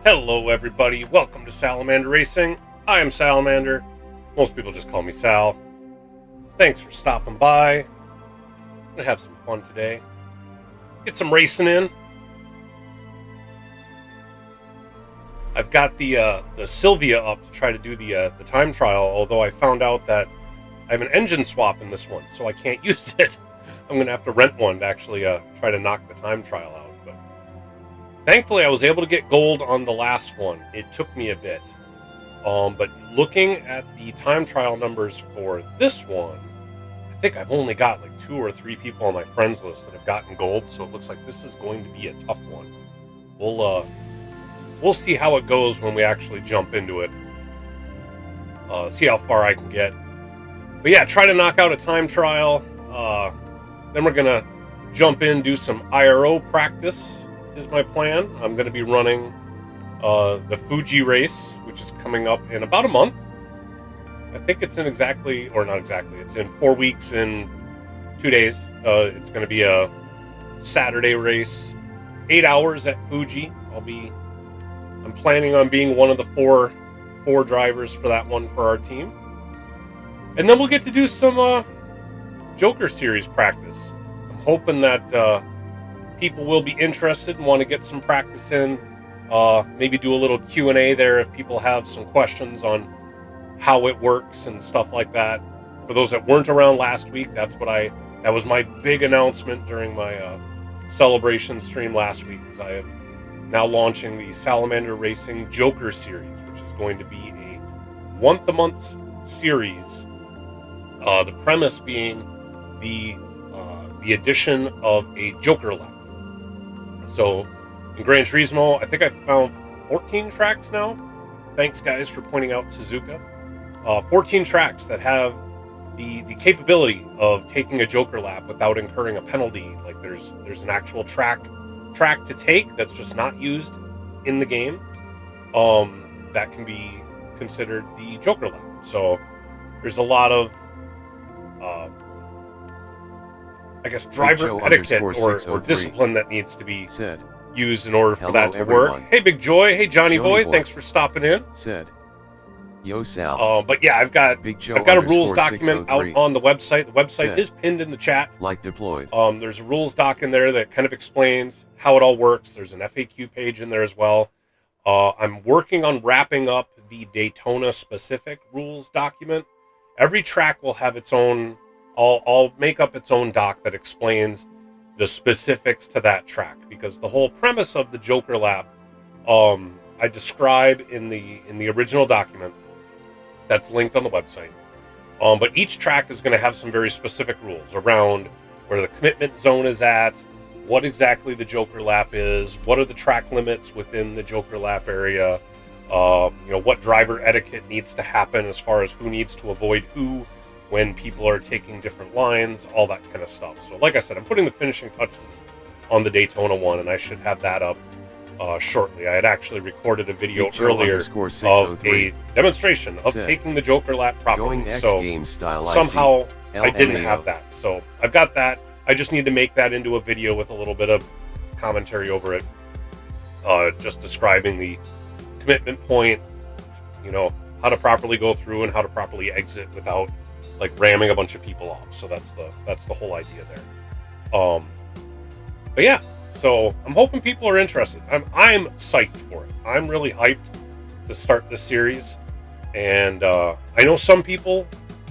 Hello everybody, welcome to Salamander Racing. I am Salamander. Most people just call me Sal. Thanks for stopping by. I'm gonna have some fun today. Get some racing in. I've got the Sylvia up to try to do the time trial, although I found out that I have an engine swap in this one, so I can't use it. I'm gonna have to rent one to actually try to knock the time trial out. But thankfully, I was able to get gold on the last one. It took me a bit. But looking at the time trial numbers for this one, I think I've only got like 2 or 3 people on my friends list that have gotten gold, so it looks like this is going to be a tough one. We'll see how it goes when we actually jump into it. See how far I can get. But yeah, try to knock out a time trial. Then we're gonna jump in, do some IRO practice is my plan. I'm gonna be running the Fuji race, which is coming up in about a month. I think it's in exactly, or not exactly, it's in 4 weeks and 2 days. It's gonna be a Saturday race, 8 hours at Fuji. I'm planning on being one of the four drivers for that one for our team. And then we'll get to do some Joker Series practice. I'm hoping that people will be interested and want to get some practice in. Maybe do a little Q&A there if people have some questions on how it works and stuff like that. For those that weren't around last week, that was my big announcement during my celebration stream last week, is I am now launching the Salamander Racing Joker Series, which is going to be a once-a-month series. The premise being the addition of a Joker lap. So in Gran Turismo, I think I found 14 tracks now. Thanks guys for pointing out Suzuka. 14 tracks that have the capability of taking a Joker lap without incurring a penalty. Like there's an actual track to take that's just not used in the game. That can be considered the Joker lap. So there's a lot of I guess driver etiquette or discipline that needs to be used in order for that to work. Hey Big Joy, hey Johnny Boy, thanks for stopping in. Yo Sal. But yeah, I've got a rules document out on the website. The website is pinned in the chat. Like deployed. There's a rules doc in there that kind of explains how it all works. There's an FAQ page in there as well. I'm working on wrapping up the Daytona specific rules document. Every track will have its own. I'll make up its own doc that explains the specifics to that track, because the whole premise of the Joker lap, I describe in the original document that's linked on the website. But each track is going to have some very specific rules around where the commitment zone is at, what exactly the Joker lap is, what are the track limits within the Joker lap area, what driver etiquette needs to happen as far as who needs to avoid who when people are taking different lines, all that kind of stuff. So like I said, I'm putting the finishing touches on the Daytona one, and I should have that up shortly. I had actually recorded a video earlier of a demonstration of taking the Joker lap properly. So somehow I didn't have that. So I've got that. I just need to make that into a video with a little bit of commentary over it. Just describing the commitment point, how to properly go through and how to properly exit without like ramming a bunch of people off. So that's the whole idea there. But yeah, so I'm hoping people are interested. I'm psyched for it. I'm really hyped to start this series, and I know some people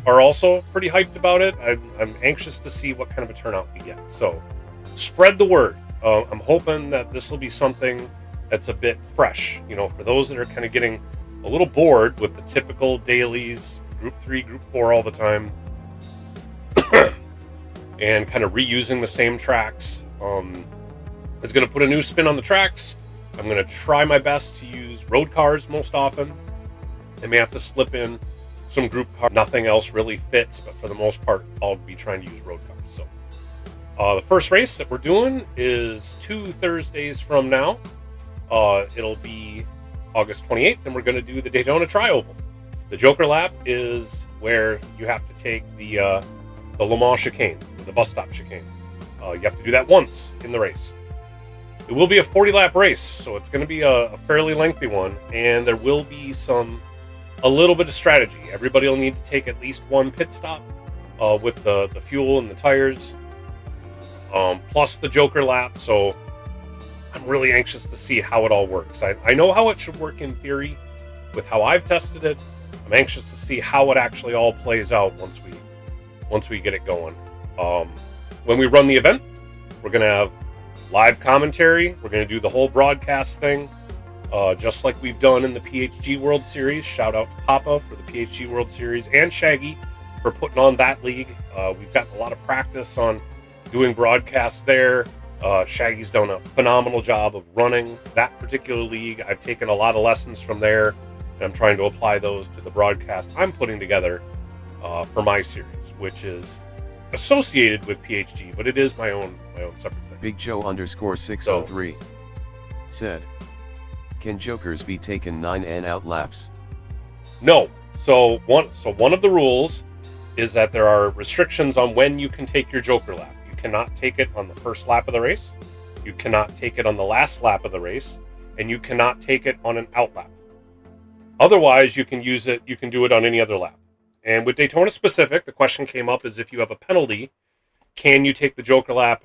are also pretty hyped about it. I'm anxious to see what kind of a turnout we get. So spread the word. I'm hoping that this will be something that's a bit fresh, for those that are kind of getting a little bored with the typical dailies, Group 3, Group 4 all the time, and kind of reusing the same tracks. It's going to put a new spin on the tracks. I'm going to try my best to use road cars most often. I may have to slip in some group cars. Nothing else really fits, but for the most part, I'll be trying to use road cars. So the first race that we're doing is 2 Thursdays from now. It'll be August 28th, and we're going to do the Daytona Tri-Oval. The Joker lap is where you have to take the Le Mans chicane, the bus stop chicane. You have to do that once in the race. It will be a 40-lap race, so it's going to be a fairly lengthy one, and there will be a little bit of strategy. Everybody will need to take at least one pit stop with the fuel and the tires, plus the Joker lap, so I'm really anxious to see how it all works. I know how it should work in theory with how I've tested it. I'm anxious to see how it actually all plays out once we get it going. When we run the event, we're going to have live commentary. We're going to do the whole broadcast thing, just like we've done in the PHG World Series. Shout out to Papa for the PHG World Series and Shaggy for putting on that league. We've got a lot of practice on doing broadcasts there. Shaggy's done a phenomenal job of running that particular league. I've taken a lot of lessons from there, and I'm trying to apply those to the broadcast I'm putting together for my series, which is associated with PHG, but it is my own separate thing. Big Joe _603 said, "Can Jokers be taken 9 and out laps?" No. So one of the rules is that there are restrictions on when you can take your Joker lap. You cannot take it on the first lap of the race. You cannot take it on the last lap of the race, and you cannot take it on an out lap. Otherwise, you can use it. You can do it on any other lap. And with Daytona specific, the question came up is if you have a penalty, can you take the Joker lap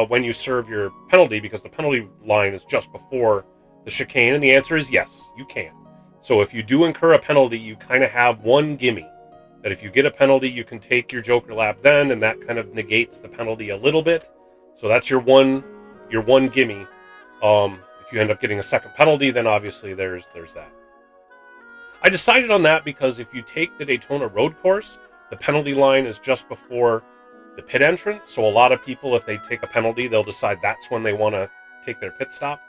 when you serve your penalty, because the penalty line is just before the chicane? And the answer is yes, you can. So if you do incur a penalty, you kind of have one gimme. That if you get a penalty, you can take your Joker lap then, and that kind of negates the penalty a little bit. So that's your one gimme. If you end up getting a second penalty, then obviously there's that. I decided on that because if you take the Daytona road course, the penalty line is just before the pit entrance. So a lot of people, if they take a penalty, they'll decide that's when they want to take their pit stop.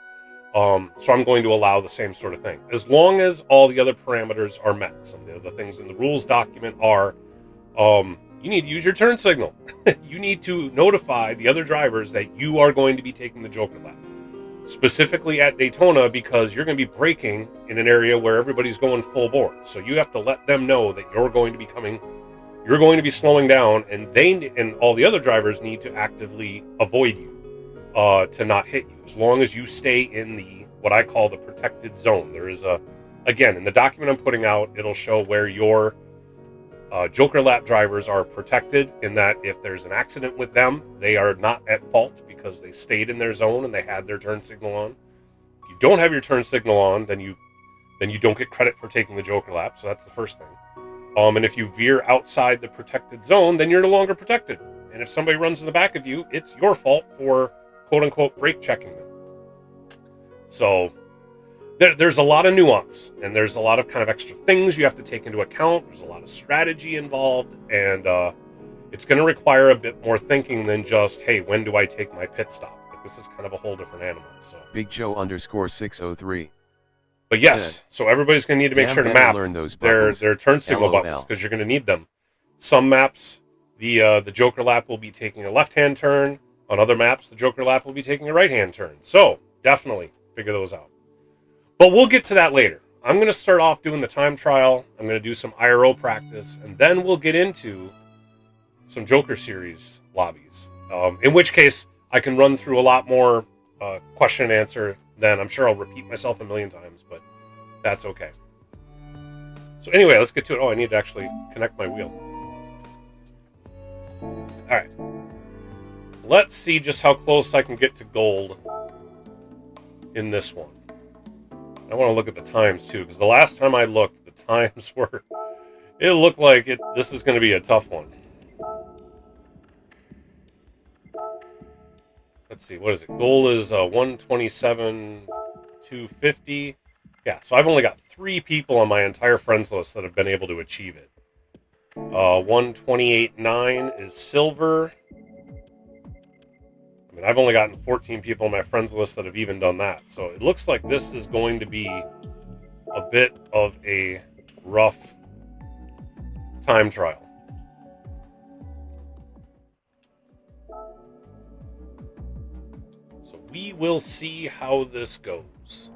So I'm going to allow the same sort of thing, as long as all the other parameters are met. Some of the other things in the rules document are, you need to use your turn signal. You need to notify the other drivers that you are going to be taking the Joker lap. Specifically at Daytona, because you're going to be braking in an area where everybody's going full bore. So you have to let them know that you're going to be slowing down, and all the other drivers need to actively avoid you to not hit you, as long as you stay in what I call the protected zone. There is again, in the document I'm putting out, it'll show where your Joker lap drivers are protected, in that if there's an accident with them, they are not at fault because they stayed in their zone and they had their turn signal on. If you don't have your turn signal on, then you don't get credit for taking the Joker lap. So that's the first thing. And if you veer outside the protected zone, then you're no longer protected. And if somebody runs in the back of you, it's your fault for quote unquote brake checking them. So there's a lot of nuance, and there's a lot of kind of extra things you have to take into account. There's a lot of strategy involved, and it's going to require a bit more thinking than just, hey, when do I take my pit stop? Like, this is kind of a whole different animal. So Big Joe _603. But yes, so everybody's going to need to make sure to map their turn signal buttons, because you're going to need them. Some maps, the Joker lap will be taking a left-hand turn. On other maps, the Joker lap will be taking a right-hand turn. So definitely figure those out. But we'll get to that later. I'm going to start off doing the time trial. I'm going to do some IRO practice, and then we'll get into some Joker Series lobbies. In which case, I can run through a lot more question and answer. Then I'm sure I'll repeat myself a million times, but that's okay. So anyway, let's get to it. Oh, I need to actually connect my wheel. All right. Let's see just how close I can get to gold in this one. I want to look at the times too, because the last time I looked, the times were... It looked like this is going to be a tough one. Let's see, what is it? Gold is 127,250. Yeah, so I've only got 3 people on my entire friends list that have been able to achieve it. 128.9 is silver. I mean, I've only gotten 14 people on my friends list that have even done that. So it looks like this is going to be a bit of a rough time trial. So we will see how this goes.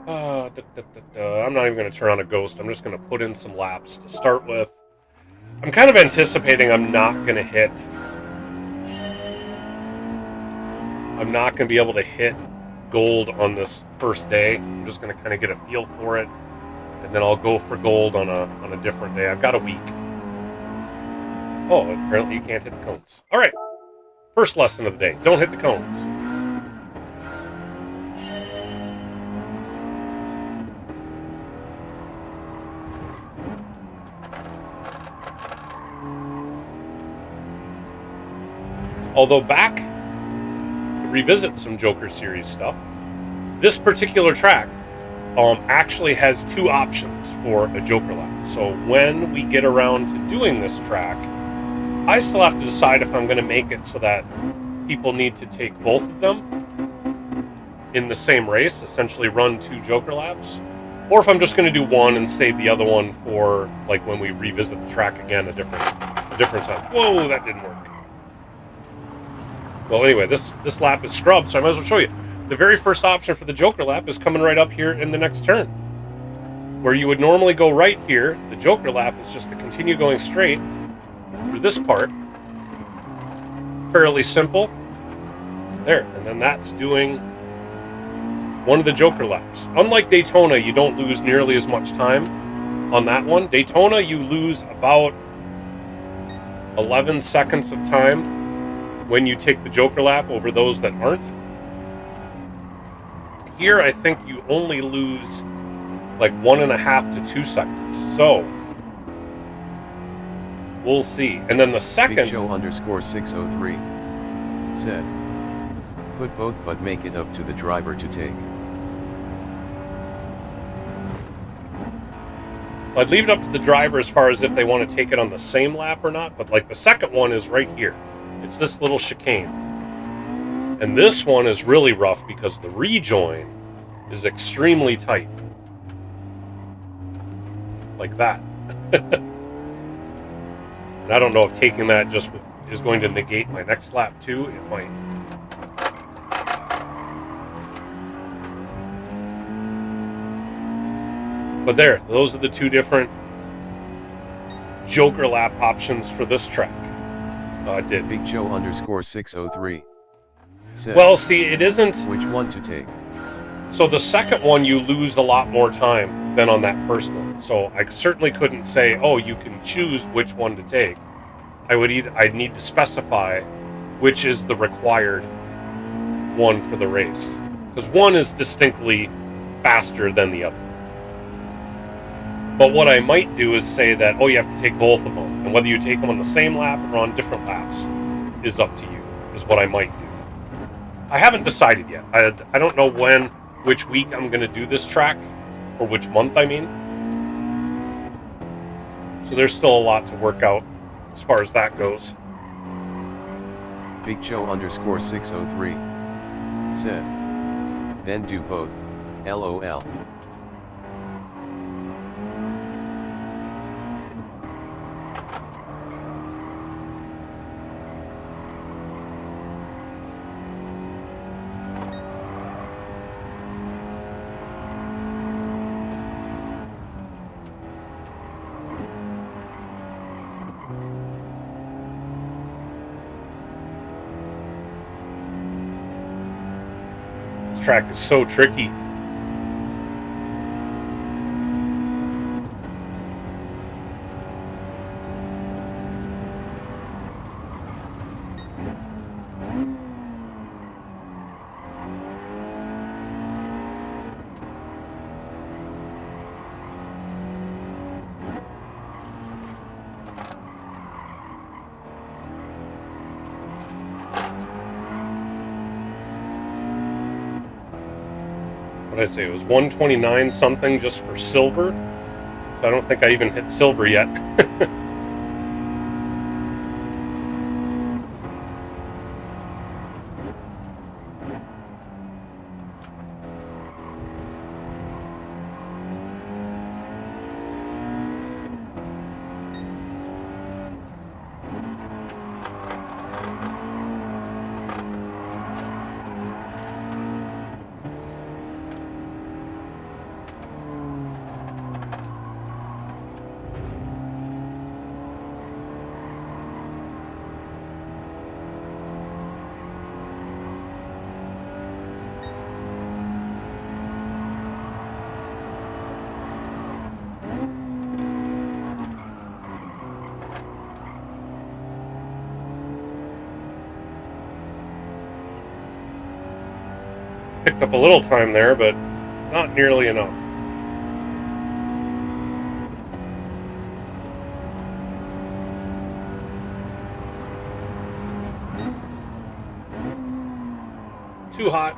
I'm not even going to turn on a ghost. I'm just going to put in some laps to start with. I'm kind of anticipating I'm not going to hit I'm not going to be able to hit gold on this first day. I'm just going to kind of get a feel for it, and then I'll go for gold on a different day. I've got a week. Oh, apparently you can't hit the cones. All right, first lesson of the day: don't hit the cones. Although back to revisit some Joker Series stuff, this particular track actually has two options for a Joker lap. So when we get around to doing this track, I still have to decide if I'm going to make it so that people need to take both of them in the same race, essentially run 2 Joker laps, or if I'm just going to do one and save the other one for like when we revisit the track again a different time. Whoa, that didn't work. Well, anyway, this lap is scrubbed, so I might as well show you. The very first option for the Joker lap is coming right up here in the next turn. Where you would normally go right here, the Joker lap is just to continue going straight through this part. Fairly simple. There, and then that's doing one of the Joker laps. Unlike Daytona, you don't lose nearly as much time on that one. Daytona, you lose about 11 seconds of time when you take the Joker lap over those that aren't. Here, I think you only lose like 1.5 to 2 seconds. So, we'll see. And then the second... Big Joe _603 said, put both but make it up to the driver to take. I'd leave it up to the driver as far as if they want to take it on the same lap or not, but like the second one is right here. It's this little chicane. And this one is really rough because the rejoin is extremely tight. Like that. And I don't know if taking that just is going to negate my next lap too. It might. But there, those are the 2 different Joker lap options for this track. Did Big Joe _603 said, well, see, it isn't. Which one to take? So the second one, you lose a lot more time than on that first one. So I certainly couldn't say, oh, you can choose which one to take. I'd need to specify which is the required one for the race. Because one is distinctly faster than the other. But what I might do is say that, oh, you have to take both of them. And whether you take them on the same lap or on different laps is up to you, is what I might do. I haven't decided yet. I don't know which week I'm going to do this track, or which month, I mean. So there's still a lot to work out as far as that goes. Big Joe _603 said, then do both, LOL. Track is so tricky. What did I say? It was 129 something just for silver. So I don't think I even hit silver yet. Picked up a little time there, but not nearly enough. Too hot.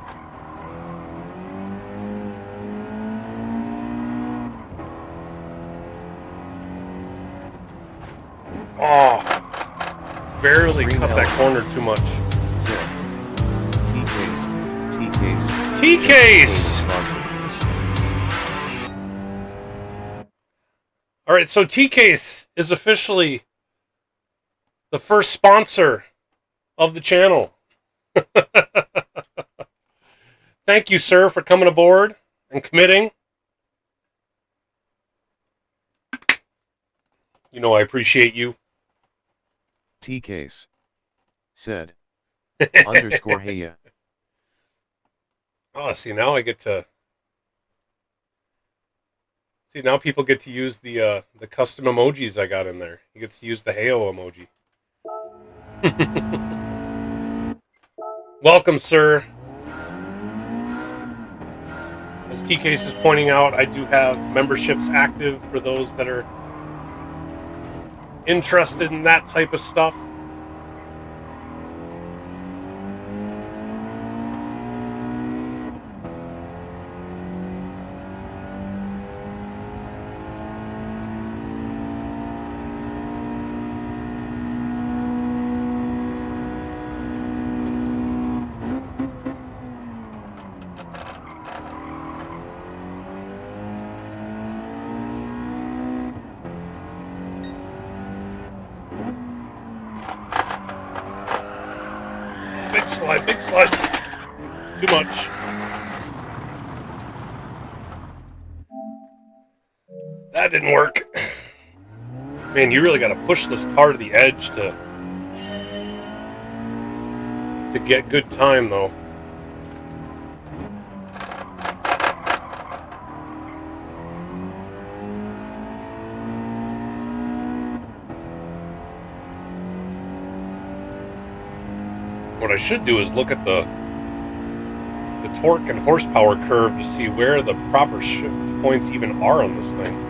Oh, barely cut that corner too much. T-Case! Alright, so T-Case is officially the first sponsor of the channel. Thank you, sir, for coming aboard and committing. You know I appreciate you. T-Case said underscore heya. Oh, see, now I get to... See, now people get to use the custom emojis I got in there. He gets to use the heyo emoji. Welcome, sir. As T-Case is pointing out, I do have memberships active for those that are interested in that type of stuff. Big slide. Too much. That didn't work. Man, you really got to push this car to the edge to get good time, though. What I should do is look at the torque and horsepower curve to see where the proper shift points even are on this thing.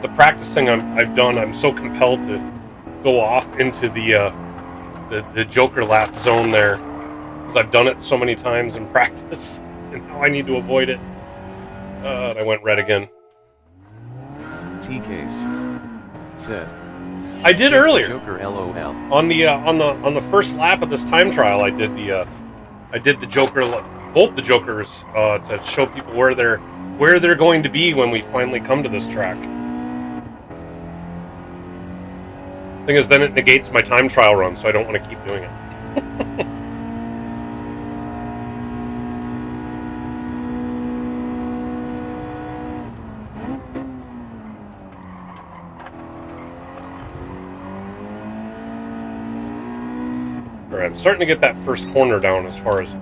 The practicing I've done, I'm so compelled to go off into the Joker lap zone there, because I've done it so many times in practice, and now I need to avoid it. And I went red again. T-Case said, I did earlier. Joker LOL. On the first lap of this time trial, I did the Joker, both the Jokers, to show people where they're going to be when we finally come to this track. Thing is, then it negates my time trial run, so I don't want to keep doing it. Alright, I'm starting to get that first corner down as far as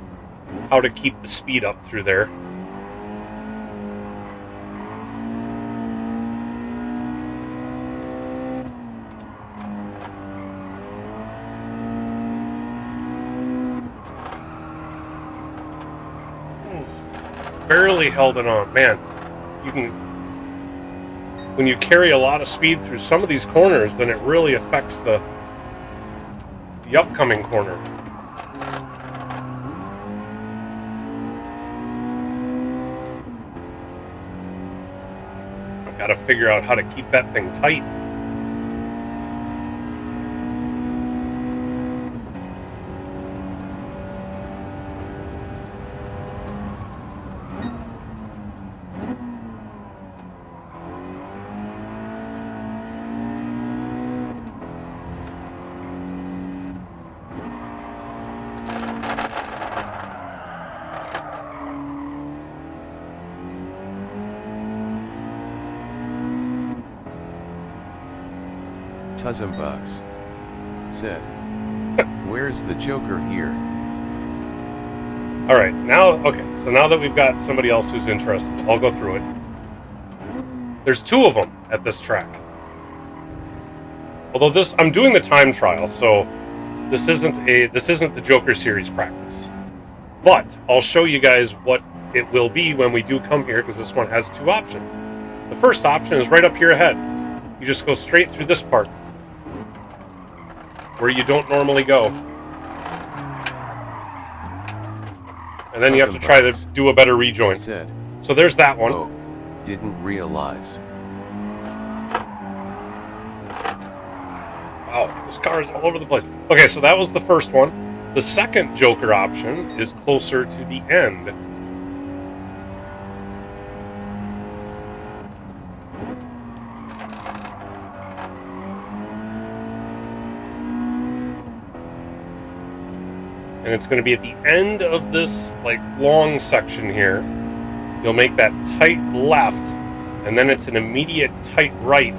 how to keep the speed up through there. Barely held it on. Man, you can... When you carry a lot of speed through some of these corners, then it really affects the upcoming corner. I've got to figure out how to keep that thing tight. Tuzzumbucks said, "Where's the Joker here?" All right, now, okay, so now that we've got somebody else who's interested, I'll go through it. There's 2 of them at this track. Although I'm doing the time trial, so this isn't the Joker Series practice. But I'll show you guys what it will be when we do come here, because this one has 2 options. The first option is right up here ahead. You just go straight through this part, where you don't normally go. And then you have to try to do a better rejoin. So there's that one. Oh, didn't realize. Wow, this car is all over the place. Okay, so that was the first one. The second Joker option is closer to the end. And it's going to be at the end of this like long section here. You'll make that tight left, and then it's an immediate tight right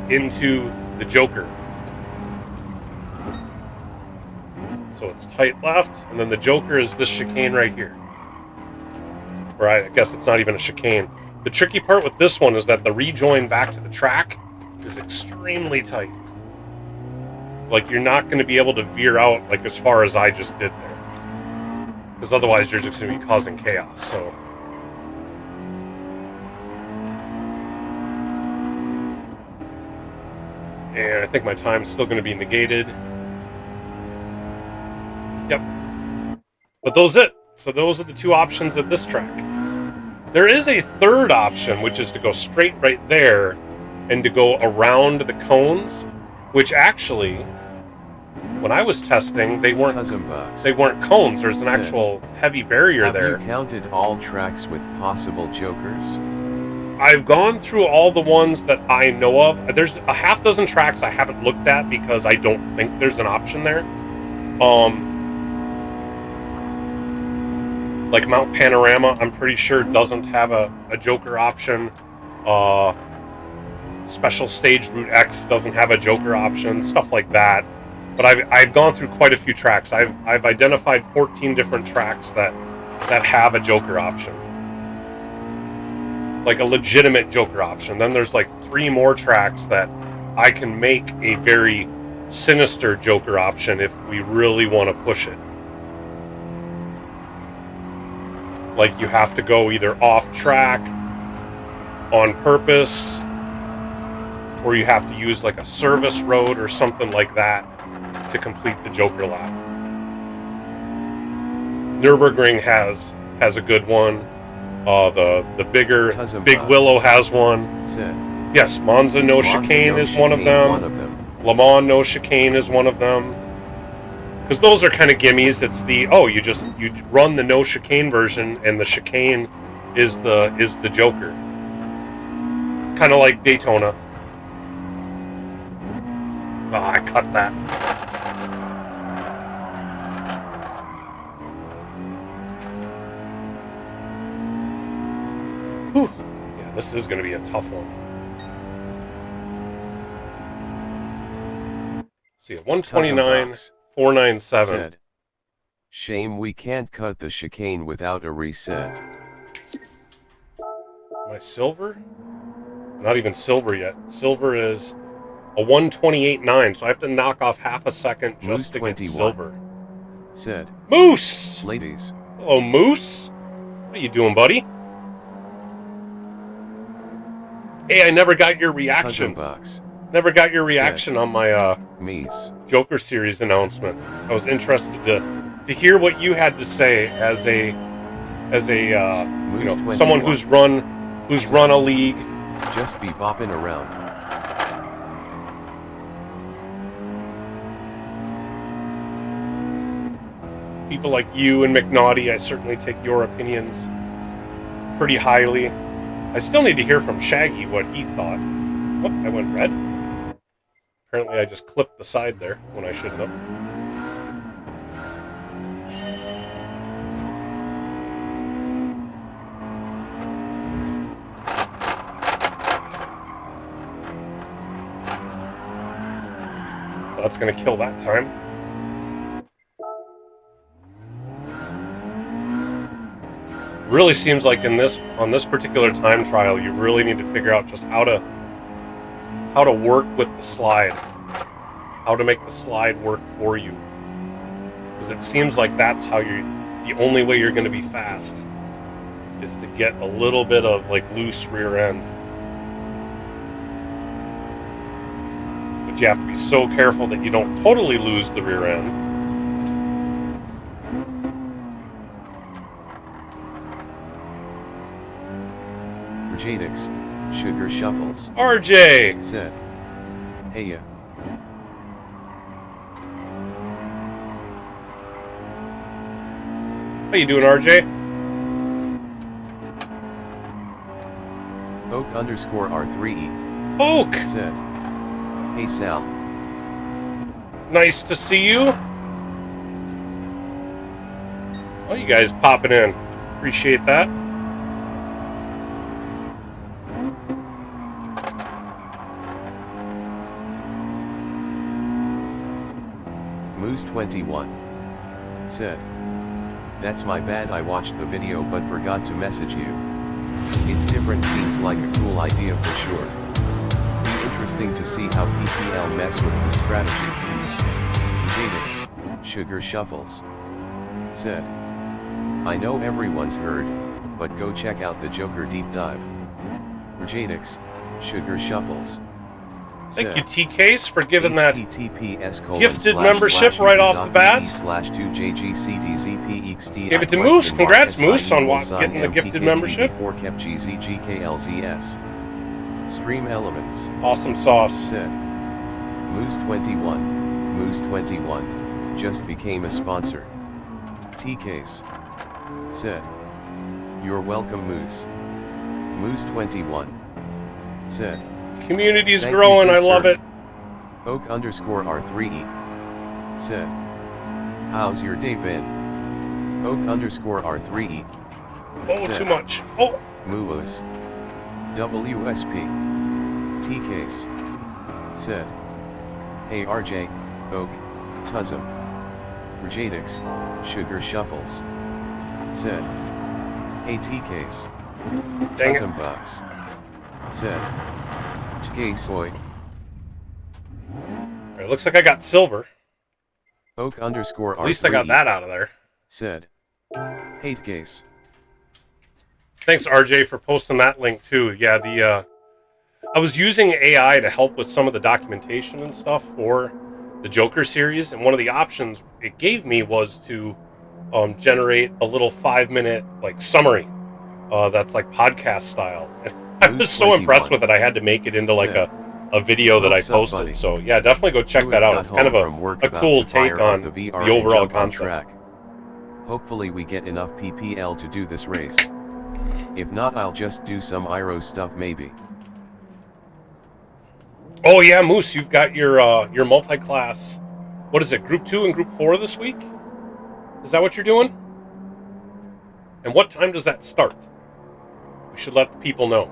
into the Joker. So it's tight left, and then the Joker is this chicane right here. Or I guess it's not even a chicane. The tricky part with this one is that the rejoin back to the track is extremely tight. Like, you're not going to be able to veer out like as far as I just did there. Because otherwise you're just going to be causing chaos, so... And I think my time's still going to be negated. Yep. But those are the 2 options at this track. There is a third option, which is to go straight right there and to go around the cones, which actually, when I was testing, they weren't cones. There's an actual heavy barrier there. Have you counted all tracks with possible Jokers? I've gone through all the ones that I know of. There's a half dozen tracks I haven't looked at because I don't think there's an option there. Like Mount Panorama, I'm pretty sure doesn't have a Joker option. Special Stage Route X doesn't have a Joker option. Stuff like that. But I've gone through quite a few tracks. I've identified 14 different tracks that have a Joker option. Like a legitimate Joker option. Then there's like 3 more tracks that I can make a very sinister Joker option if we really want to push it. Like, you have to go either off track on purpose, or you have to use like a service road or something like that to complete the Joker lap. Nürburgring has a good one. The Big Willow has one. Yes, Monza no chicane is one of them. Le Mans no chicane is one of them. Because those are kind of gimmies. It's the you run the no chicane version, and the chicane is the Joker. Kind of like Daytona. Oh, I cut that. Whew. Yeah, this is going to be a tough one. See, at 129.497. Shame we can't cut the chicane without a reset. Am I silver? Not even silver yet. Silver is a 128.9, so I have to knock off half a second just to get silver. Moose! Ladies. Hello, Moose. How you doing, buddy? Hey, I never got your reaction. Never got your reaction on my Joker series announcement. I was interested to hear what you had to say as a someone who's run a league. Just be bopping around. People like you and McNaughty, I certainly take your opinions pretty highly. I still need to hear from Shaggy what he thought. Oh, I went red. Apparently I just clipped the side there when I shouldn't have. That's going to kill that time. Really seems like on this particular time trial, you really need to figure out just how to work with the slide, how to make the slide work for you, because it seems like that's how the only way you're going to be fast is to get a little bit of like loose rear end. But you have to be so careful that you don't totally lose the rear end. Jadix, Sugar Shuffles. RJ said, "Hey ya." How you doing, RJ? Oak_R3E Oak said, "Hey Sal. Nice to see you." Oh, you guys popping in. Appreciate that. Moose21 said, "That's my bad, I watched the video but forgot to message you. It's different, seems like a cool idea for sure. Interesting to see how PPL mess with the strategies." Jadix, Sugar Shuffles said, "I know everyone's heard, but go check out the Joker deep dive." Jadix, Sugar Shuffles Thank you, TKs, for giving that HTTPS gifted membership right off the bat. Give it to Moose. Congrats, Moose, on getting the gifted membership. Stream Elements. Awesome sauce. Said, Moose21 just became a sponsor. TKs said, "You're welcome, Moose." Moose21 said, "Community's growing, I love it." Oak_R3E said, "How's your day been?" Oak_R3E Oh, said, too much. Oh, Moos. WSP TKs said, "Hey RJ, Oak, Tuzzum." Jadix, Sugar Shuffles said, "Hey TKs, dang it. Tuzzum Bucks," said, "TK Soy." It looks like I got silver. Oak_R3E At least I got that out of there. said, "Hey TKs." Thanks, RJ, for posting that link too. Yeah, I was using AI to help with some of the documentation and stuff for the Joker series, and one of the options it gave me was to generate a little 5-minute like summary that's like podcast style. And I was so impressed with it, I had to make it into like a video that I posted. So yeah, definitely go check that out. It's kind of a cool take on the overall concept. Hopefully we get enough PPL to do this race. If not, I'll just do some IRO stuff maybe. Oh yeah, Moose, you've got your multi-class. What is it? Group 2 and Group 4 this week? Is that what you're doing? And what time does that start? We should let the people know.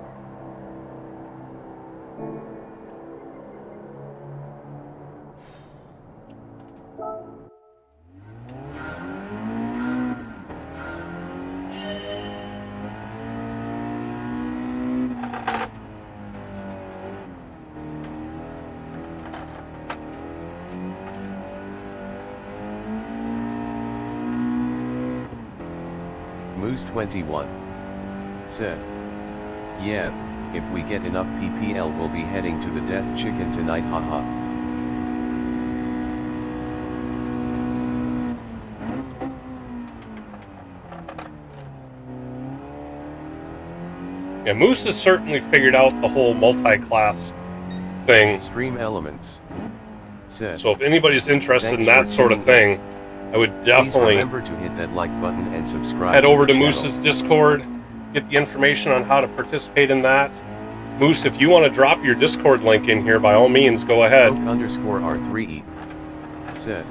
Moose21 said, "Yeah, if we get enough PPL we'll be heading to the Death Chicken tonight, haha." Yeah, Moose has certainly figured out the whole multi-class thing. Stream Elements said, So if anybody's interested in that sort of thing, I would definitely remember to hit that like button and subscribe. Head over to channel. Moose's Discord, get the information on how to participate in that. Moose, if you want to drop your Discord link in here, by all means, go ahead. Oak_R3E said,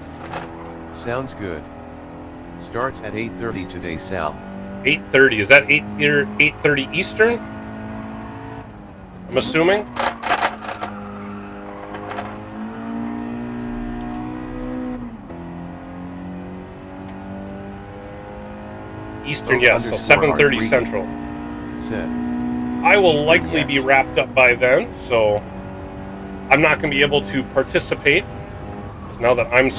"Sounds good. Starts at 8:30 today, Sal." 8:30. Is that 8:30 Eastern? I'm assuming. Eastern, yes, so 7:30 Central. Said. I will Eastern, likely yes. be wrapped up by then, so I'm not going to be able to participate. Because now that I'm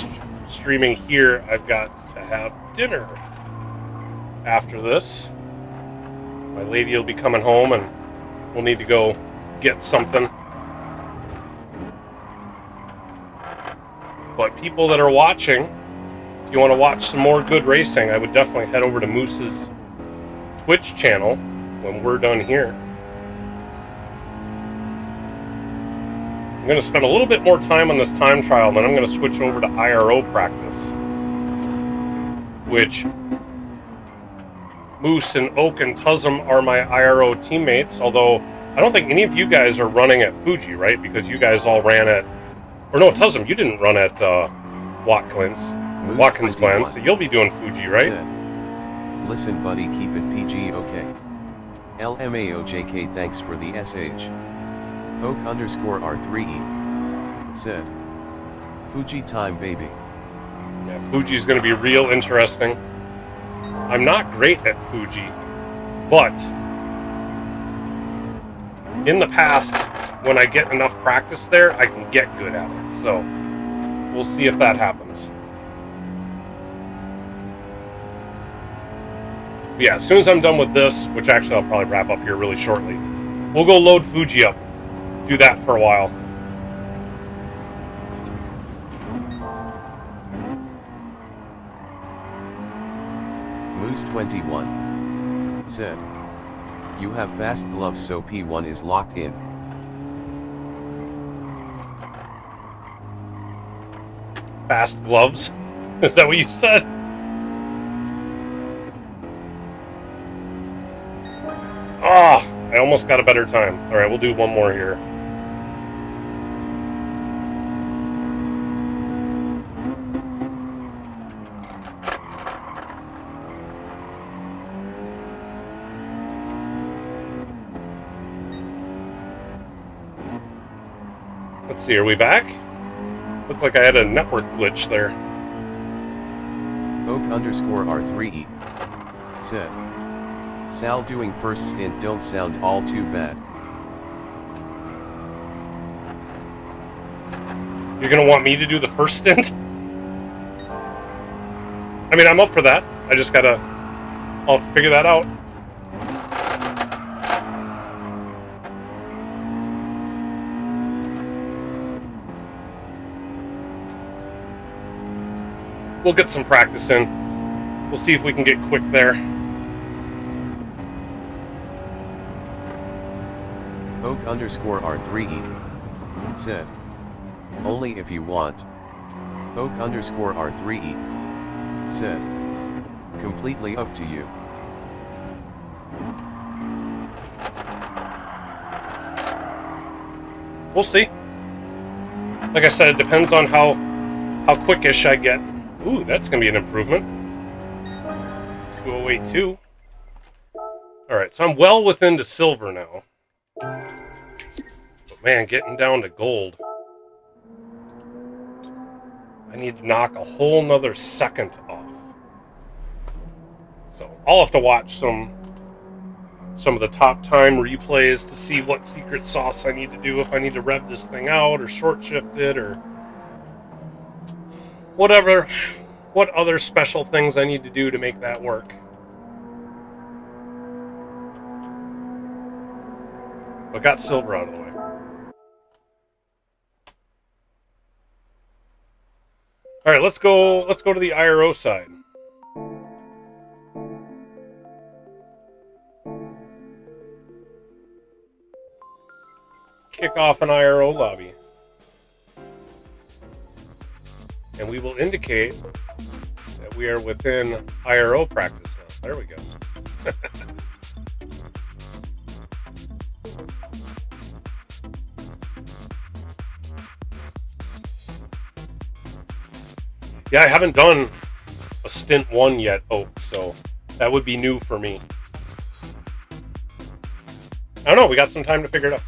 streaming here, I've got to have dinner after this. My lady will be coming home, and we'll need to go get something. But people that are watching, if you want to watch some more good racing, I would definitely head over to Moose's Twitch channel when we're done here. I'm going to spend a little bit more time on this time trial, then I'm going to switch over to IRO practice, which Moose and Oak and Tuzum are my IRO teammates, although I don't think any of you guys are running at Fuji, right? Because you guys all ran at... Or no, Tuzum, you didn't run at Watkins Glen, so you'll be doing Fuji, right? Said. Listen, buddy, keep it PG, okay? LMAOJK, thanks for the SH. Oak_R3E. Said. Fuji time, baby. Yeah, Fuji's going to be real interesting. I'm not great at Fuji, but in the past, when I get enough practice there, I can get good at it. So we'll see if that happens. But yeah, as soon as I'm done with this, which actually I'll probably wrap up here really shortly, we'll go load Fuji up. Do that for a while. Moose21 said. You have fast gloves, so P1 is locked in. Fast gloves? Is that what you said? Ah, I almost got a better time. All right, we'll do one more here. Let's see, are we back? Looked like I had a network glitch there. Oak_R3E said. Sal doing first stint don't sound all too bad. You're gonna want me to do the first stint? I mean, I'm up for that. I'll have to figure that out. We'll get some practice in. We'll see if we can get quick there. Oak_R3E said. Only if you want. Oak_R3E said. Completely up to you. We'll see. Like I said, it depends on how quickish I get. Ooh, that's going to be an improvement. 2082. Alright, so I'm well within to silver now. But man, getting down to gold. I need to knock a whole nother second off. So I'll have to watch some of the top time replays to see what secret sauce I need to do, if I need to rev this thing out or short shift it or whatever, what other special things I need to do to make that work. But got silver out of the way. All right, let's go to the IRO side. Kick off an IRO lobby. And we will indicate that we are within IRO practice now. There we go. Yeah, I haven't done a stint 1 yet, Oak, so that would be new for me. I don't know, we got some time to figure it out.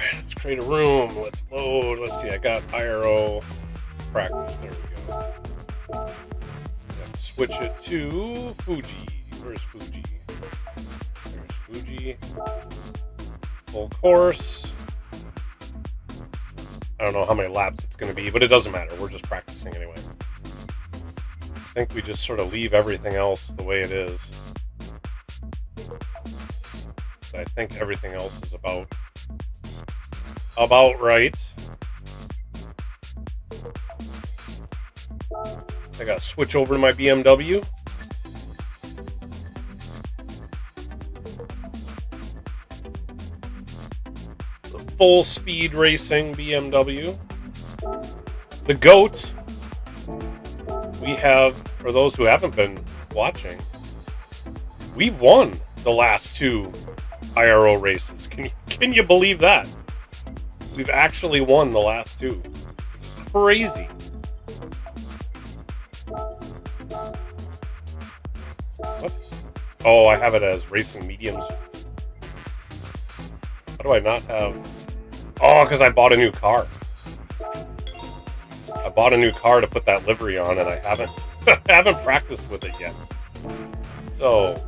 right, let's create a room. Let's load. Let's see, I got IRO practice. There we go. Switch it to Fuji. Where's Fuji? There's Fuji. Full course. I don't know how many laps it's going to be, but it doesn't matter. We're just practicing anyway. I think we just sort of leave everything else the way it is. I think everything else is about right. I gotta switch over to my BMW. The full speed racing BMW. The GOAT. We have, for those who haven't been watching, we've won the last 2 IRO races. Can you believe that? We've actually won the last 2. It's crazy. What? Oh, I have it as racing mediums. How do I not have... Oh, because I bought a new car. I bought a new car to put that livery on, and I haven't haven't practiced with it yet. So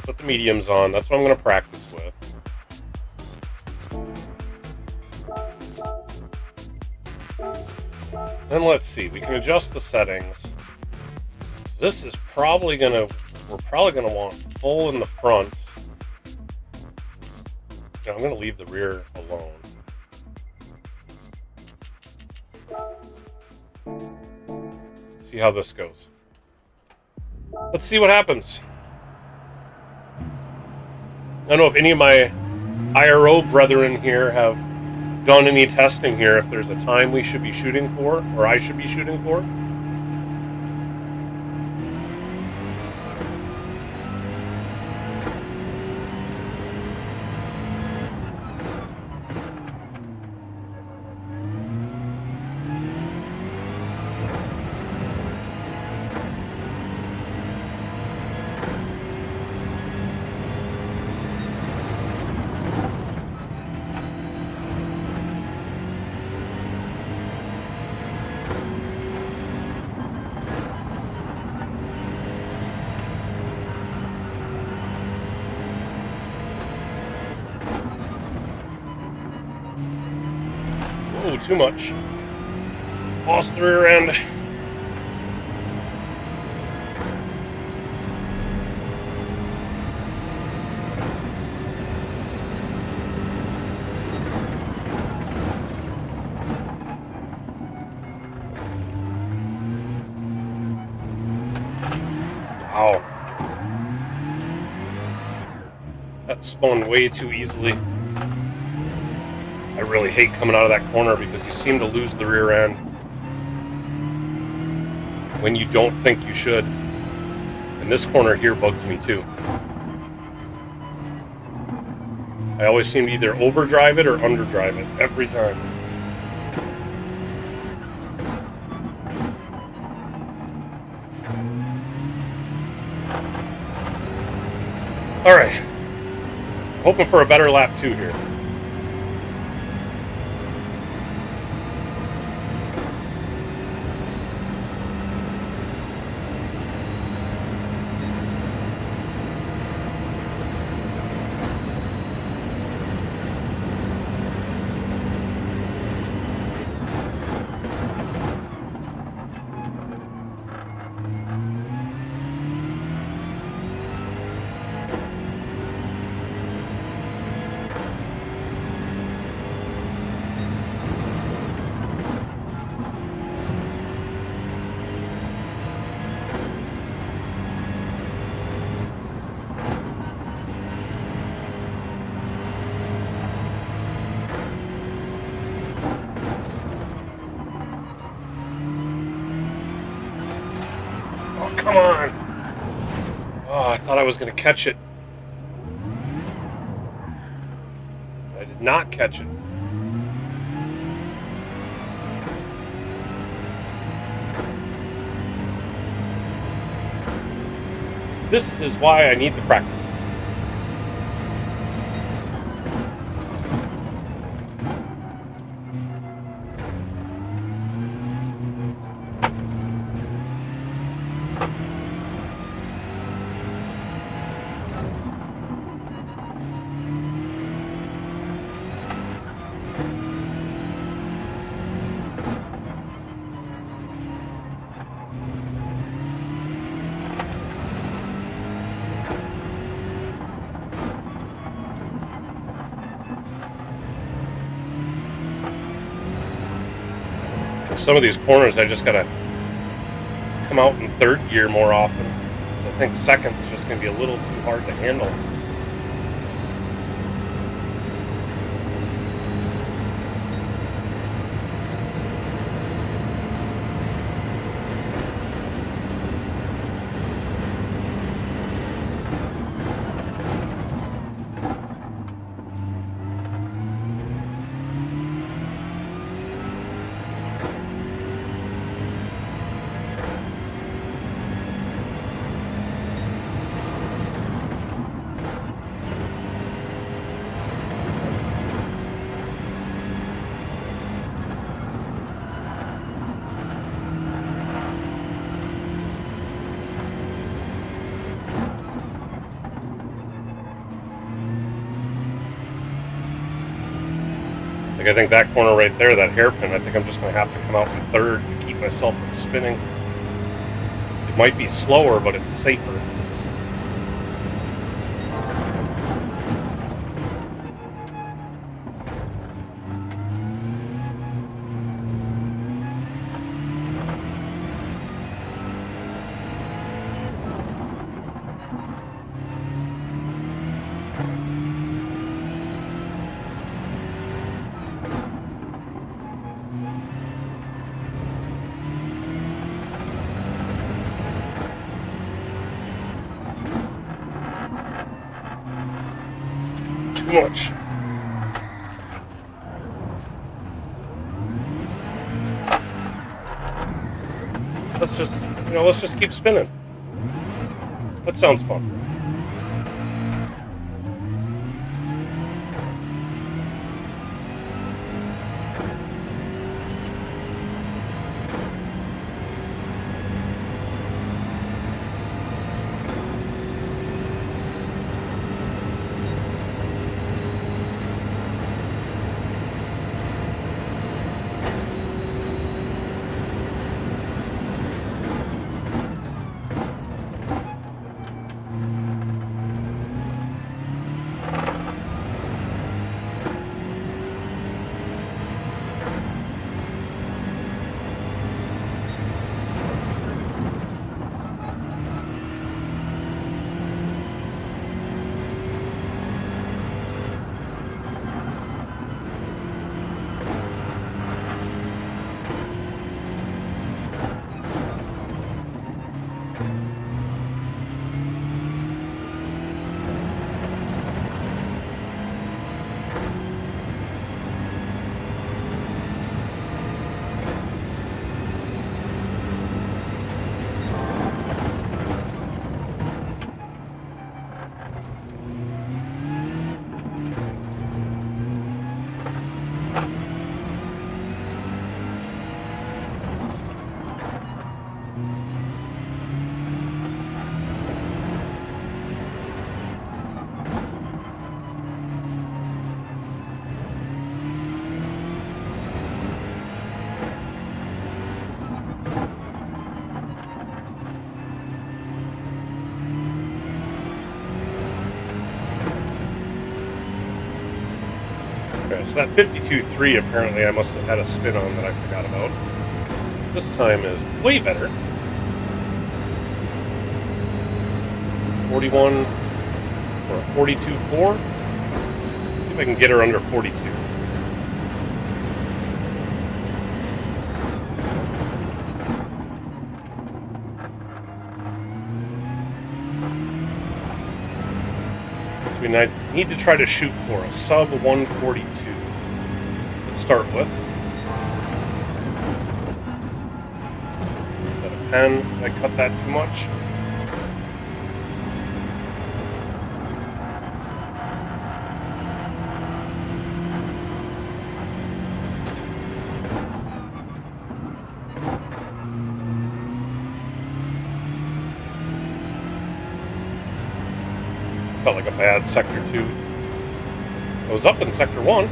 put the mediums on. That's what I'm going to practice with. Then let's see. We can adjust the settings. This is probably going to... We're probably going to want full in the front. I'm going to leave the rear alone. See how this goes. Let's see what happens. I don't know if any of my IRO brethren here have done any testing here, if there's a time we should be shooting for, or I should be shooting for. Oh, too much. Lost the rear end. Wow. That spun way too easily. I really hate coming out of that corner because you seem to lose the rear end when you don't think you should. And this corner here bugs me too. I always seem to either overdrive it or underdrive it every time. All right. Hoping for a better lap 2 here. Come on! Oh, I thought I was going to catch it. I did not catch it. This is why I need the practice. some of these corners I just gotta come out in third gear more often. I think second's just gonna be a little too hard to handle. Like, I think that corner right there, that hairpin, I think I'm just going to have to come out in third to keep myself from spinning. It might be slower, but it's safer. Much. Let's just keep spinning. That sounds fun. Okay, so that 52.3 apparently I must have had a spin on that I forgot about. This time is way better. 41 or a 42.4. See if I can get her under 42. I mean, I need to try to shoot for a sub 142 to start with. Is that a pen? Did I cut that too much? Felt like a bad Sector 2. I was up in Sector 1.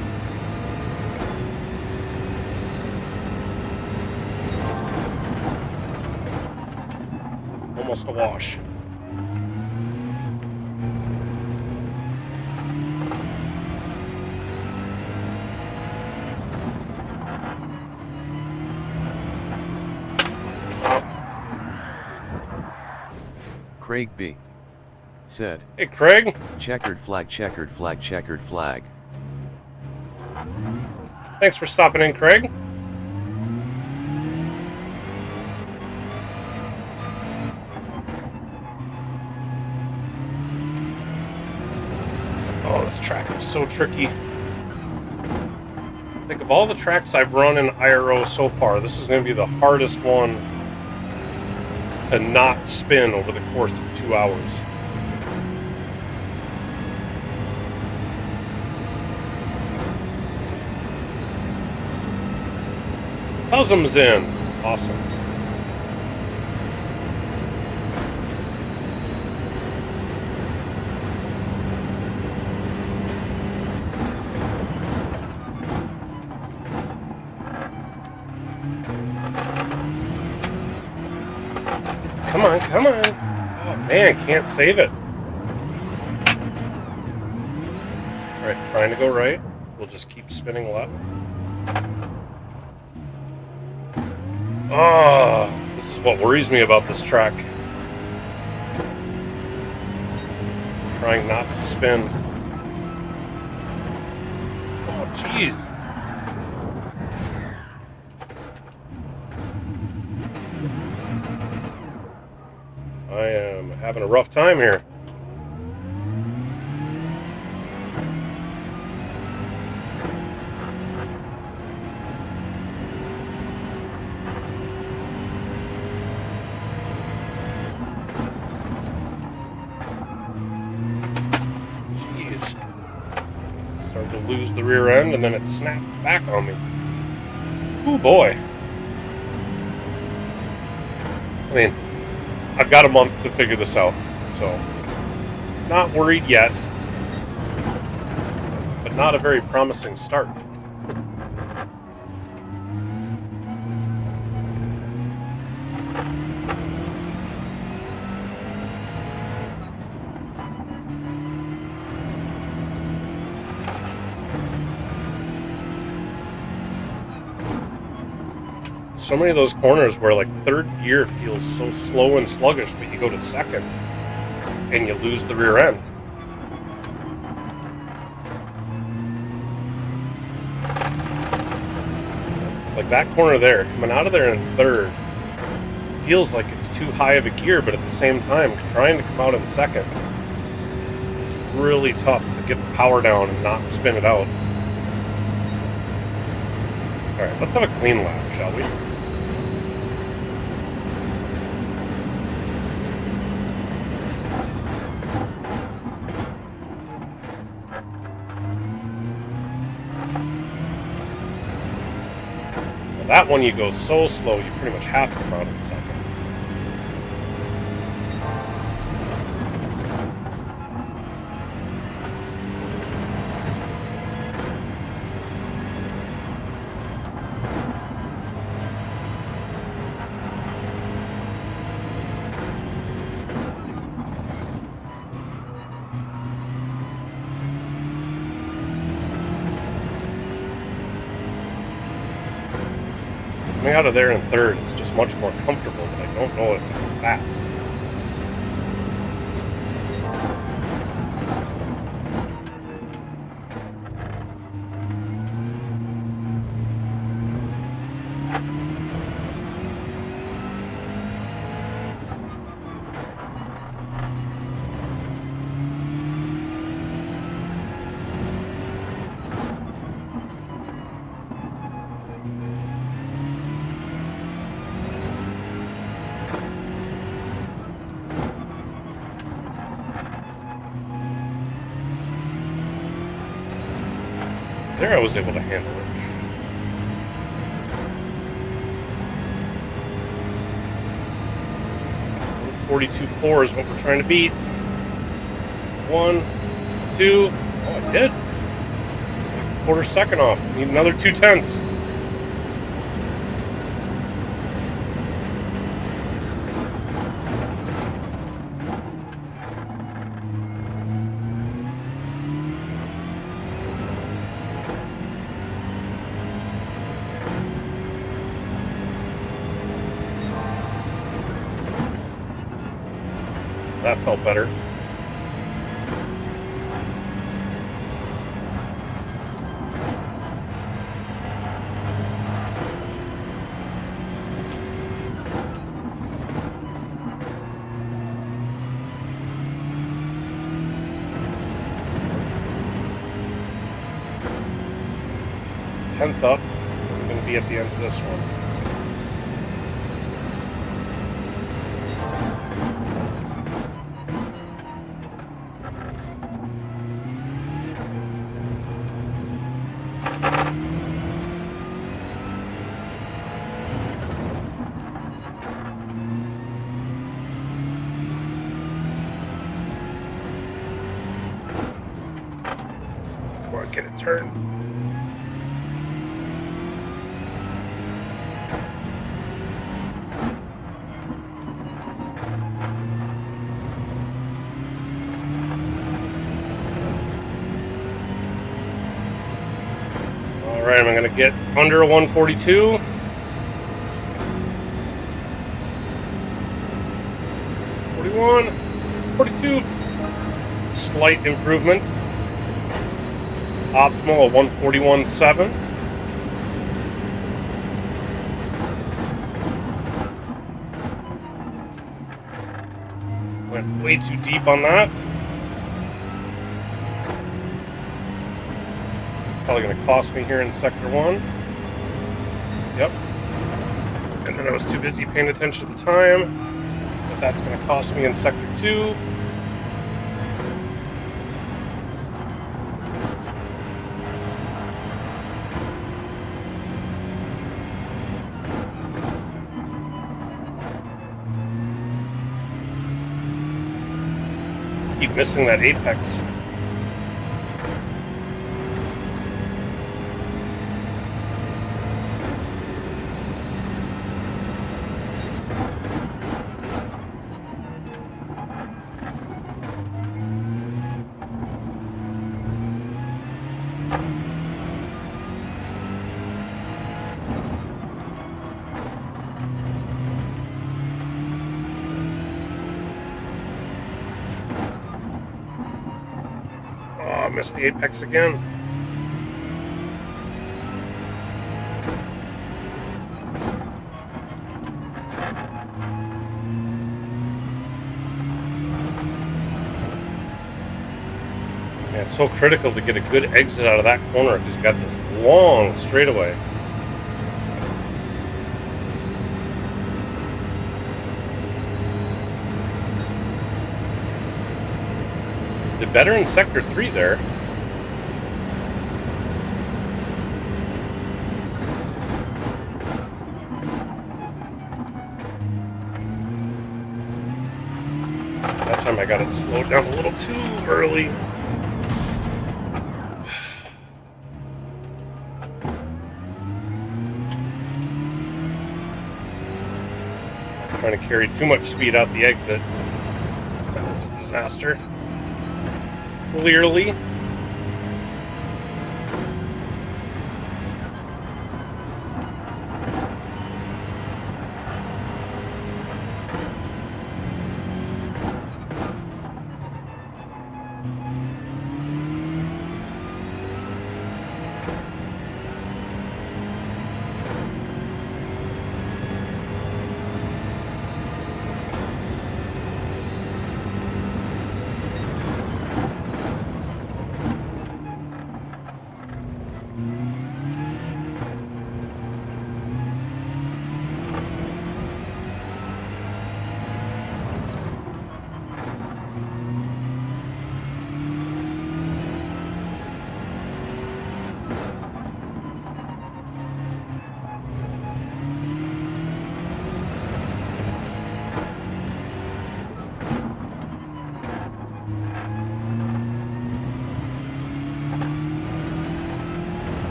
Almost a wash. Craig B. said, Hey, Craig. checkered flag, checkered flag, checkered flag. Thanks for stopping in, Craig. Oh, this track is so tricky. Think of all the tracks I've run in IRO so far, this is going to be the hardest one to not spin over the course of 2 hours. Cusms in. Awesome. Come on, come on. Oh man, can't save it. Alright, trying to go right. We'll just keep spinning left. Oh, this is what worries me about this track. Trying not to spin. Oh, jeez. I am having a rough time here. Jeez. Started to lose the rear end and then it snapped back on me. Ooh, boy. I mean, I've got a month to figure this out, so not worried yet, but not a very promising start. So many of those corners where like third gear feels so slow and sluggish, but you go to second and you lose the rear end. Like that corner there, coming out of there in third, feels like it's too high of a gear, but at the same time, trying to come out in second, it's really tough to get the power down and not spin it out. Alright, let's have a clean lap, shall we? That one you go so slow, you pretty much have to come out in second. Coming out of there in third is just much more comfortable, but I don't know if it's fast. There I was able to handle it. .42.4 is what we're trying to beat. 1, 2. Oh, I did. Quarter second off. Need another 0.2. that felt better. Tenth up. We're going to be at the end of this one. Come on, get it turned. Alright, I'm going to get under a 142. '41, 42. Slight improvement. Optimal of 141.7. Went way too deep on that. Probably going to cost me here in Sector 1. Yep. And then I was too busy paying attention at the time. But that's going to cost me in Sector 2. Keep missing that apex. Missed the apex again. Yeah, it's so critical to get a good exit out of that corner because you got this long straightaway. Did better in Sector 3 there. That time I got it slowed down a little too early. Trying to carry too much speed out the exit. That was a disaster. Clearly.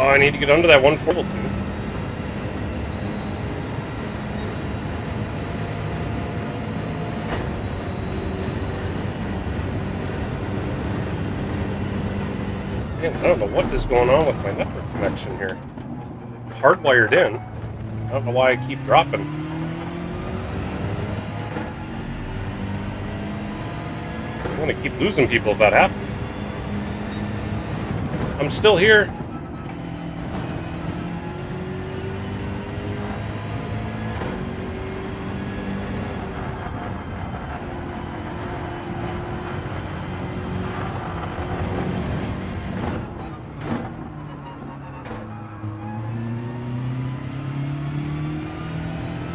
Oh, I need to get under that 142. Man, I don't know what is going on with my network connection here. hardwired in. I don't know why I keep dropping. I'm going to keep losing people if that happens. I'm still here.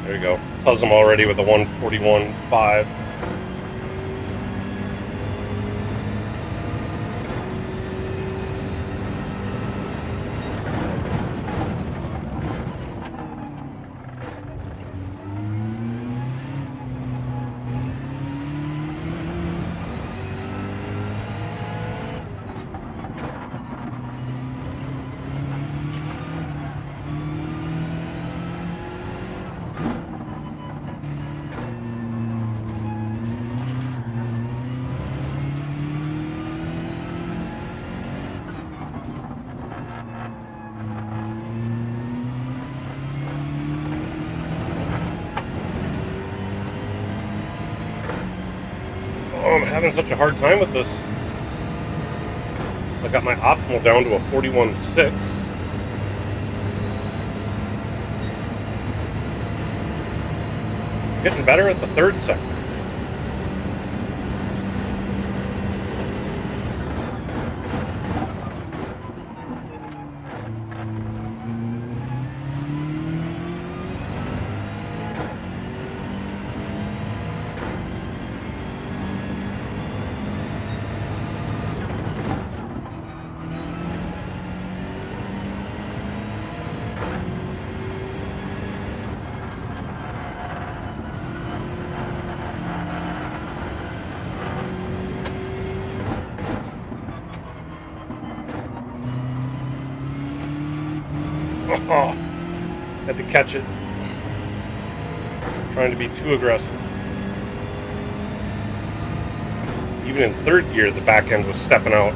There you go. Tells them already with a 141.5. I'm having such a hard time with this. I got my optimal down to a 41.6. Getting better at the third sector. Oh, had to catch it. Trying to be too aggressive. Even in third gear, the back end was stepping out.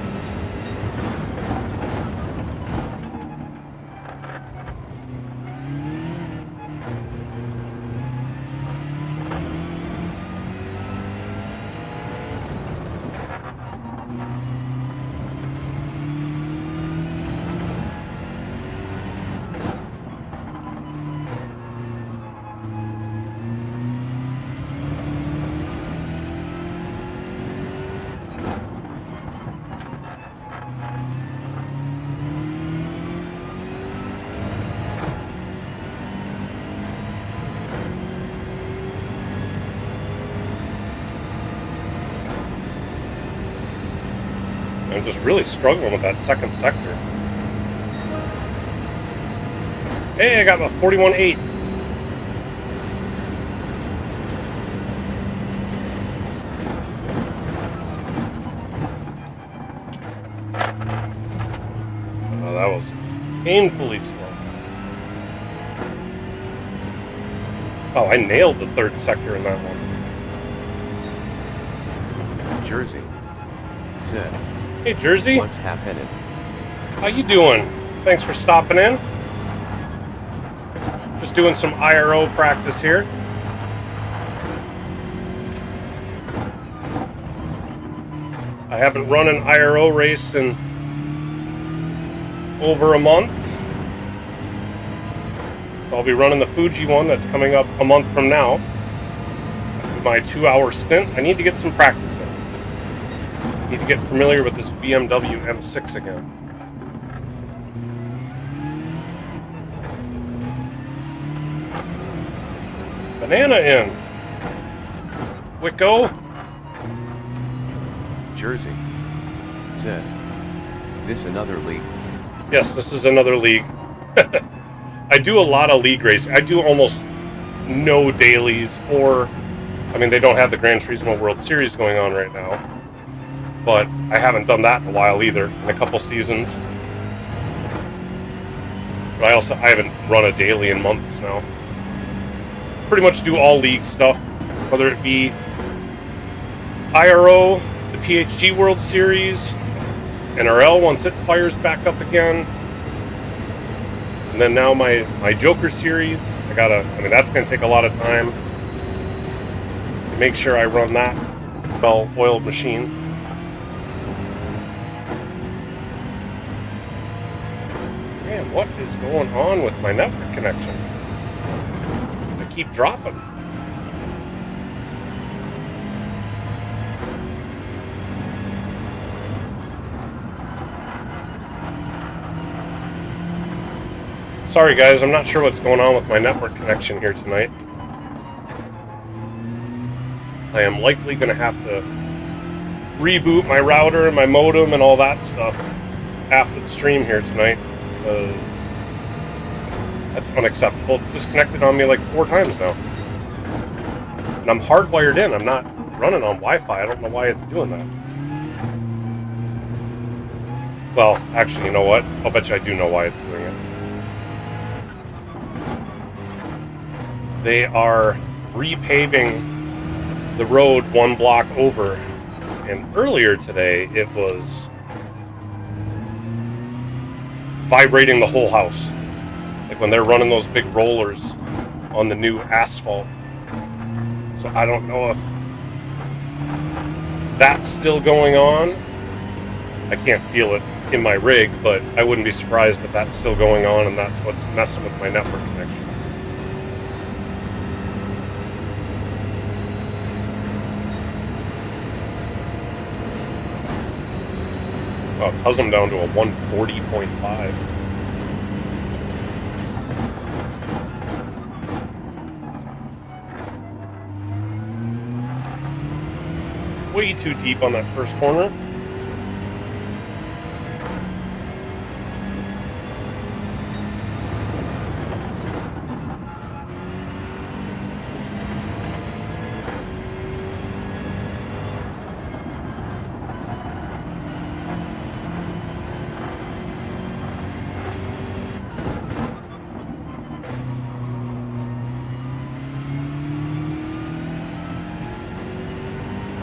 I'm just really struggling with that second sector. Hey, I got a 41.8. Oh, that was painfully slow. Oh, I nailed the third sector in that one. Jersey said, Hey, Jersey. what's happening? How you doing? Thanks for stopping in. Just doing some IRO practice here. I haven't run an IRO race in over a month. So I'll be running the Fuji one that's coming up a month from now. My 2-hour stint. I need to get some practice in. Need to get familiar with this BMW M6 again. Banana in. Wicko. Jersey said, this another league? Yes, this is another league. I do a lot of league racing. I do almost no dailies, or, I mean, they don't have the Gran Turismo World Series going on right now, but I haven't done that in a while either, in a couple seasons. But I haven't run a daily in months now. Pretty much do all league stuff, whether it be IRO, the PHG World Series, NRL once it fires back up again, And then now my Joker series, I mean, that's going to take a lot of time to make sure I run that well-oiled machine. Man, what is going on with my network connection? I keep dropping. Sorry guys, I'm not sure what's going on with my network connection here tonight. I am likely going to have to reboot my router and my modem and all that stuff after the stream here tonight, because that's unacceptable. It's disconnected on me like 4 times now. And I'm hardwired in. I'm not running on Wi-Fi. I don't know why it's doing that. Well, actually, you know what? I'll bet you I do know why it's doing it. They are repaving the road 1 block over, and earlier today it was vibrating the whole house, like when they're running those big rollers on the new asphalt. So I don't know if that's still going on. I can't feel it in my rig, but I wouldn't be surprised if that's still going on and that's what's messing with my network connection. Oh, it tells them down to a 140.5. Way too deep on that first corner.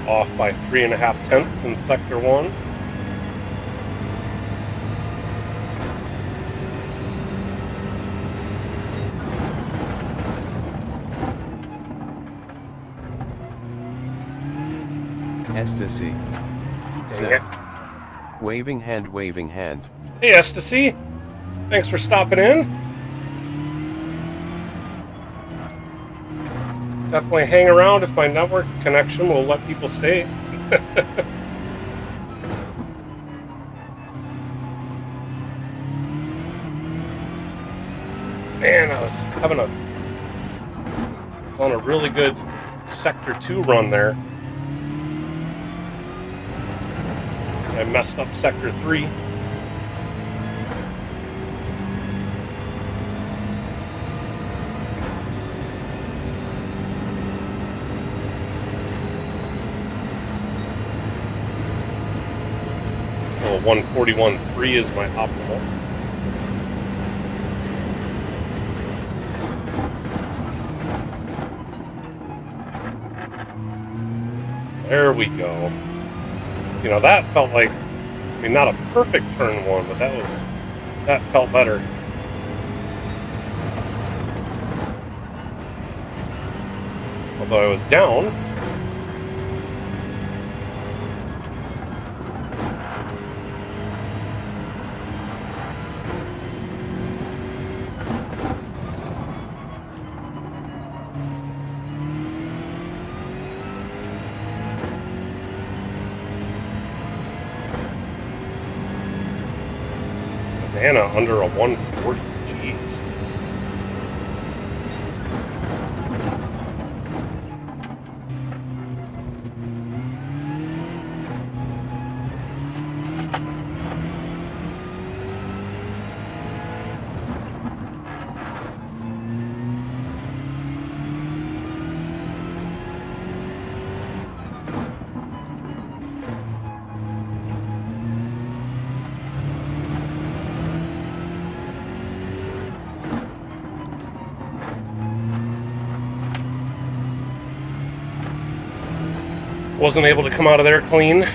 Off by 3.5 tenths in sector 1. Ecstasy. Said. Waving hand, waving hand. Hey Ecstasy, thanks for stopping in. Definitely hang around if my network connection will let people stay. Man, I was on a really good sector 2 run there. I messed up sector 3. Well, 141.3 is my optimal. There we go. You know, that felt like, I mean, not a perfect turn 1, but that felt better. Although I was down. Banana under a 140. Jeez. Wasn't able to come out of there clean.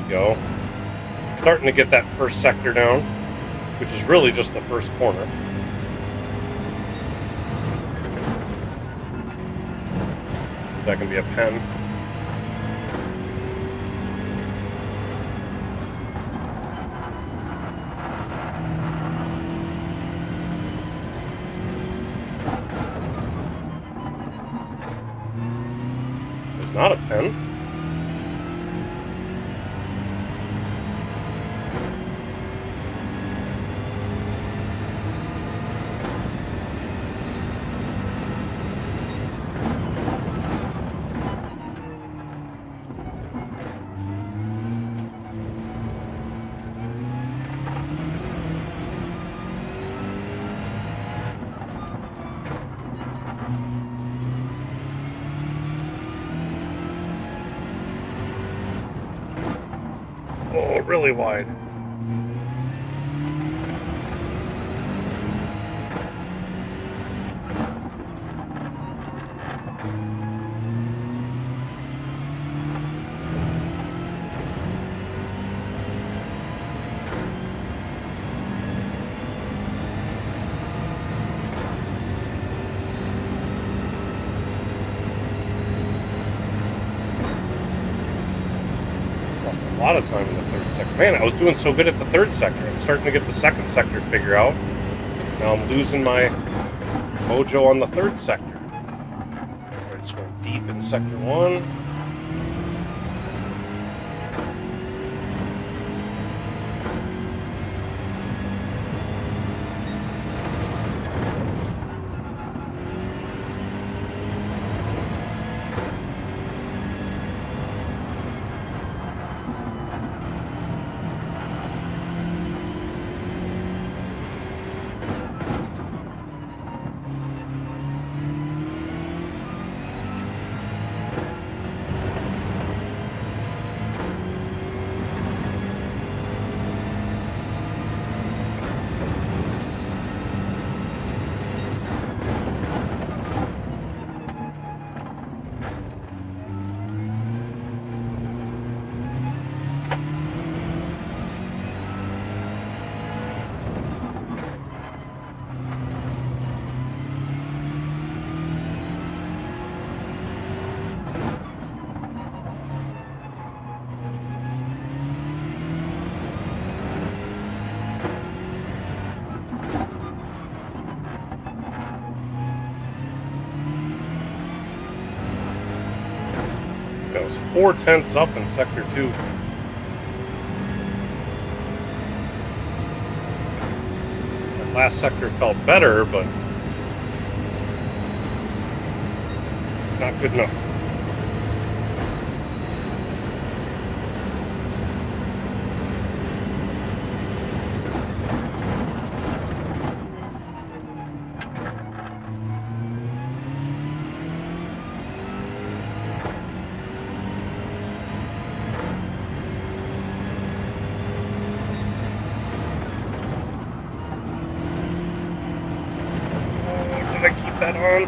go. Starting to get that first sector down, which is really just the first corner. That can be a pen. There's not a pen. Oh, really wide. A lot of time in the third sector. Man, I was doing so good at the third sector. I'm starting to get the second sector figured out. Now I'm losing my mojo on the third sector. I just went deep in sector 1. That was 4/10 up in sector 2. That last sector felt better, but not good enough. Did I keep that on?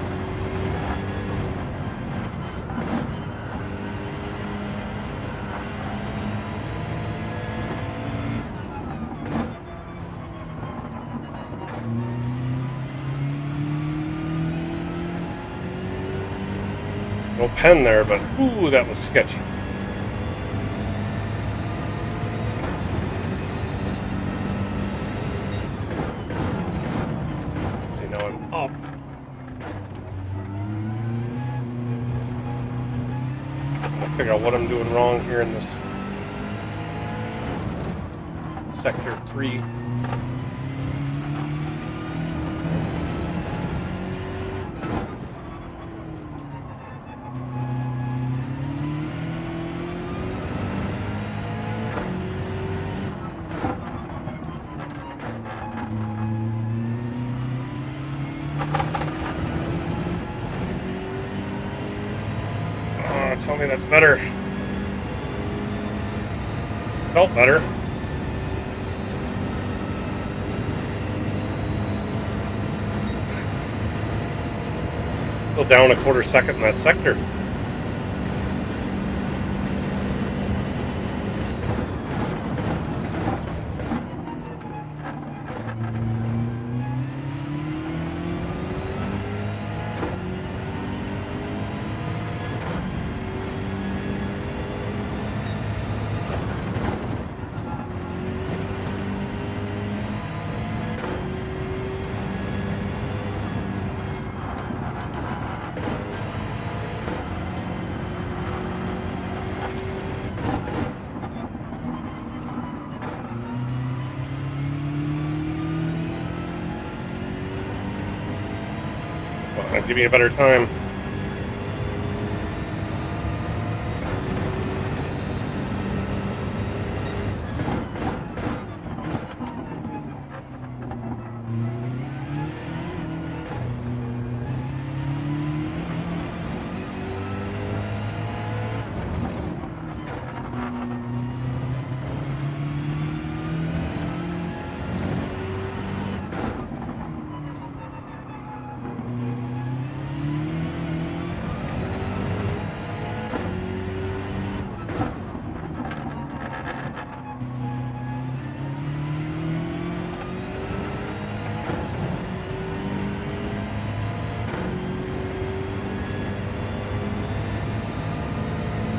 No pen there, but ooh, that was sketchy. See, now I'm up. Figure out what I'm doing wrong here in this sector 3. Tell me that's better. Felt better. Still down a quarter second in that sector. Come on, give me a better time.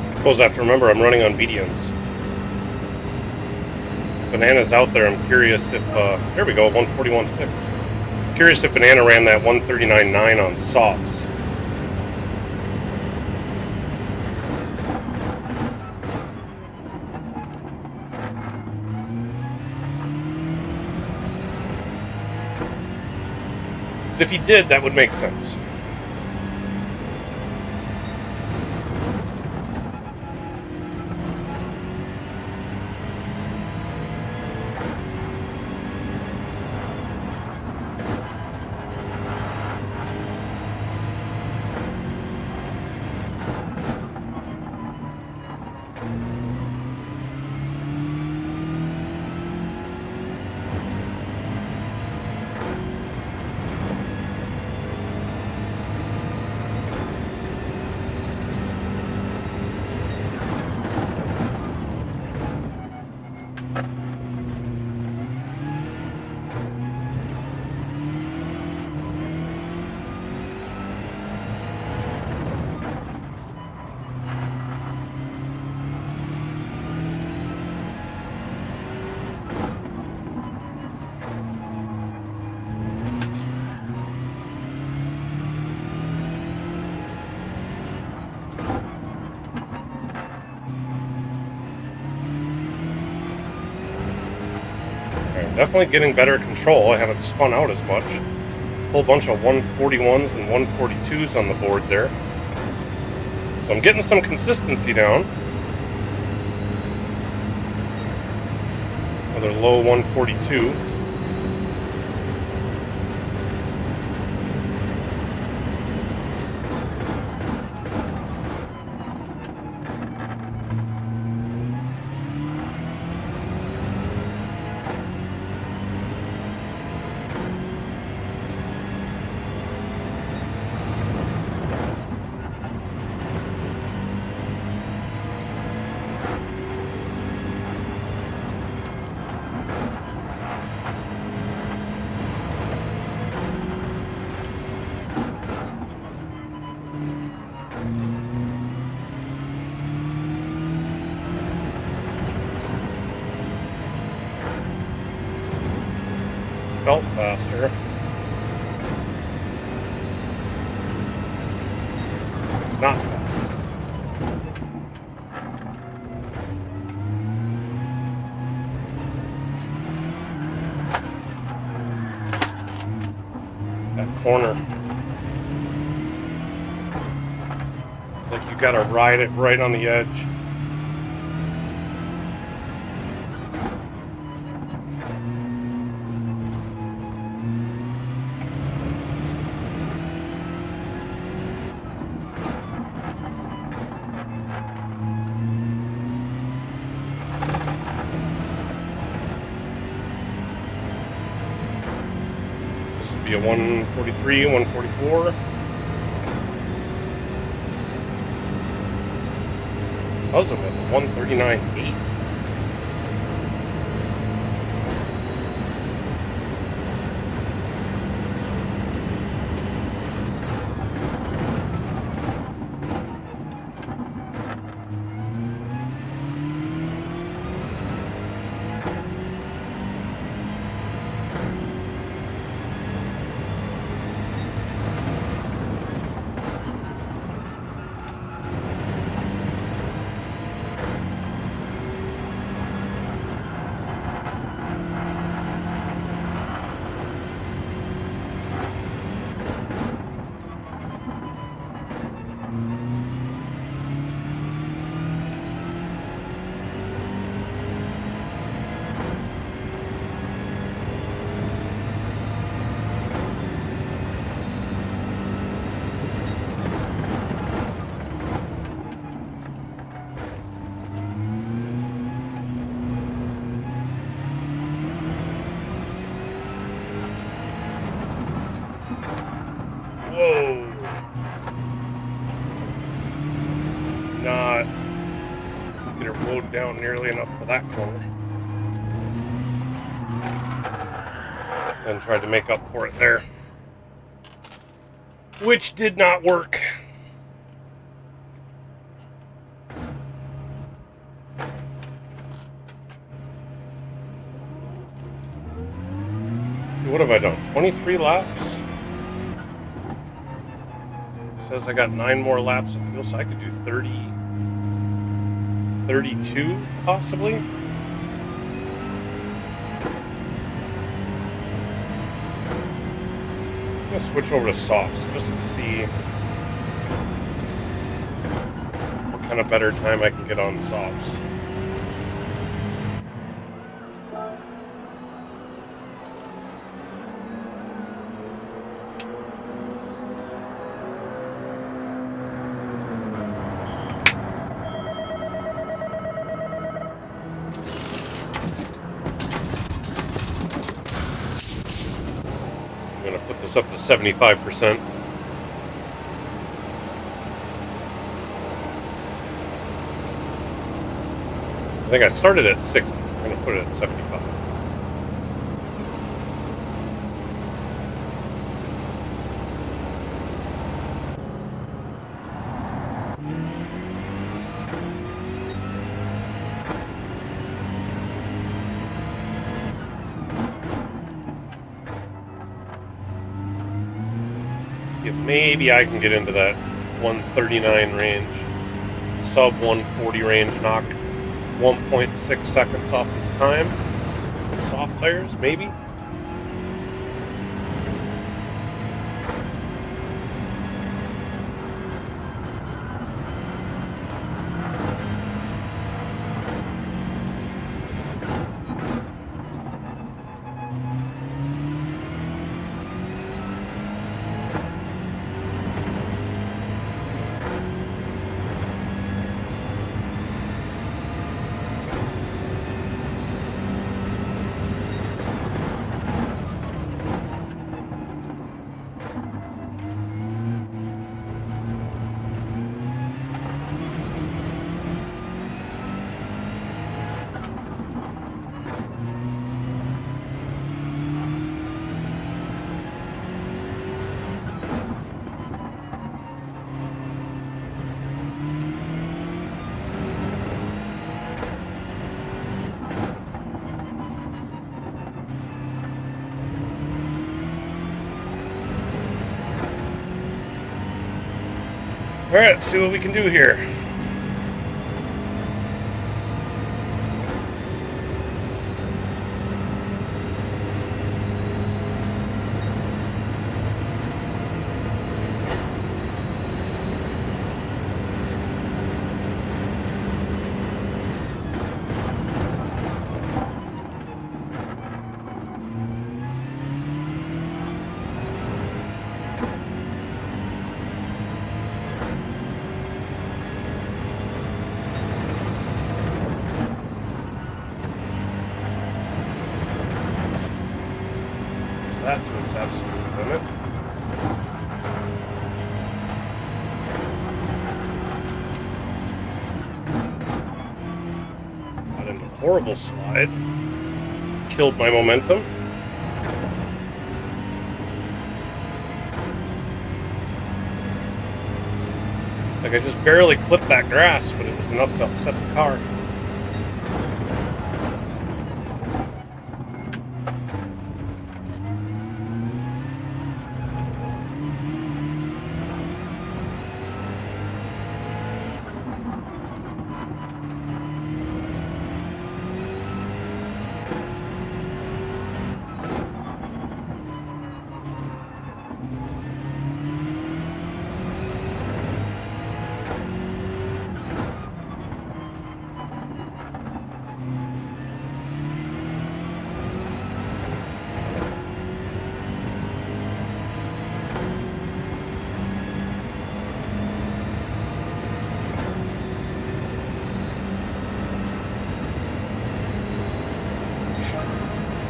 I suppose I have to remember I'm running on mediums. Banana's out there. I'm curious if, there we go, 141.6. Curious if Banana ran that 139.9 on softs. Because if he did, that would make sense. Definitely getting better control. I haven't spun out as much. Whole bunch of 141s and 142s on the board there. So I'm getting some consistency down. Another low 142. Felt faster. It's not faster. That corner. It's like you gotta ride it right on the edge. Be a 143, 144. Puzzle with 139.8. slowed down nearly enough for that corner. And tried to make up for it there. Which did not work. What have I done? 23 laps? Says I got 9 more laps of fuel, so I could do 30, 32 possibly. I'm gonna switch over to softs just to see what kind of better time I can get on softs. Up to 75%. I think I started at 60. I'm going to put it at 75. Maybe I can get into that 139 range, sub 140 range, knock 1.6 seconds off this time with soft tires, maybe. Alright, let's see what we can do here. That to its absolute limit. Got into a horrible slide. Killed my momentum. Like I just barely clipped that grass, but it was enough to upset the car.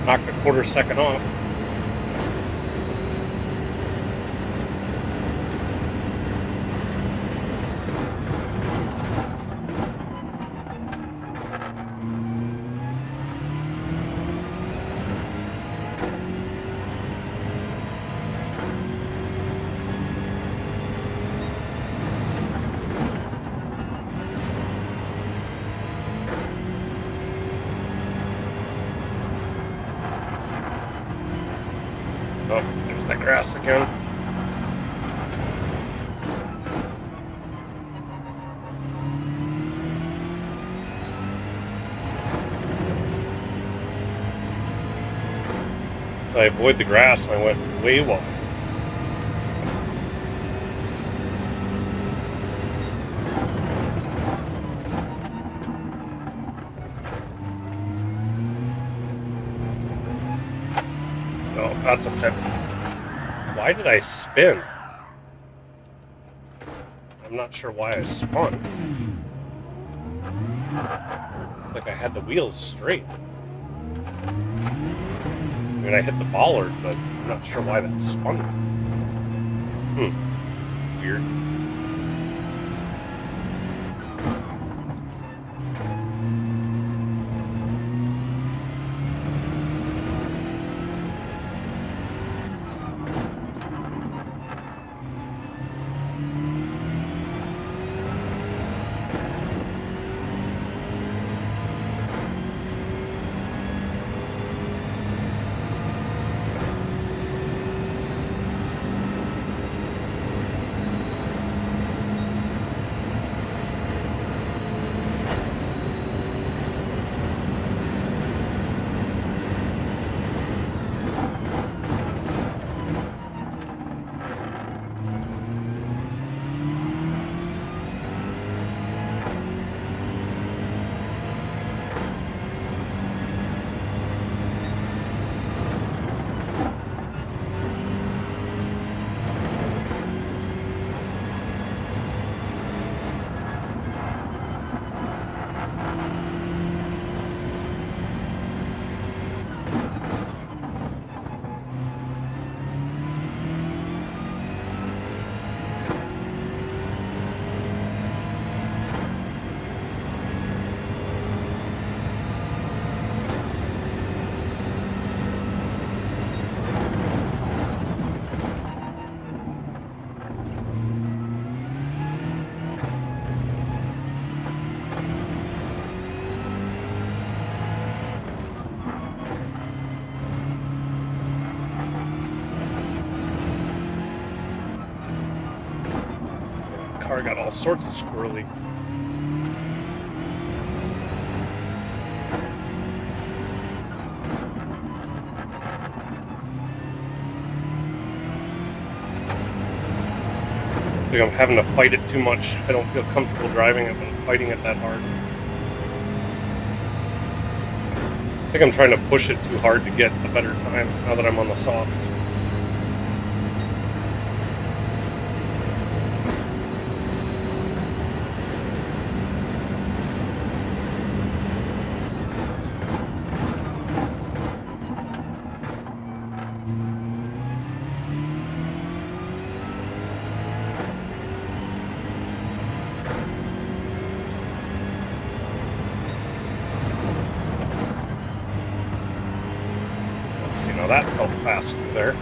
Knocked a quarter second off. Oh, there's that grass again. I avoid the grass and I went way wide. Oh, that's a pet. Why did I spin? I'm not sure why I spun. Like I had the wheels straight. I mean, I hit the bollard, but I'm not sure why that spun. Weird. Car got all sorts of squirrely. I think I'm having to fight it too much. I don't feel comfortable driving it when I'm fighting it that hard. I think I'm trying to push it too hard to get a better time now that I'm on the softs. Now that felt fast through there.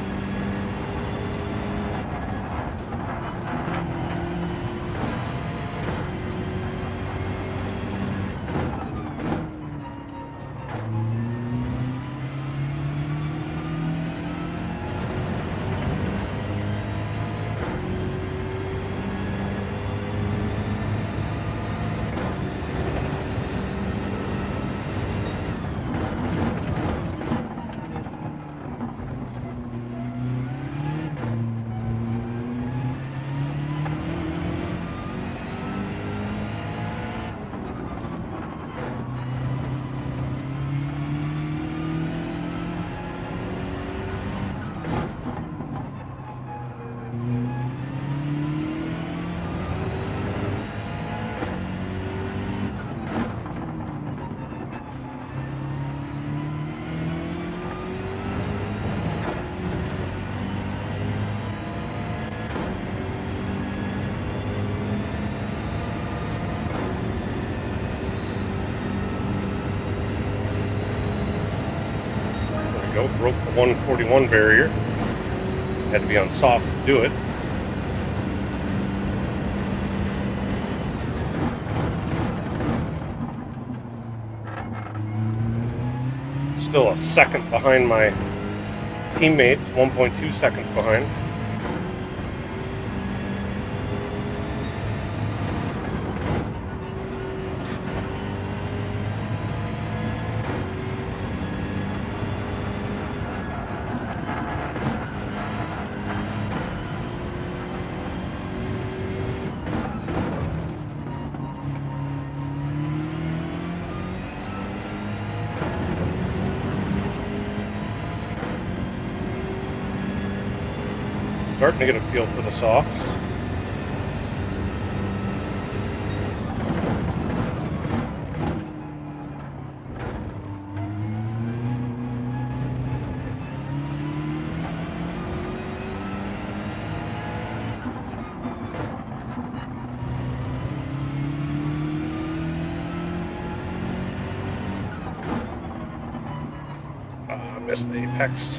There we go, broke the 141 barrier. Had to be on softs to do it. Still a second behind my teammates, 1.2 seconds behind. Starting to get a feel for the softs. Missed the apex.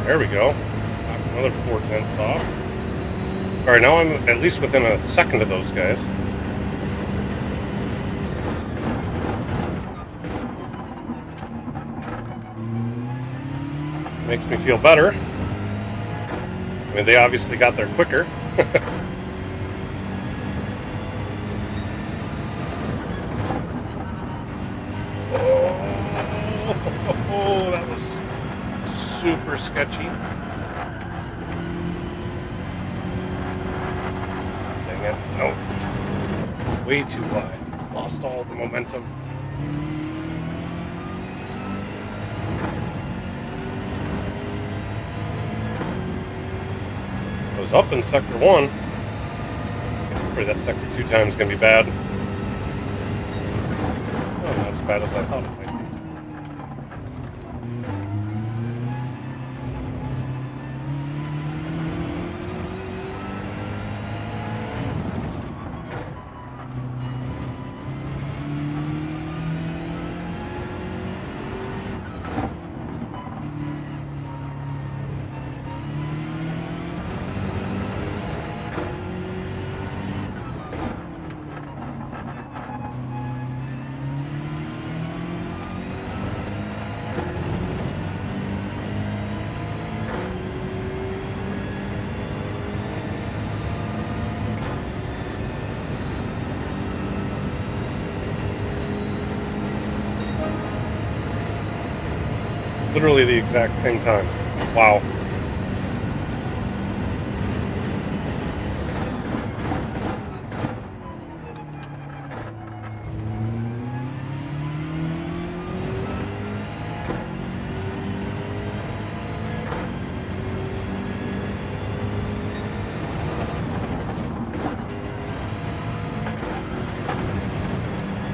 There we go. Another 4/10 off. Alright, now I'm at least within a second of those guys. Makes me feel better. I mean, they obviously got there quicker. Oh, that was super sketchy. Dang it. No. Way too wide. Lost all the momentum. I was up in Sector 1. Afraid that Sector 2 time is going to be bad. Oh, not as bad as I thought it might be. Literally the exact same time. Wow.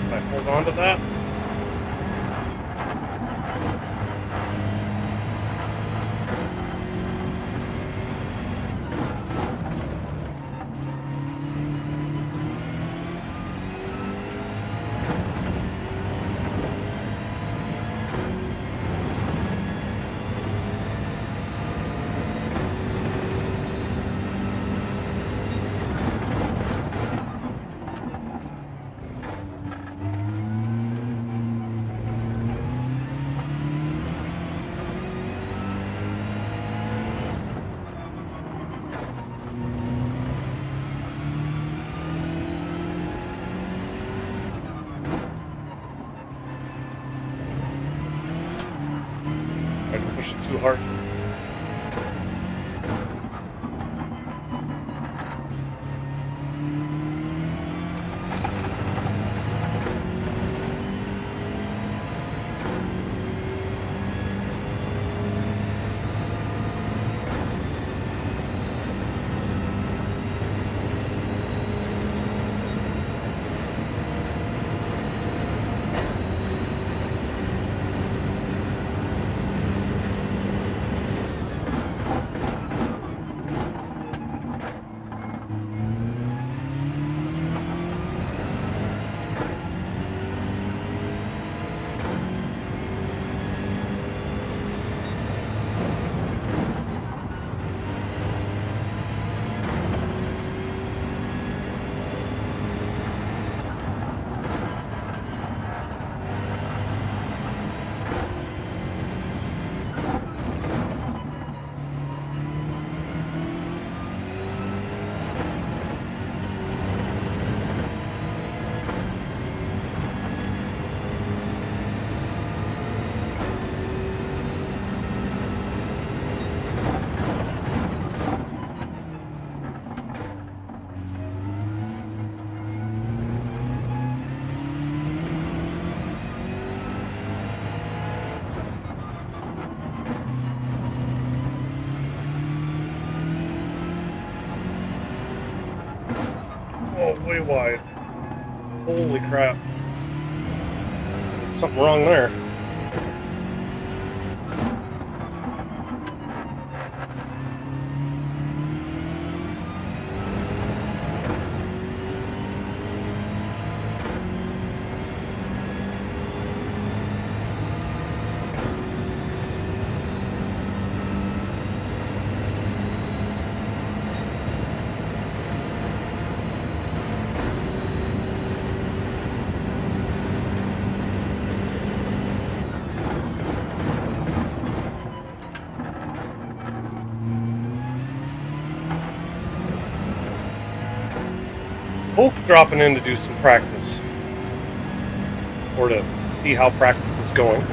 If I hold on to that. I didn't push it too hard. way wide. Holy crap. There's something wrong there. Hulk dropping in to do some practice, or to see how practice is going.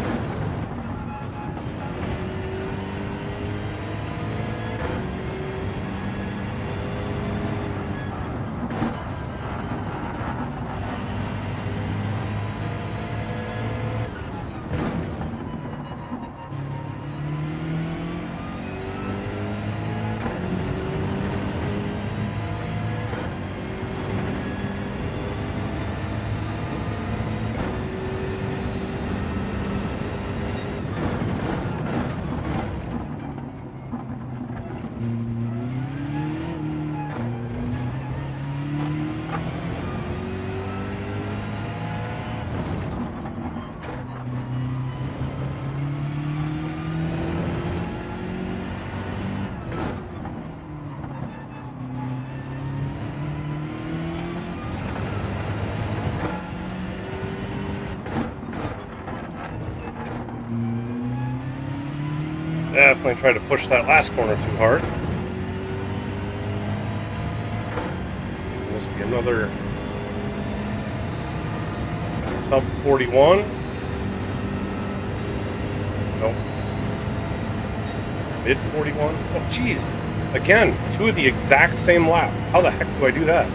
Definitely tried to push that last corner too hard. This will be another sub 41. Nope. Mid 41. Oh, geez. Again, two of the exact same lap. How the heck do I do that?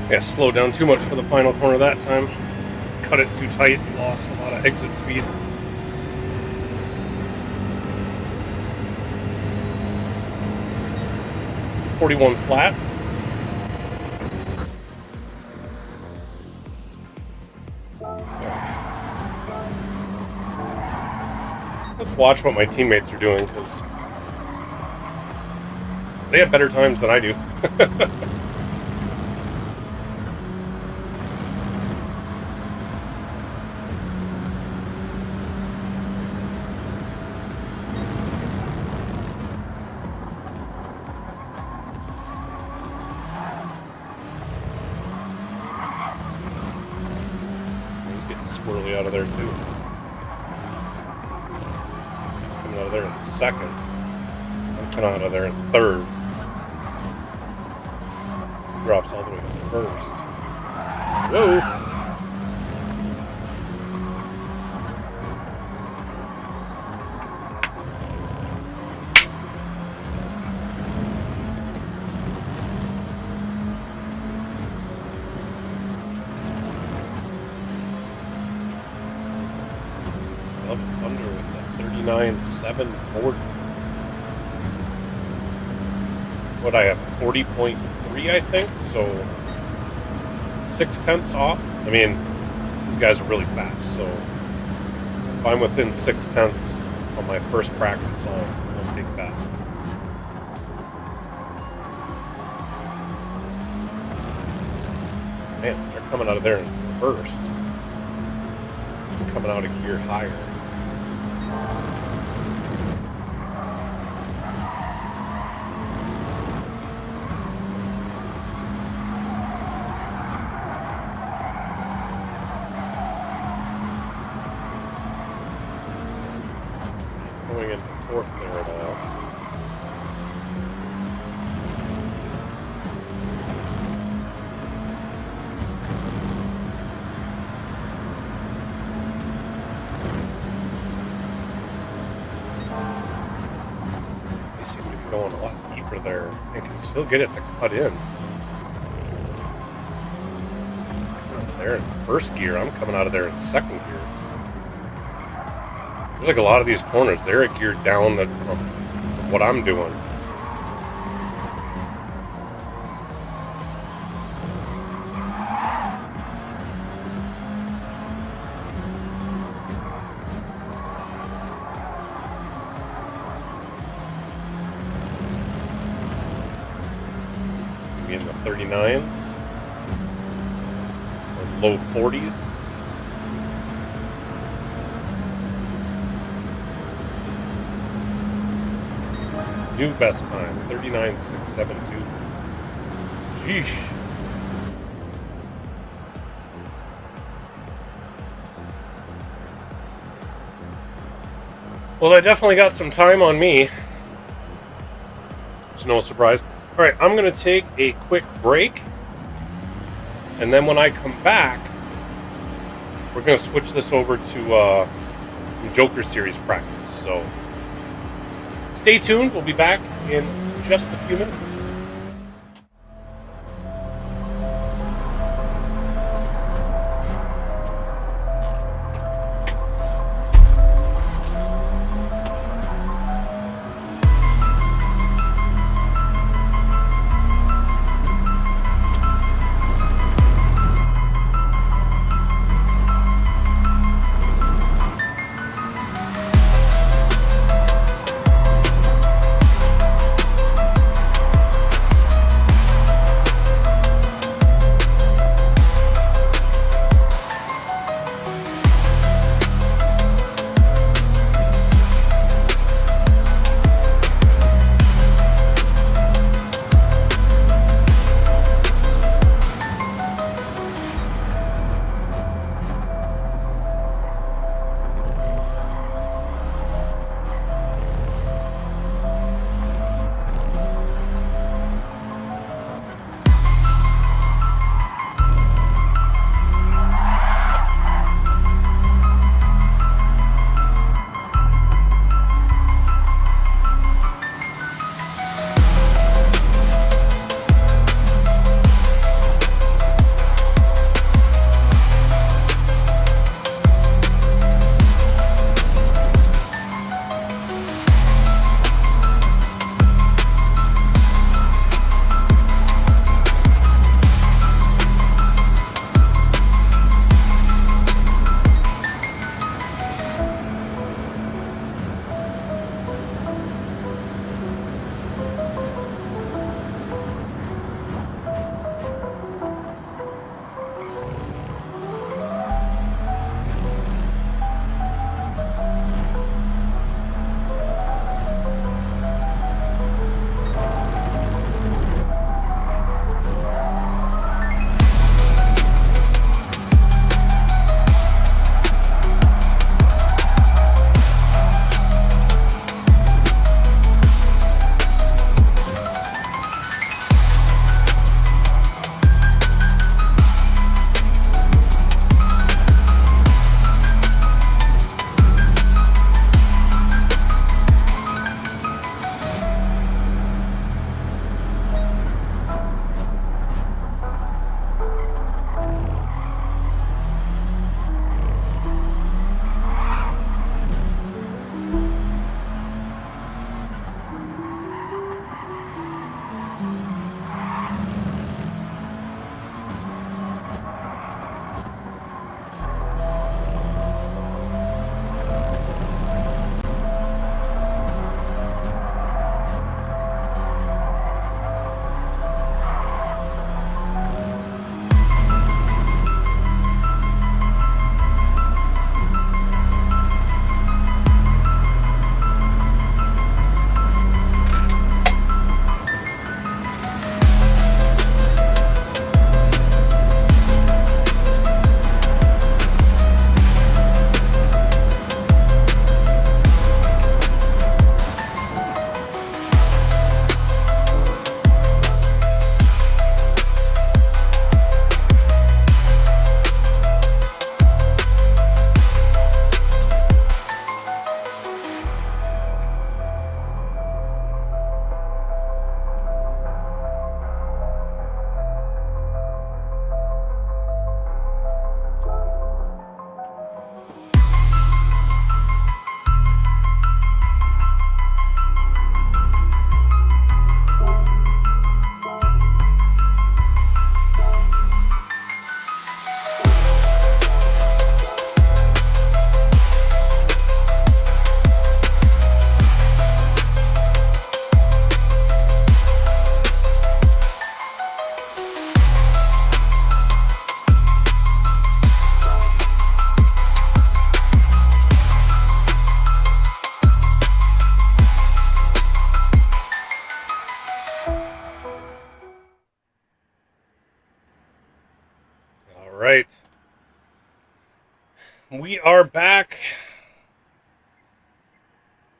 Yeah, slowed down too much for the final corner that time. Cut it too tight and lost a lot of exit speed. .41 flat. Let's watch what my teammates are doing, because they have better times than I do. Squirrely out of there too. He's coming out of there in second. I'm coming out of there in third. Drops all the way to first. Whoa! Thunder with that. 39,740. What I have, 40.3, I think. So 0.6 off. I mean, these guys are really fast. So if I'm within 0.6 on my first practice, I'll take that. Man, they're coming out of there in first. Coming out of gear higher. Going into fourth there now. Going a lot deeper there and can still get it to cut in. There in first gear, I'm coming out of there in second gear. There's like a lot of these corners, they're a gear down from what I'm doing. In the 39s or low 40s. New best time 39,672. Sheesh. Well, I definitely got some time on me. It's no surprise. All right, I'm going to take a quick break, and then when I come back, we're going to switch this over to some Joker Series practice. So stay tuned. We'll be back in just a few minutes. We are back.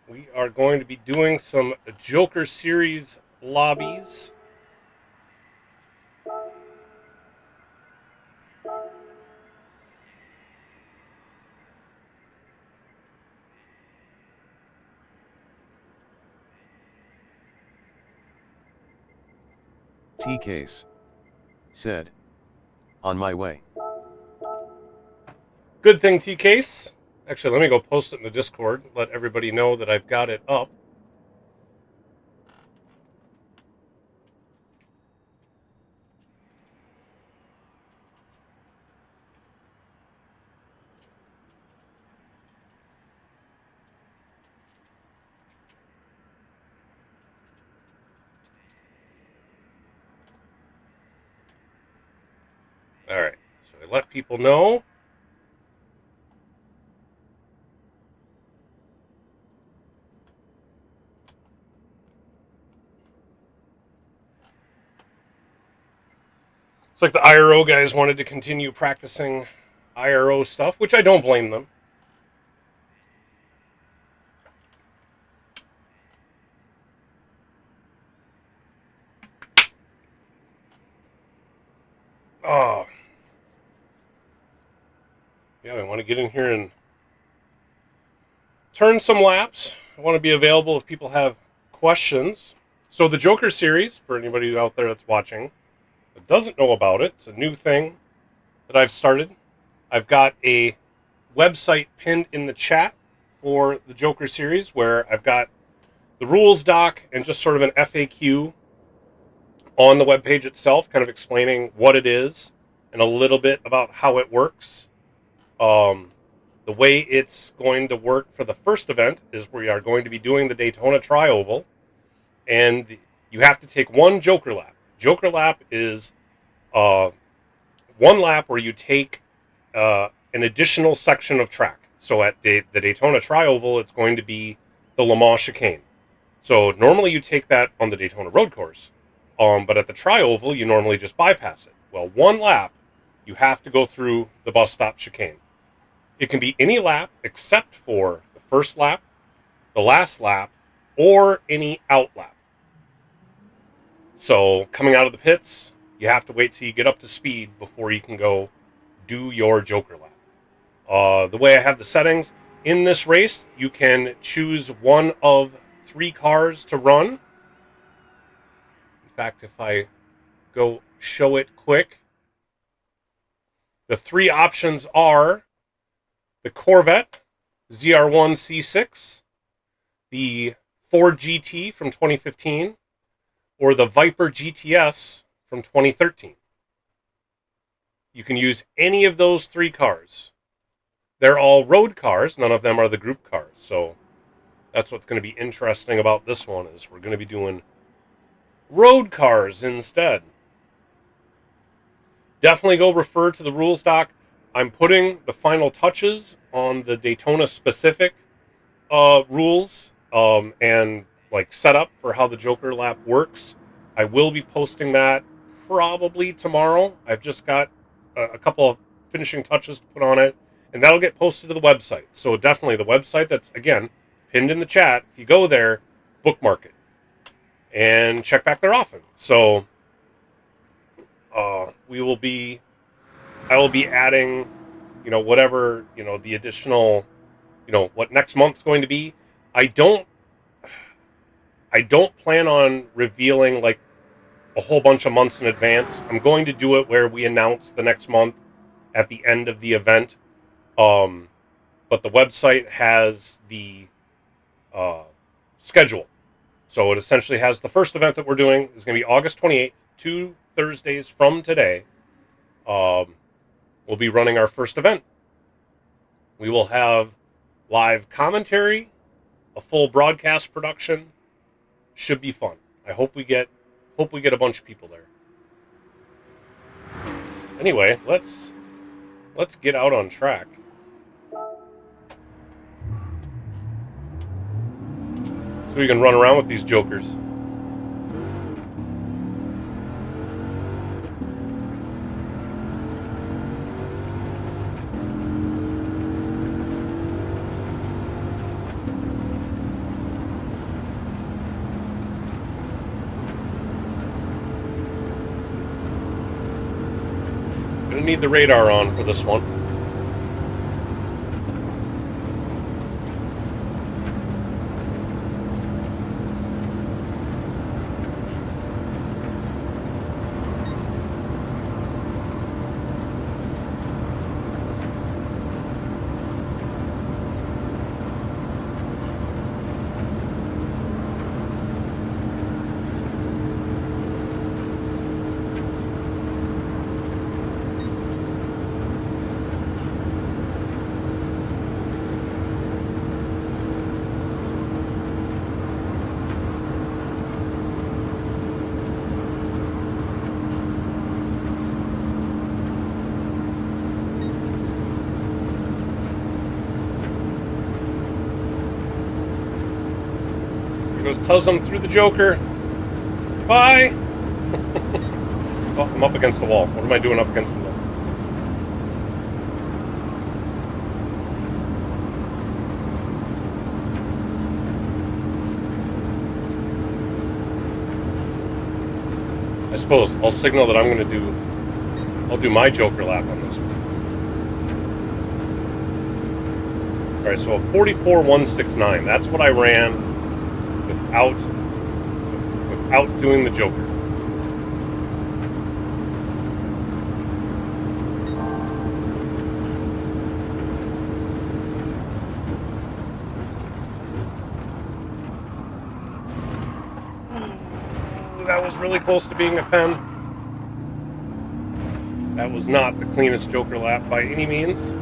We are going to be doing some Joker Series lobbies. T-Case said, on my way. Good thing, T-Case. Actually, let me go post it in the Discord. Let everybody know that I've got it up. All right, so I let people know. It's like the IRO guys wanted to continue practicing IRO stuff, which I don't blame them. Oh. Yeah, I want to get in here and turn some laps. I want to be available if people have questions. So the Joker series, for anybody out there that's watching that doesn't know about it, it's a new thing that I've started. I've got a website pinned in the chat for the Joker series where I've got the rules doc and just sort of an FAQ on the webpage itself, kind of explaining what it is and a little bit about how it works. The way it's going to work for the first event is we are going to be doing the Daytona Tri-Oval, and you have to take one Joker lap. Joker lap is one lap where you take an additional section of track. So at the Daytona Tri-Oval, it's going to be the Le Mans chicane. So normally you take that on the Daytona road course, but at the Tri-Oval, you normally just bypass it. Well, one lap, you have to go through the bus stop chicane. It can be any lap except for the first lap, the last lap, or any out lap. So coming out of the pits, you have to wait till you get up to speed before you can go do your Joker lap. The way I have the settings, in this race, you can choose one of 3 cars to run. In fact, if I go show it quick, the 3 options are the Corvette ZR1 C6, the Ford GT from 2015, or the Viper GTS from 2013. You can use any of those 3 cars. They're all road cars. None of them are the group cars. So that's what's going to be interesting about this one, is we're going to be doing road cars instead. Definitely go refer to the rules doc. I'm putting the final touches on the Daytona specific rules and like setup for how the Joker lap works. I will be posting that probably tomorrow. I've just got a couple of finishing touches to put on it, and that'll get posted to the website. So definitely the website that's, again, pinned in the chat. If you go there, bookmark it and check back there often. So I will be adding, whatever, the additional, what next month's going to be. I don't plan on revealing like a whole bunch of months in advance. I'm going to do it where we announce the next month at the end of the event. But the website has the schedule. So it essentially has the first event that we're doing is going to be August 28th, 2 Thursdays from today. We'll be running our first event. We will have live commentary, a full broadcast production. Should be fun. I hope we get a bunch of people there. Anyway, let's get out on track. So we can run around with these jokers. Gonna need the radar on for this one. Goes Tuzzum through the Joker. Bye! Oh, I'm up against the wall. What am I doing up against the wall? I suppose I'll signal that I'm going to do... I'll do my Joker lap on this one. Alright, so a 44.169. That's what I ran without doing the Joker. That was really close to being a pen. That was not the cleanest Joker lap by any means.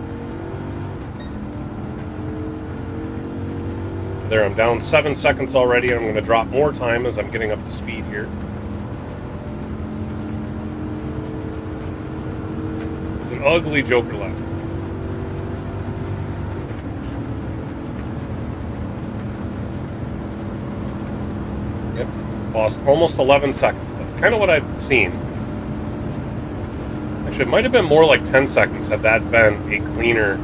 There, I'm down 7 seconds already, and I'm going to drop more time as I'm getting up to speed here. It's an ugly Joker lap. Yep, lost almost 11 seconds. That's kind of what I've seen. Actually, it might have been more like 10 seconds had that been a cleaner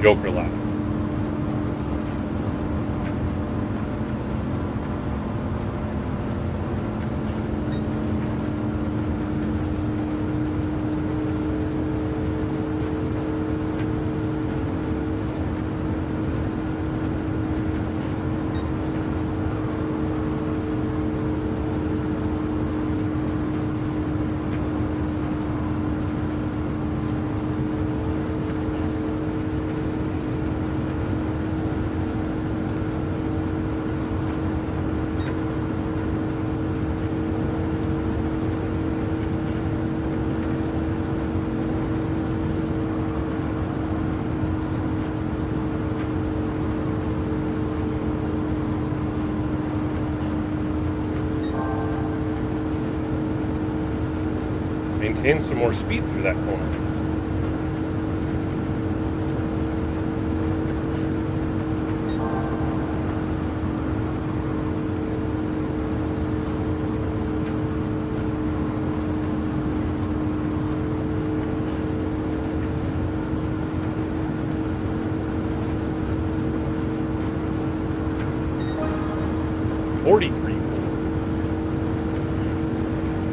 Joker lap. Maintain some more speed through that corner.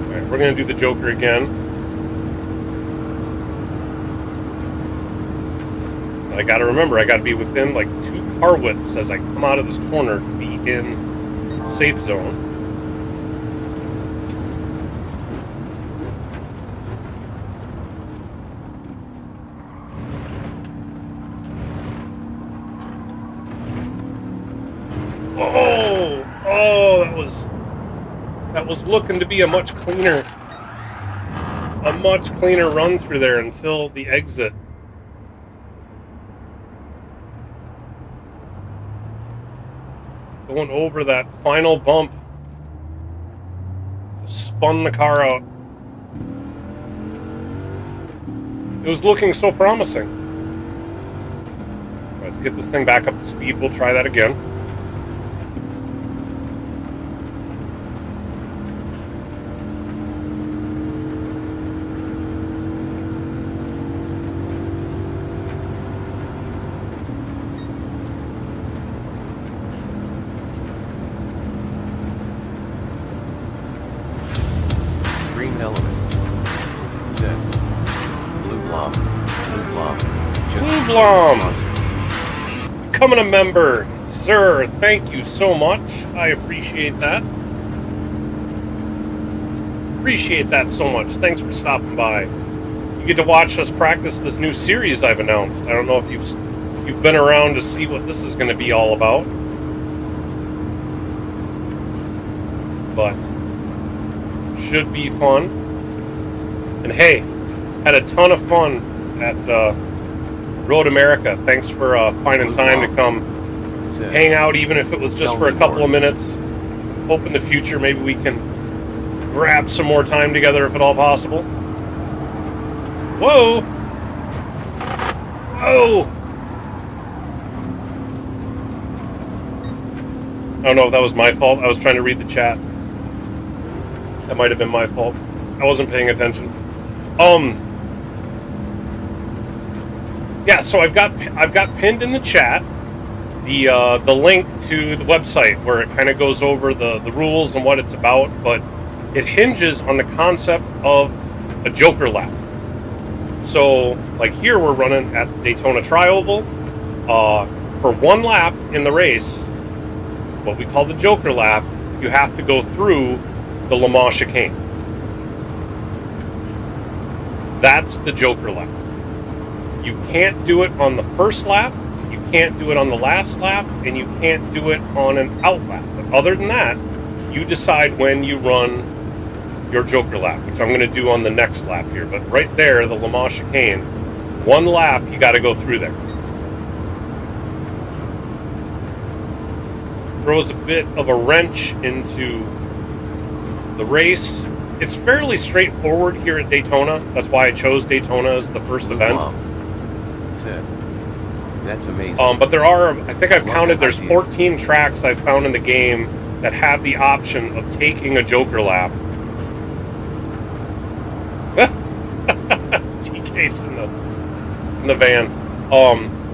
Alright, we're going to do the Joker again. I gotta remember, I gotta be within like 2 car widths as I come out of this corner to be in safe zone. That was looking to be a much cleaner run through there until the exit. Going over that final bump, spun the car out. It was looking so promising. Let's get this thing back up to speed. We'll try that again. Elements. Set. Blum, sponsor. becoming a member. Sir, thank you so much. I appreciate that. Appreciate that so much. Thanks for stopping by. You get to watch us practice this new series I've announced. I don't know if you've been around to see what this is going to be all about. But should be fun. And hey, had a ton of fun at Road America. Thanks for finding time to come hang out, even if it was just for a couple of minutes. Hope in the future maybe we can grab some more time together if at all possible. Whoa! Whoa! I don't know if that was my fault. I was trying to read the chat. That might have been my fault. I wasn't paying attention. Yeah, so I've got pinned in the chat the link to the website where it kind of goes over the rules and what it's about, but it hinges on the concept of a Joker lap. So, like here, we're running at Daytona Tri-Oval. For one lap in the race, what we call the Joker lap, you have to go through the Le Mans chicane. That's the Joker lap. You can't do it on the first lap, you can't do it on the last lap, and you can't do it on an out lap. But other than that, you decide when you run your Joker lap, which I'm going to do on the next lap here. But right there, the Le Mans chicane, one lap, you got to go through there. Throws a bit of a wrench into the race. It's fairly straightforward here at Daytona. That's why I chose Daytona as the first event. Said. That's amazing. But there are, I think I've counted, there's 14 tracks I've found in the game that have the option of taking a Joker lap. TK's in the van.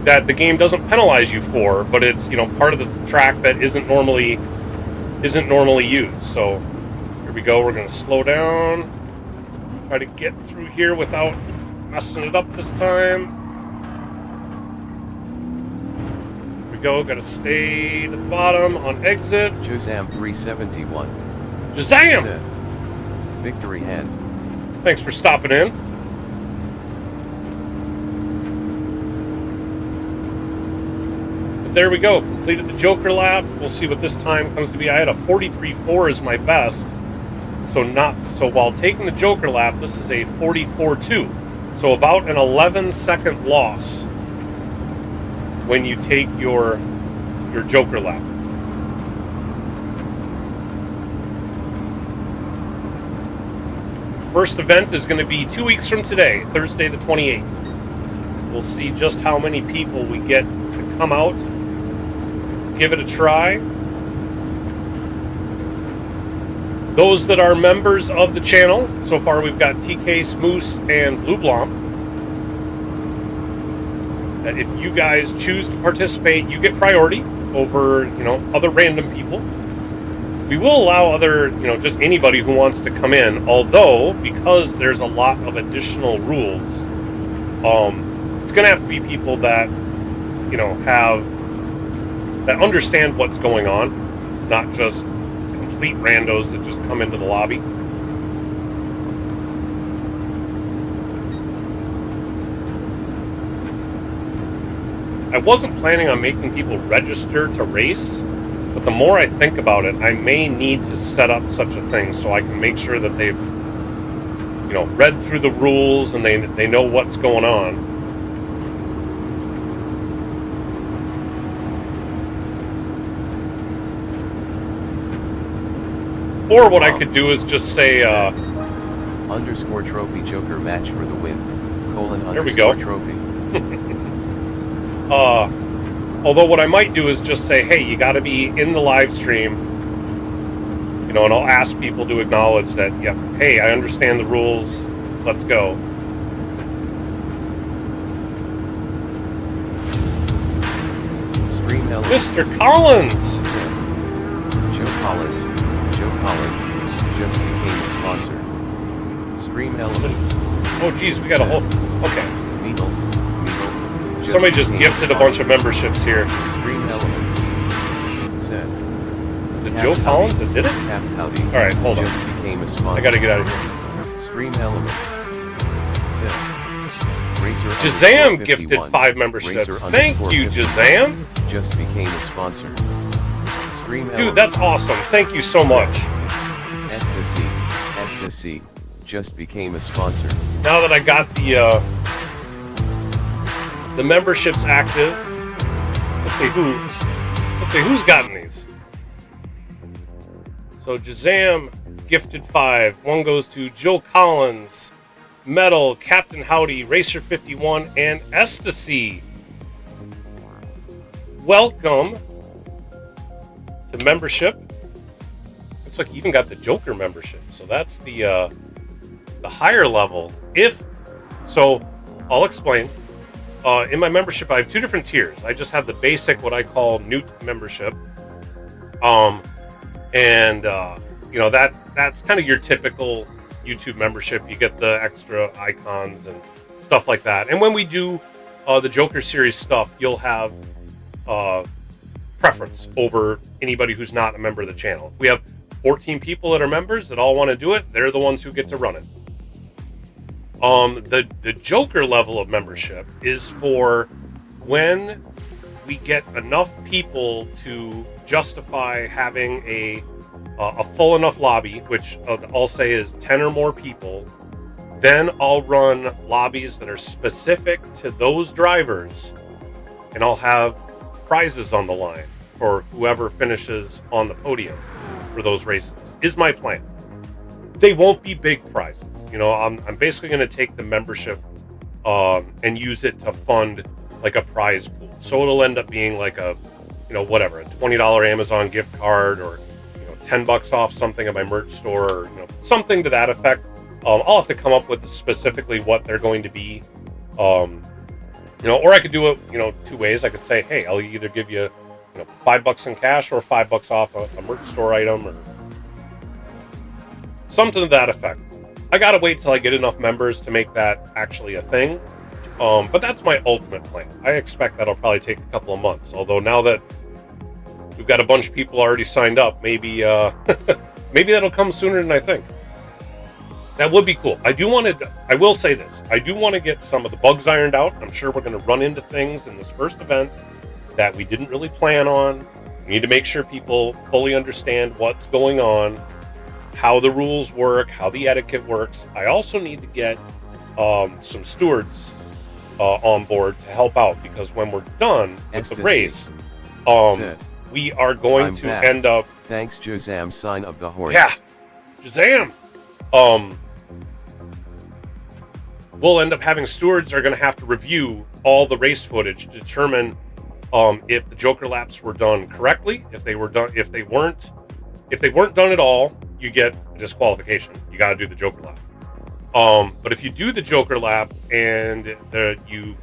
That the game doesn't penalize you for, but it's, you know, part of the track that isn't normally used. So here we go. We're going to slow down, try to get through here without messing it up this time. Here we go. Got to stay to the bottom on exit. Josam 371. Jazam! Said. Victory hand. Thanks for stopping in. But there we go. Completed the Joker lap. We'll see what this time comes to be. I had a 43.4 as my best. So while taking the Joker lap, this is a 44.2. So about an 11-second loss when you take your Joker lap. First event is going to be 2 weeks from today, Thursday the 28th. We'll see just how many people we get to come out, give it a try. Those that are members of the channel, so far we've got TK, Smoose, and Blue Blom. If you guys choose to participate, you get priority over, you know, other random people. We will allow other, you know, just anybody who wants to come in, although, because there's a lot of additional rules, it's going to have to be people that, you know, that understand what's going on, not just complete randos that just come into the lobby. I wasn't planning on making people register to race, but the more I think about it, I may need to set up such a thing so I can make sure that they've, you know, read through the rules and they know what's going on. Or what I could do is just say underscore trophy Joker match for the win. There we go. Trophy. Although what I might do is just say, hey, you got to be in the live stream, you know, and I'll ask people to acknowledge that, yeah, hey, I understand the rules, let's go. Scream Mr. Collins! Joe Collins just became a sponsor. Scream Elements. Oh, geez, we got a whole... Okay. Needle. somebody just gifted a bunch of memberships here. Scream Elements said. The Joe Collins that did it? Howdy. All right, hold on. Just became a sponsor. I gotta get out of here. Scream Elements said. Racer Jazam gifted 51. 5 memberships. Racer Thank you, 51 Jazam. Just became a sponsor. Scream Dude, Elements that's awesome. Thank you so much. SJS just became a sponsor. Now that I got the memberships active, let's see who's gotten these. So Jazam gifted 5. One goes to Joe Collins, Metal, Captain Howdy, Racer 51, and Ecstasy. Welcome to membership. Looks like you even got the Joker membership. So that's the higher level. So, I'll explain. In my membership, I have 2 different tiers. I just have the basic, what I call Newt membership. That's kind of your typical YouTube membership. You get the extra icons and stuff like that. And when we do the Joker series stuff, you'll have preference over anybody who's not a member of the channel. If we have 14 people that are members that all want to do it, they're the ones who get to run it. The Joker level of membership is for when we get enough people to justify having a full enough lobby, which I'll say is 10 or more people. Then I'll run lobbies that are specific to those drivers, and I'll have prizes on the line for whoever finishes on the podium for those races, is my plan. They won't be big prizes. I'm basically going to take the membership and use it to fund like a prize pool. So it'll end up being like a $20 Amazon gift card, or $10 off something at my merch store, or something to that effect. I'll have to come up with specifically what they're going to be. Or I could do it 2 ways. I could say, hey, I'll either give you $5 in cash or $5 off a merch store item, or something to that effect. I gotta wait till I get enough members to make that actually a thing. But that's my ultimate plan. I expect that'll probably take a couple of months. Although now that we've got a bunch of people already signed up, maybe maybe that'll come sooner than I think. That would be cool. I will say this. I do want to get some of the bugs ironed out. I'm sure we're going to run into things in this first event that we didn't really plan on. We need to make sure people fully understand what's going on, how the rules work, how the etiquette works. I also need to get some stewards on board to help out, because when we're done with the race, we are going to end up... Thanks, Jazam, sign of the horse. Yeah, Jazam! We'll end up having stewards that are going to have to review all the race footage to determine if the Joker laps were done correctly. If they weren't done at all, you get a disqualification. You got to do the Joker lap. But if you do the Joker lap and you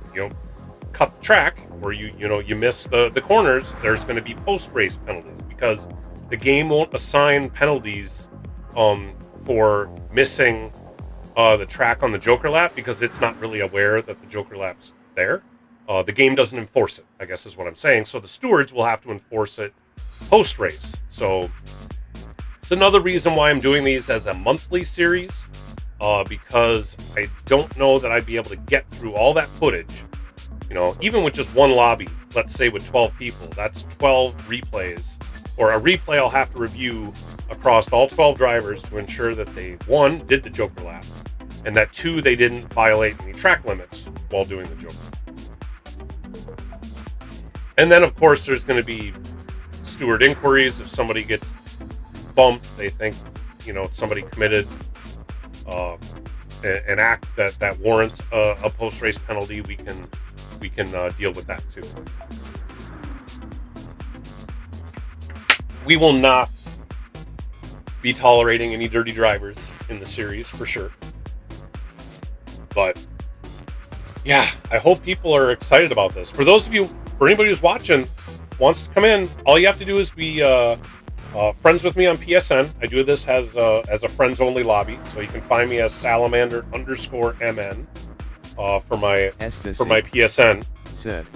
cut the track, or you miss the corners, there's going to be post-race penalties, because the game won't assign penalties for missing the track on the Joker lap, because it's not really aware that the Joker lap's there. The game doesn't enforce it, I guess is what I'm saying. So the stewards will have to enforce it post-race. So it's another reason why I'm doing these as a monthly series, because I don't know that I'd be able to get through all that footage. Even with just one lobby, let's say with 12 people, that's 12 replays, or a replay I'll have to review across all 12 drivers to ensure that they, 1, did the Joker lap, and that 2, they didn't violate any track limits while doing the Joker. And then, of course, there's going to be steward inquiries. If somebody gets bumped, they think, somebody committed an act that warrants a post-race penalty, we can deal with that too. We will not be tolerating any dirty drivers in the series, for sure. But yeah, I hope people are excited about this. For anybody who's watching, wants to come in, all you have to do is be friends with me on PSN. I do this as a friends only lobby, so you can find me as salamander_mn for my PSN. said.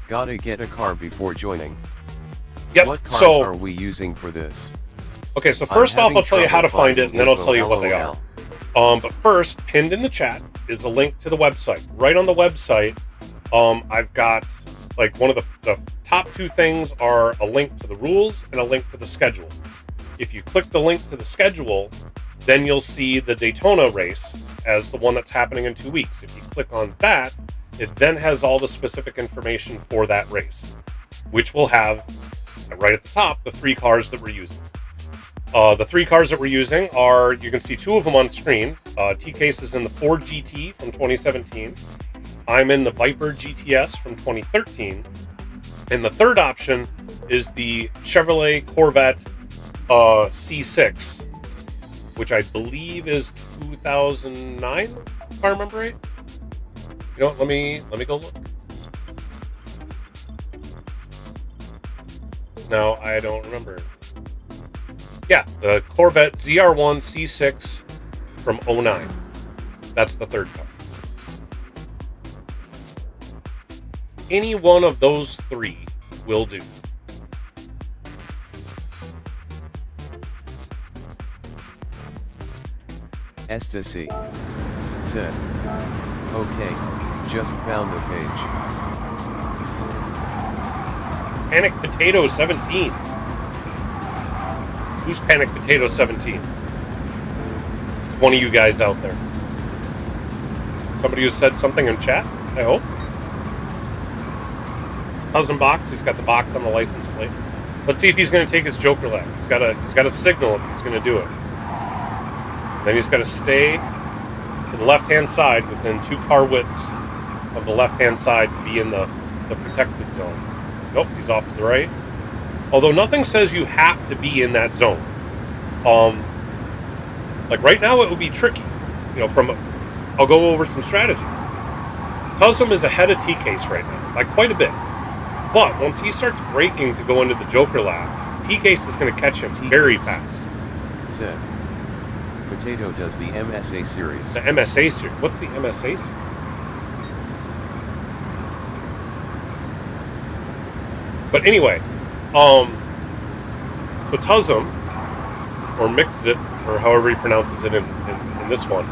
Gotta get a car before joining. Yep. What cars So are we using for this? okay, so first off, I'll tell you how to find it, and then I'll tell you what they are. LOL. But first, pinned in the chat is a link to the website. Right on the website, I've got like one of the top two things are a link to the rules and a link to the schedule. If you click the link to the schedule, then you'll see the Daytona race as the one that's happening in 2 weeks. If you click on that, it then has all the specific information for that race, which will have right at the top the three cars that we're using. The three cars that we're using are, you can see two of them on screen. T-Case is in the Ford GT from 2017. I'm in the Viper GTS from 2013. And the third option is the Chevrolet Corvette C6, which I believe is 2009, if I remember right. You know what, let me go look. No, I don't remember. Yeah, the Corvette ZR1 C6 from 09. That's the third car. Any one of those three will do. Ecstasy said. Okay, just found the page. Panic Potato 17. Who's Panic Potato 17? It's one of you guys out there. Somebody who said something in chat, I hope. Cousin Box, he's got the box on the license plate. Let's see if he's going to take his Joker lap. He's got a signal if he's going to do it. Then he's got to stay to the left-hand side within 2 car widths of the left-hand side to be in the protected zone. Nope, he's off to the right. Although nothing says you have to be in that zone. Like right now it would be tricky. You know, I'll go over some strategy. Tusm is ahead of T-Case right now, by quite a bit. But once he starts braking to go into the Joker lap, T-Case is going to catch him very fast. Said. Potato does the MSA series. The MSA series? What's the MSA series? But anyway, so Tusm, or Mixed-It, or however he pronounces it in this one,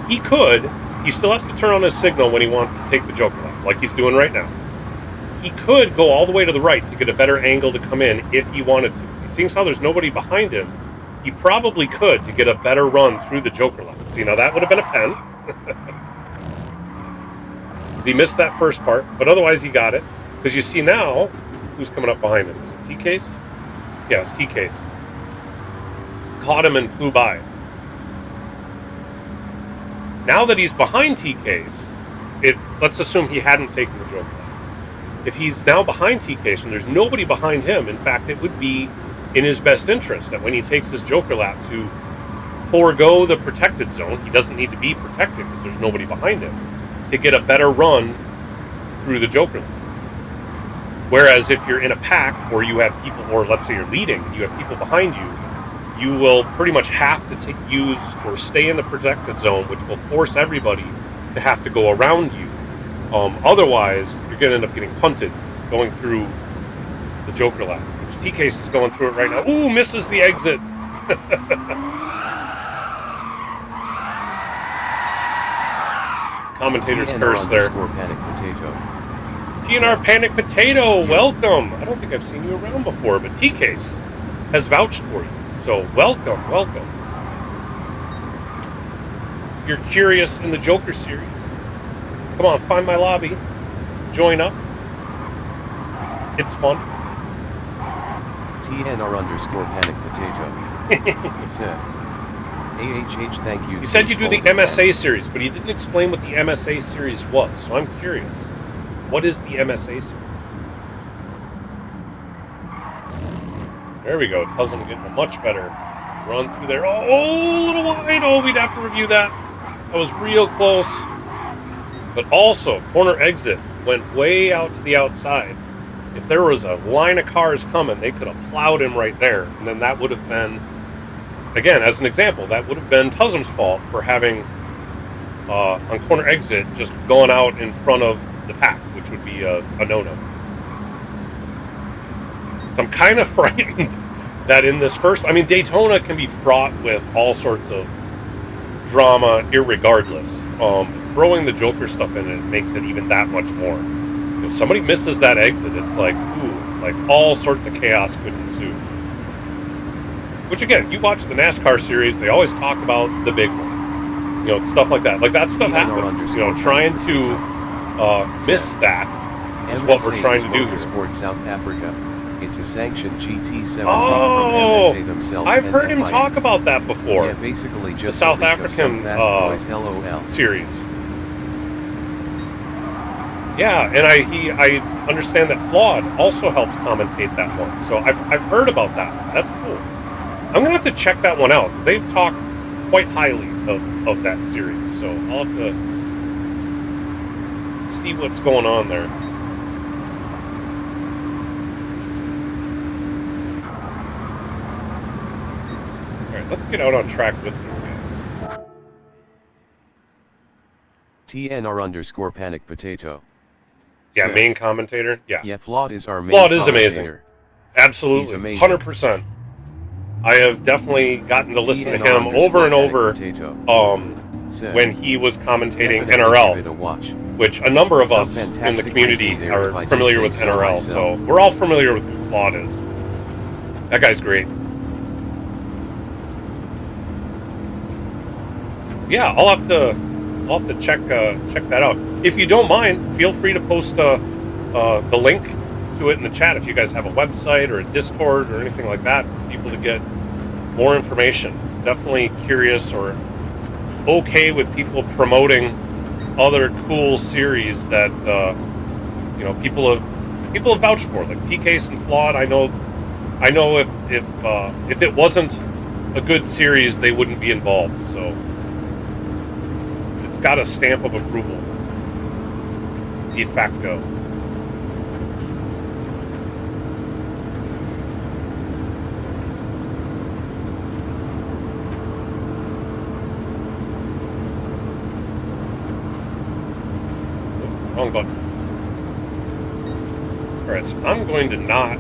he still has to turn on his signal when he wants to take the Joker lap, like he's doing right now. He could go all the way to the right to get a better angle to come in if he wanted to. Seeing how there's nobody behind him, he probably could to get a better run through the Joker lap. See, now that would have been a pen. Because he missed that first part, but otherwise he got it. Because you see now, who's coming up behind him? Is it T-Case? Yeah, it's T-Case. Caught him and flew by. Now that he's behind T-Case, let's assume he hadn't taken the Joker lap. If he's now behind T-Case and there's nobody behind him, in fact, it would be in his best interest that when he takes his Joker lap to forego the protected zone, he doesn't need to be protected because there's nobody behind him, to get a better run through the Joker lap. Whereas if you're in a pack or you have people, or let's say you're leading, and you have people behind you, you will pretty much have to use or stay in the protected zone, which will force everybody to have to go around you. Otherwise, you're going to end up getting punted going through the Joker lap, which T-Case is going through it right now. Ooh, misses the exit. Commentator's curse there. Panic Potato. TNR Panic Potato, welcome. I don't think I've seen you around before, but T-Case has vouched for you. So welcome. If you're curious in the Joker series, come on, find my lobby. Join up. It's fun. TNR_Panic Potato. He said. AHH, thank you. You said you do the MSA series, but you didn't explain what the MSA series was, so I'm curious. What is the MSA series? There we go. Tells him getting a much better run through there. Oh, a little wide. Oh, we'd have to review that. That was real close. But also, corner exit went way out to the outside. If there was a line of cars coming, they could have plowed him right there. And then that would have been, again, as an example, that would have been Tusm's fault for having, on corner exit, just gone out in front of the pack, which would be a no-no. So I'm kind of frightened that in this first, I mean, Daytona can be fraught with all sorts of drama, irregardless. Throwing the Joker stuff in it makes it even that much more. If somebody misses that exit, it's like, ooh, like all sorts of chaos could ensue. Which again, you watch the NASCAR series, they always talk about the big one. You know, stuff like that. Like that stuff happens. You know, trying to miss that is what we're trying to do here. Sport South Africa. It's a sanctioned GT7 from MSA themselves. I've heard him talk about that before. Yeah, basically just the South African series. Yeah, and I understand that Flawed also helps commentate that one. So I've heard about that one. That's cool. I'm gonna have to check that one out because they've talked quite highly of that series. So I'll have to see what's going on there. Let's get out on track with these guys. TNR _panic potato. Yeah, main commentator. Yeah. Yeah, Flawed is our main Flawed is commentator. amazing. Absolutely. He's amazing. 100%. I have definitely gotten to listen to him over and over when he was commentating NRL, which a number of us in the community are familiar with NRL, so we're all familiar with who Flawed is. That guy's great. Yeah, I'll have to check that out. If you don't mind, feel free to post the link to it in the chat if you guys have a website or a Discord or anything like that for people to get more information. Definitely curious or okay with people promoting other cool series that you know people have vouched for, like TK's and Flawed. I know if it wasn't a good series, they wouldn't be involved. So it's got a stamp of approval, de facto. Wrong button. Alright, so I'm going to not...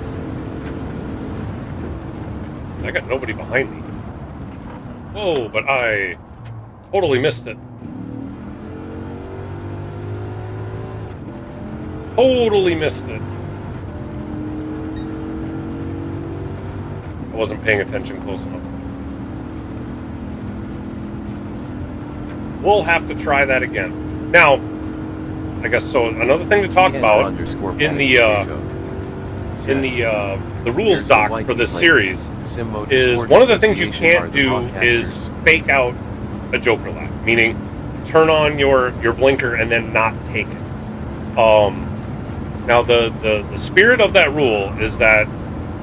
I got nobody behind me. Whoa, but I totally missed it. Totally missed it. I wasn't paying attention close enough. We'll have to try that again. Now, I guess so. Another thing to talk about in the rules doc for this series is one of the things you can't do is fake out a Joker lap, meaning turn on your blinker and then not take it. Now the spirit of that rule is that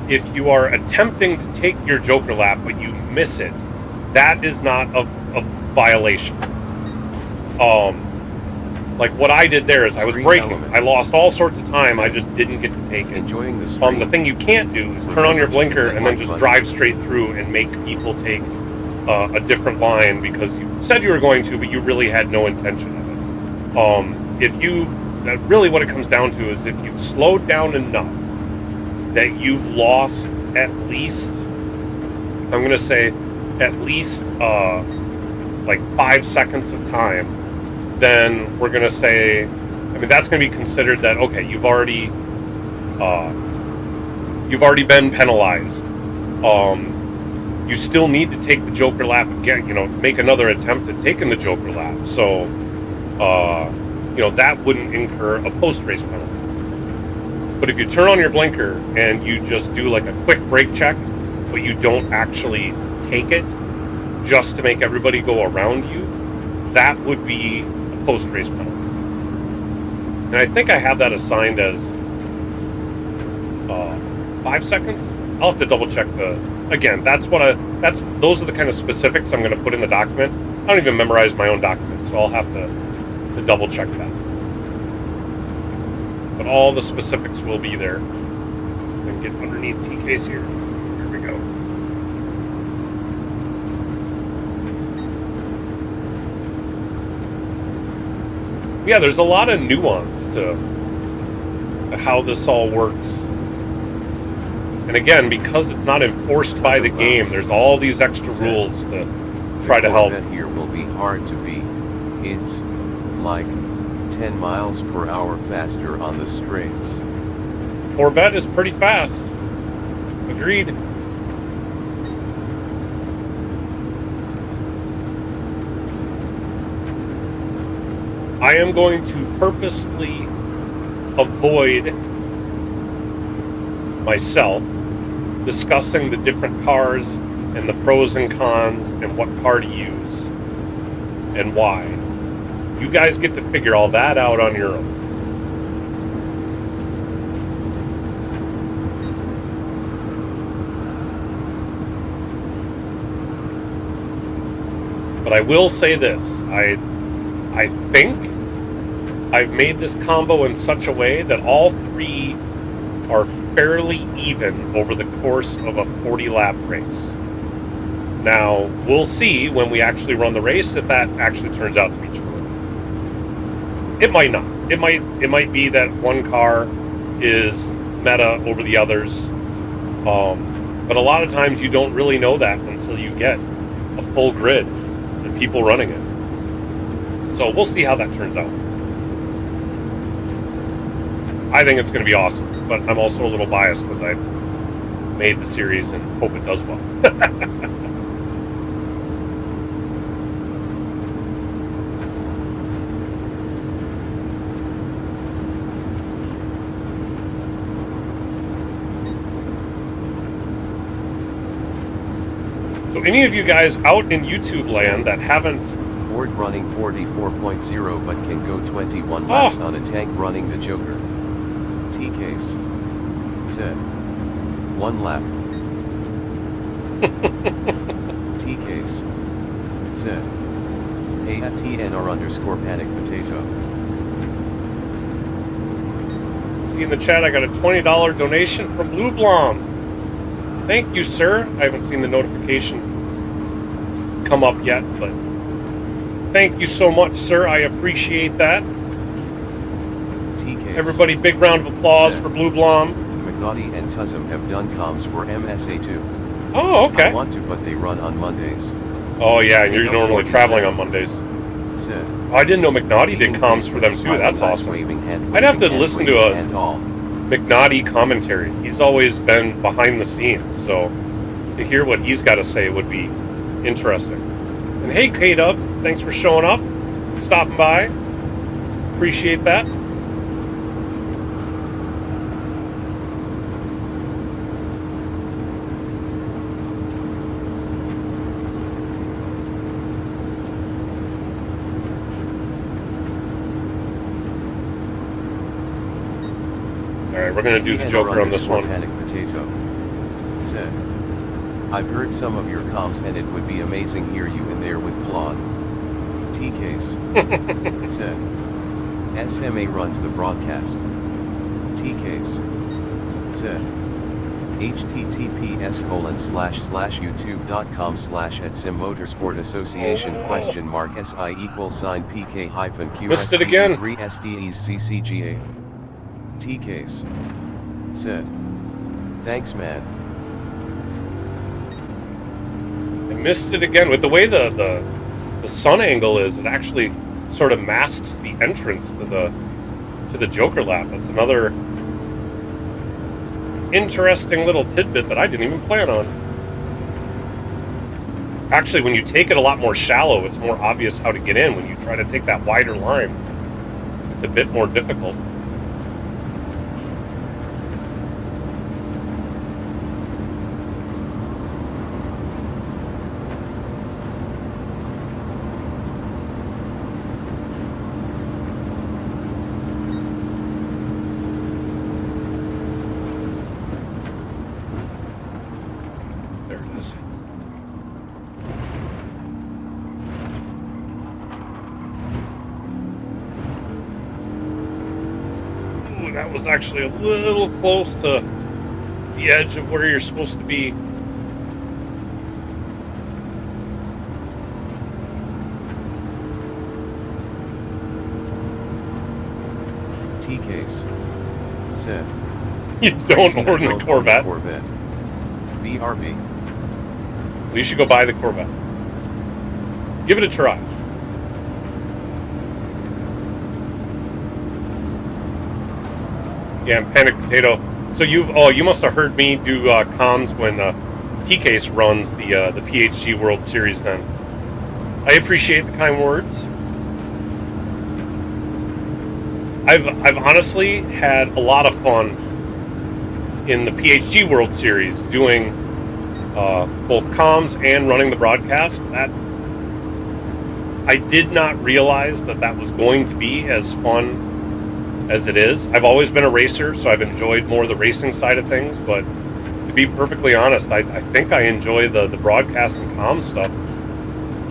if you are attempting to take your Joker lap but you miss it, that is not a violation. Like what I did there is I was braking. I lost all sorts of time. I just didn't get to take it. Enjoying the the thing you can't do is turn on your blinker and then just drive straight through and make people take a different line because you said you were going to, but you really had no intention of it. Really what it comes down to is if you've slowed down enough that you've lost at least, I'm going to say at least like 5 seconds of time, then we're going to say, I mean, that's going to be considered that, okay, you've already been penalized. You still need to take the Joker lap again, make another attempt at taking the Joker lap. So, that wouldn't incur a post-race penalty. But if you turn on your blinker and you just do like a quick brake check, but you don't actually take it just to make everybody go around you, that would be post-race penalty. And I think I have that assigned as 5 seconds. I'll have to double check again, those are the kind of specifics I'm going to put in the document. I don't even memorize my own document, so I'll have to double check that. But all the specifics will be there. And get underneath TK's here. Here we go. Yeah, there's a lot of nuance to how this all works. And again, because it's not enforced by the game, there's all these extra rules to try to help. The Corvette here will be hard to beat. It's like 10 miles per hour faster on the straights. Corvette is pretty fast. Agreed. I am going to purposely avoid myself discussing the different cars and the pros and cons and what car to use and why. You guys get to figure all that out on your own. But I will say this, I think I've made this combo in such a way that all three are fairly even over the course of a 40-lap race. Now, we'll see when we actually run the race if that actually turns out to be true. It might not. It might be that one car is meta over the others. But a lot of times you don't really know that until you get a full grid and people running it. So we'll see how that turns out. I think it's going to be awesome, but I'm also a little biased because I made the series and hope it does well. So any of you guys out in YouTube land that haven't... Ford running 44.0 but can go 21 laps on a tank running the Joker. T-Case said 1 lap. T-Case said hey at TNR_panic potato. See in the chat I got a $20 donation from Blue Blom. Thank you, sir. I haven't seen the notification come up yet, but thank you so much, sir. I appreciate that. Everybody, big round of applause for Blue Blom. McNaughty and Tuzzum have done comms for MSA2. Oh, okay. I want to, but they run on Mondays. Oh, yeah, and you're normally traveling on Mondays. Said. Oh, I didn't know McNaughty did comms for them, too. That's awesome. I'd have to listen to a McNaughty commentary. He's always been behind the scenes, so to hear what he's got to say would be interesting. And hey, K-Dub, thanks for showing up, stopping by. Appreciate that. Alright, we're going to do the Joker on this one. Panic Potato said, I've heard some of your comms and it would be amazing hear you in there with Claude. T-Case said, SMA runs the broadcast. T-Case said, https://youtube.com/@simmotorsport association?SI=PK-QS3 Missed it again. SDEs CCGA. T-Case said, thanks man. I missed it again. With the way the sun angle is, it actually sort of masks the entrance to the Joker lap. That's another interesting little tidbit that I didn't even plan on. Actually, when you take it a lot more shallow, it's more obvious how to get in. When you try to take that wider line, it's a bit more difficult. That was actually a little close to the edge of where you're supposed to be. T-Case. Said. You don't own the Corvette? BRB. Well, you should go buy the Corvette. Give it a try. Yeah, and Panic Potato. So you must have heard me do comms when T-Case runs the PHG World Series. Then I appreciate the kind words. I've honestly had a lot of fun in the PHG World Series doing both comms and running the broadcast. That I did not realize that was going to be as fun as it is. I've always been a racer, so I've enjoyed more the racing side of things, but to be perfectly honest, I think I enjoy the broadcast and comm stuff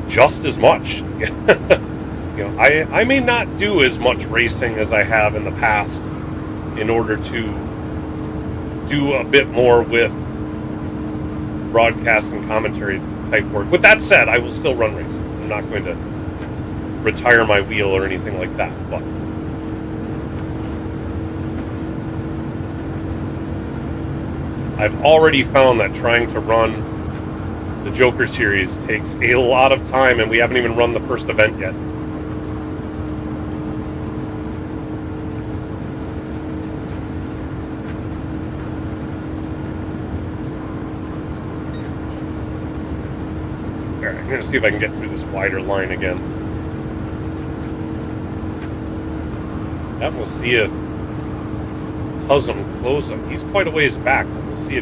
just as much. You know, I may not do as much racing as I have in the past in order to do a bit more with broadcast and commentary type work. With that said, I will still run races. I'm not going to retire my wheel or anything like that, but I've already found that trying to run the Joker series takes a lot of time, and we haven't even run the first event yet. Alright, I'm going to see if I can get through this wider line again. And we'll see if Tuzzum closes him. He's quite a ways back. We'll see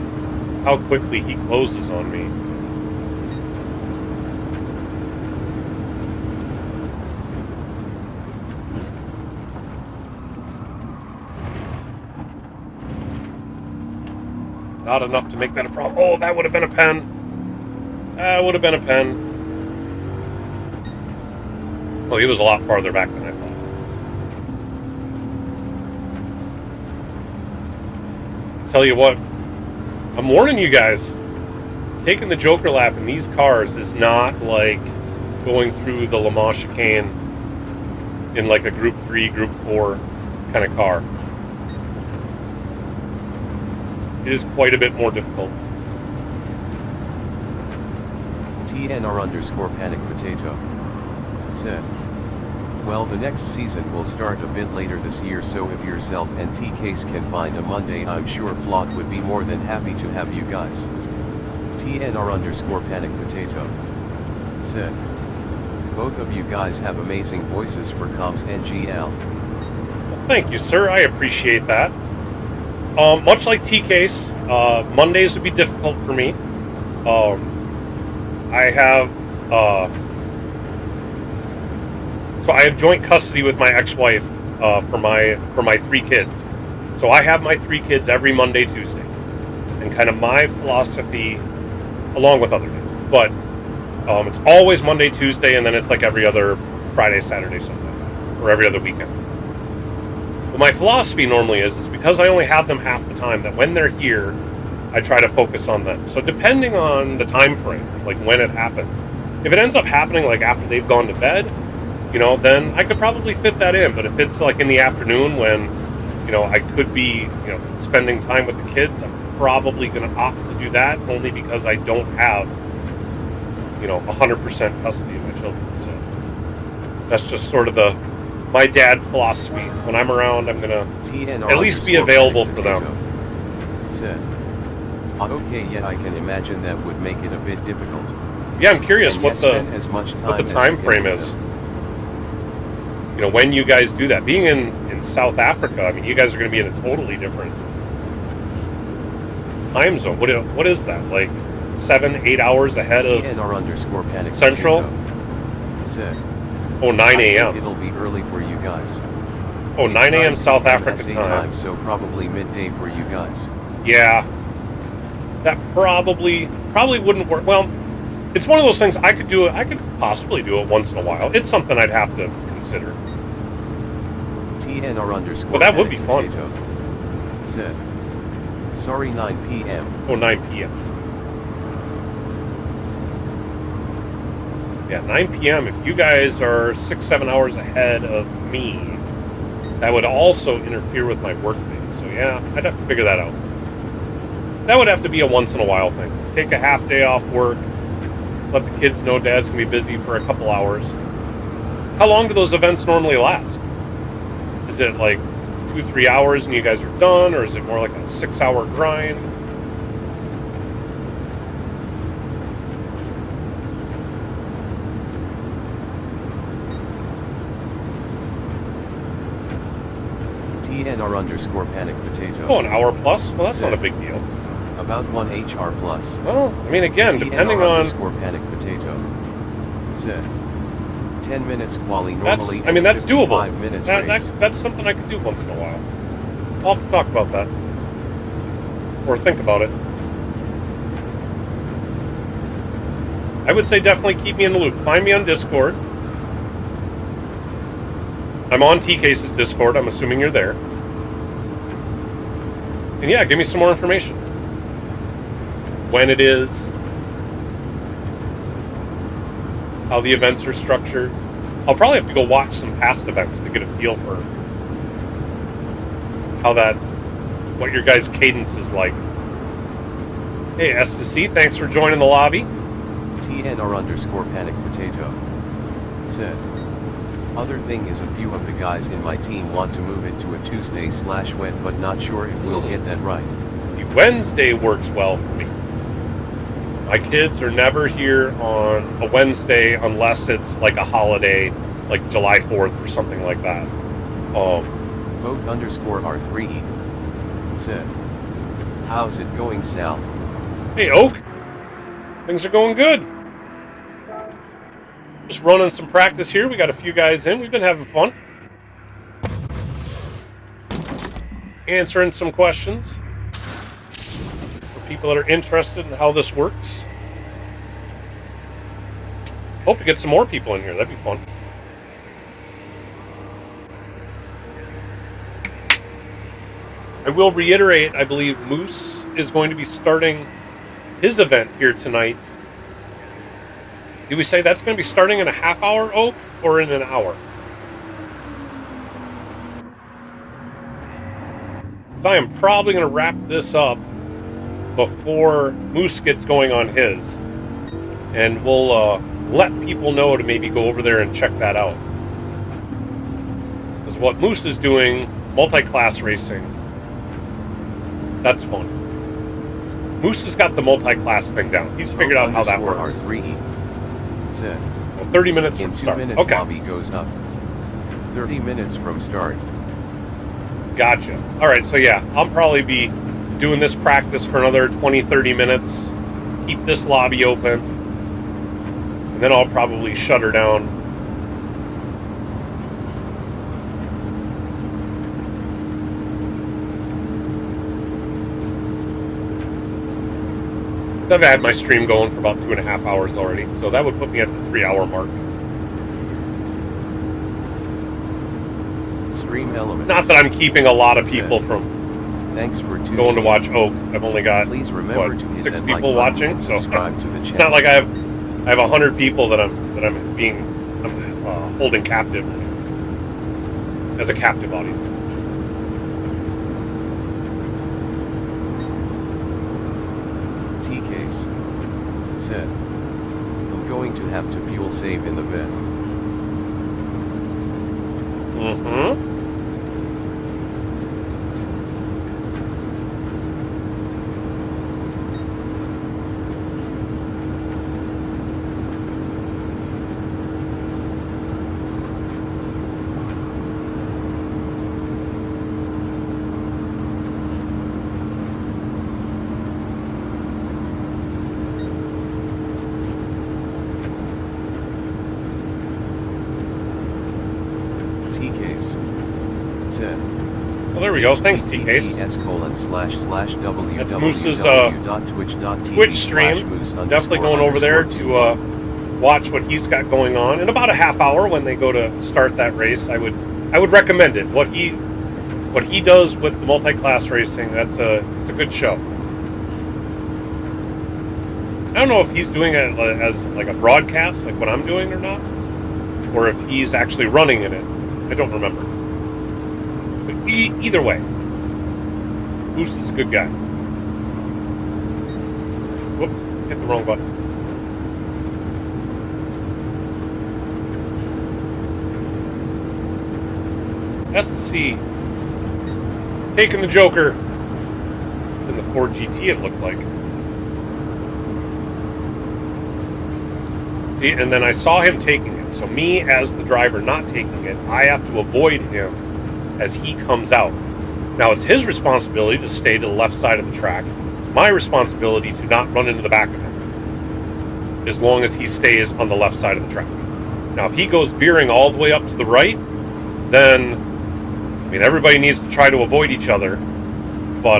how quickly he closes on me. Not enough to make that a problem. Oh, that would have been a pen. That would have been a pen. Oh, he was a lot farther back than I thought. Tell you what, I'm warning you guys. Taking the Joker lap in these cars is not like going through the Le Mans chicane in like a Group 3, Group 4 kind of car. It is quite a bit more difficult. TNR_Panic Potato said, well, the next season will start a bit later this year, so if yourself and T-Case can find a Monday, I'm sure Flawed would be more than happy to have you guys. TNR_Panic Potato said, both of you guys have amazing voices for comms and GL. Well, thank you, sir. I appreciate that. Much like T-Case, Mondays would be difficult for me. I have so I have joint custody with my ex-wife for my 3 kids. So I have my 3 kids every Monday, Tuesday, and kind of my philosophy, along with other days, but it's always Monday, Tuesday, and then it's like every other Friday, Saturday, Sunday, or every other weekend. But my philosophy normally is because I only have them half the time, that when they're here, I try to focus on them. So depending on the time frame, like when it happens, if it ends up happening like after they've gone to bed, you know, then I could probably fit that in. But if it's like in the afternoon when, you know, I could be, you know, spending time with the kids, I'm probably going to opt to do that, only because I don't have, you know, 100% custody of my children. So that's just sort of my dad philosophy. When I'm around, I'm going to at least be available for them. Said, okay, yeah, I can imagine that would make it a bit difficult. Yeah, I'm curious what the time frame is. You know, when you guys do that. Being in South Africa, I mean, you guys are going to be in a totally different time zone. What is that? Like 7-8 hours ahead of TNR_Panic Central? Said, oh, 9 a.m. It'll be early for you guys. Oh, 9 a.m. South Africa time. So probably midday for you guys. Yeah. That probably wouldn't work. Well, it's one of those things I could do it. I could possibly do it once in a while. It's something I'd have to consider. TNR_. Well, that would be fun. Said, sorry, 9 p.m. Oh, 9 p.m. Yeah, 9 p.m. If you guys are 6-7 hours ahead of me, that would also interfere with my work day. So yeah, I'd have to figure that out. That would have to be a once in a while thing. Take a half day off work, let the kids know Dad's going to be busy for a couple hours. How long do those events normally last? Is it like 2-3 hours and you guys are done, or is it more like a 6-hour grind? TNR_panic potato. Oh, an hour plus? Well, that's not a big deal. About 1 HR plus. Well, I mean, again, depending on... TNR_panic potato. Said. 10 minutes quali normally. I mean, that's doable. 5 minutes race. That's something I could do once in a while. I'll have to talk about that. Or think about it. I would say definitely keep me in the loop. Find me on Discord. I'm on T-Case's Discord. I'm assuming you're there. And yeah, give me some more information. When it is. How the events are structured. I'll probably have to go watch some past events to get a feel for how what your guys' cadence is like. Hey, S2C, thanks for joining the lobby. TNR_panic potato. Said. Other thing is a few of the guys in my team want to move it to a Tuesday/Wed, but not sure if we'll get that right. See, Wednesday works well for me. My kids are never here on a Wednesday unless it's like a holiday, like July 4th or something like that. Oak_R3 said. How's it going, Sal? Hey, Oak. Things are going good. Just running some practice here. We got a few guys in. We've been having fun. Answering some questions for people that are interested in how this works. Hope to get some more people in here. That'd be fun. I will reiterate, I believe Moose is going to be starting his event here tonight. Did we say that's going to be starting in a half hour, Oak, or in an hour? Because I am probably going to wrap this up before Moose gets going on his. And we'll let people know to maybe go over there and check that out. Because what Moose is doing, multi-class racing, that's fun. Moose has got the multi-class thing down. He's figured out how that works. R3 said. Well, 30 minutes in from 2 start. minutes Okay. lobby goes up. 30 minutes from start. Gotcha. All right, so yeah, I'll probably be doing this practice for another 20-30 minutes. Keep this lobby open. And then I'll probably shut her down. I've had my stream going for about 2.5 hours already, so that would put me at the 3-hour mark. Stream elements. Not that I'm keeping a lot of people from Thanks for going to watch Oak. I've only got Please remember to hit 6 that people like watching, so subscribe to the channel. it's not like I have 100 people that I'm holding captive as a captive audience. T-Case said. I'm going to have to fuel save in the vid. Mm-hmm. T-Case said. Well, there we go. Thanks, T-Case. //www.twitch.tv That's Moose's Twitch stream. Definitely going over there to watch what he's got going on. In about a half hour, when they go to start that race, I would recommend it. What he does with the multi-class racing, it's a good show. I don't know if he's doing it as like a broadcast, like what I'm doing or not, or if he's actually running in it. I don't remember. either way, Boost is a good guy. Whoop, hit the wrong button. S2C taking the Joker in the Ford GT, it looked like. See, and then I saw him taking it. So me, as the driver not taking it, I have to avoid him as he comes out. Now, it's his responsibility to stay to the left side of the track. It's my responsibility to not run into the back of him, as long as he stays on the left side of the track. Now, if he goes veering all the way up to the right, then, I mean, everybody needs to try to avoid each other, but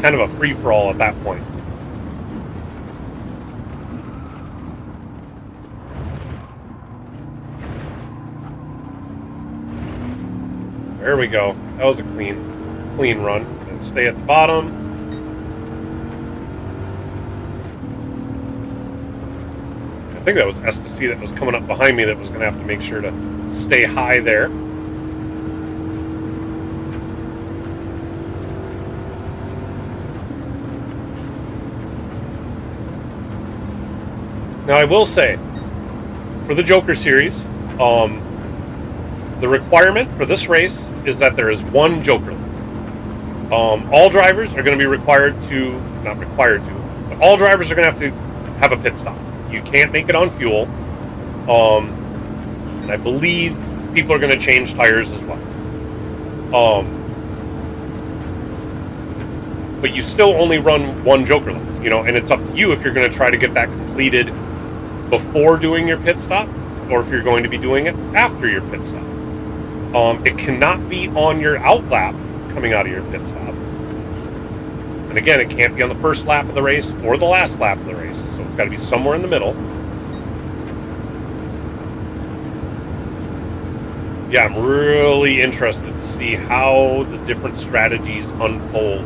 kind of a free-for-all at that point. There we go. That was a clean run. And stay at the bottom. I think that was S2C that was coming up behind me that was going to have to make sure to stay high there. Now, I will say, for the Joker series, the requirement for this race is that there is one Joker. All drivers are going to be required to, not required to, but all drivers are going to have a pit stop. You can't make it on fuel. And I believe people are going to change tires as well. But you still only run one Joker lap, and it's up to you if you're going to try to get that completed before doing your pit stop, or if you're going to be doing it after your pit stop. It cannot be on your out lap coming out of your pit stop. And again, it can't be on the first lap of the race or the last lap of the race. So it's got to be somewhere in the middle. Yeah, I'm really interested to see how the different strategies unfold.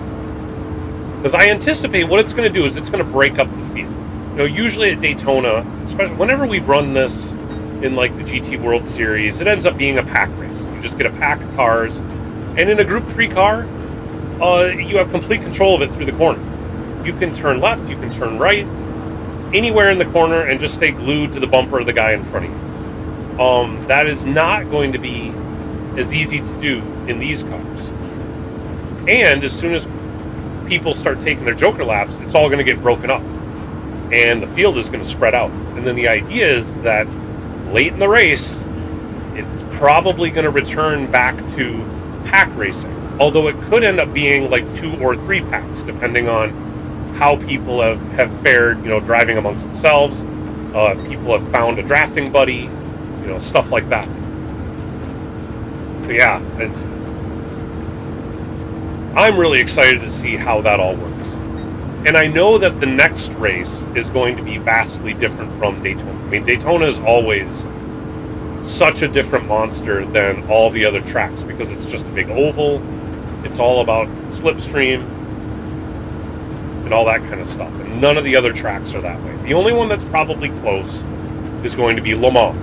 Because I anticipate what it's going to do is it's going to break up the field. Usually at Daytona, especially whenever we've run this in like the GT World Series, it ends up being a pack race. You just get a pack of cars, and in a Group 3 car, you have complete control of it through the corner. You can turn left, you can turn right, anywhere in the corner, and just stay glued to the bumper of the guy in front of you. That is not going to be as easy to do in these cars. And as soon as people start taking their Joker laps, it's all going to get broken up, and the field is going to spread out. And then the idea is that late in the race, it's probably going to return back to pack racing, although it could end up being like 2 or 3 packs, depending on how people have fared, driving amongst themselves. People have found a drafting buddy, stuff like that. So yeah, I'm really excited to see how that all works. And I know that the next race is going to be vastly different from Daytona. I mean, Daytona is always such a different monster than all the other tracks because it's just a big oval. It's all about slipstream and all that kind of stuff. And none of the other tracks are that way. The only one that's probably close is going to be Le Mans,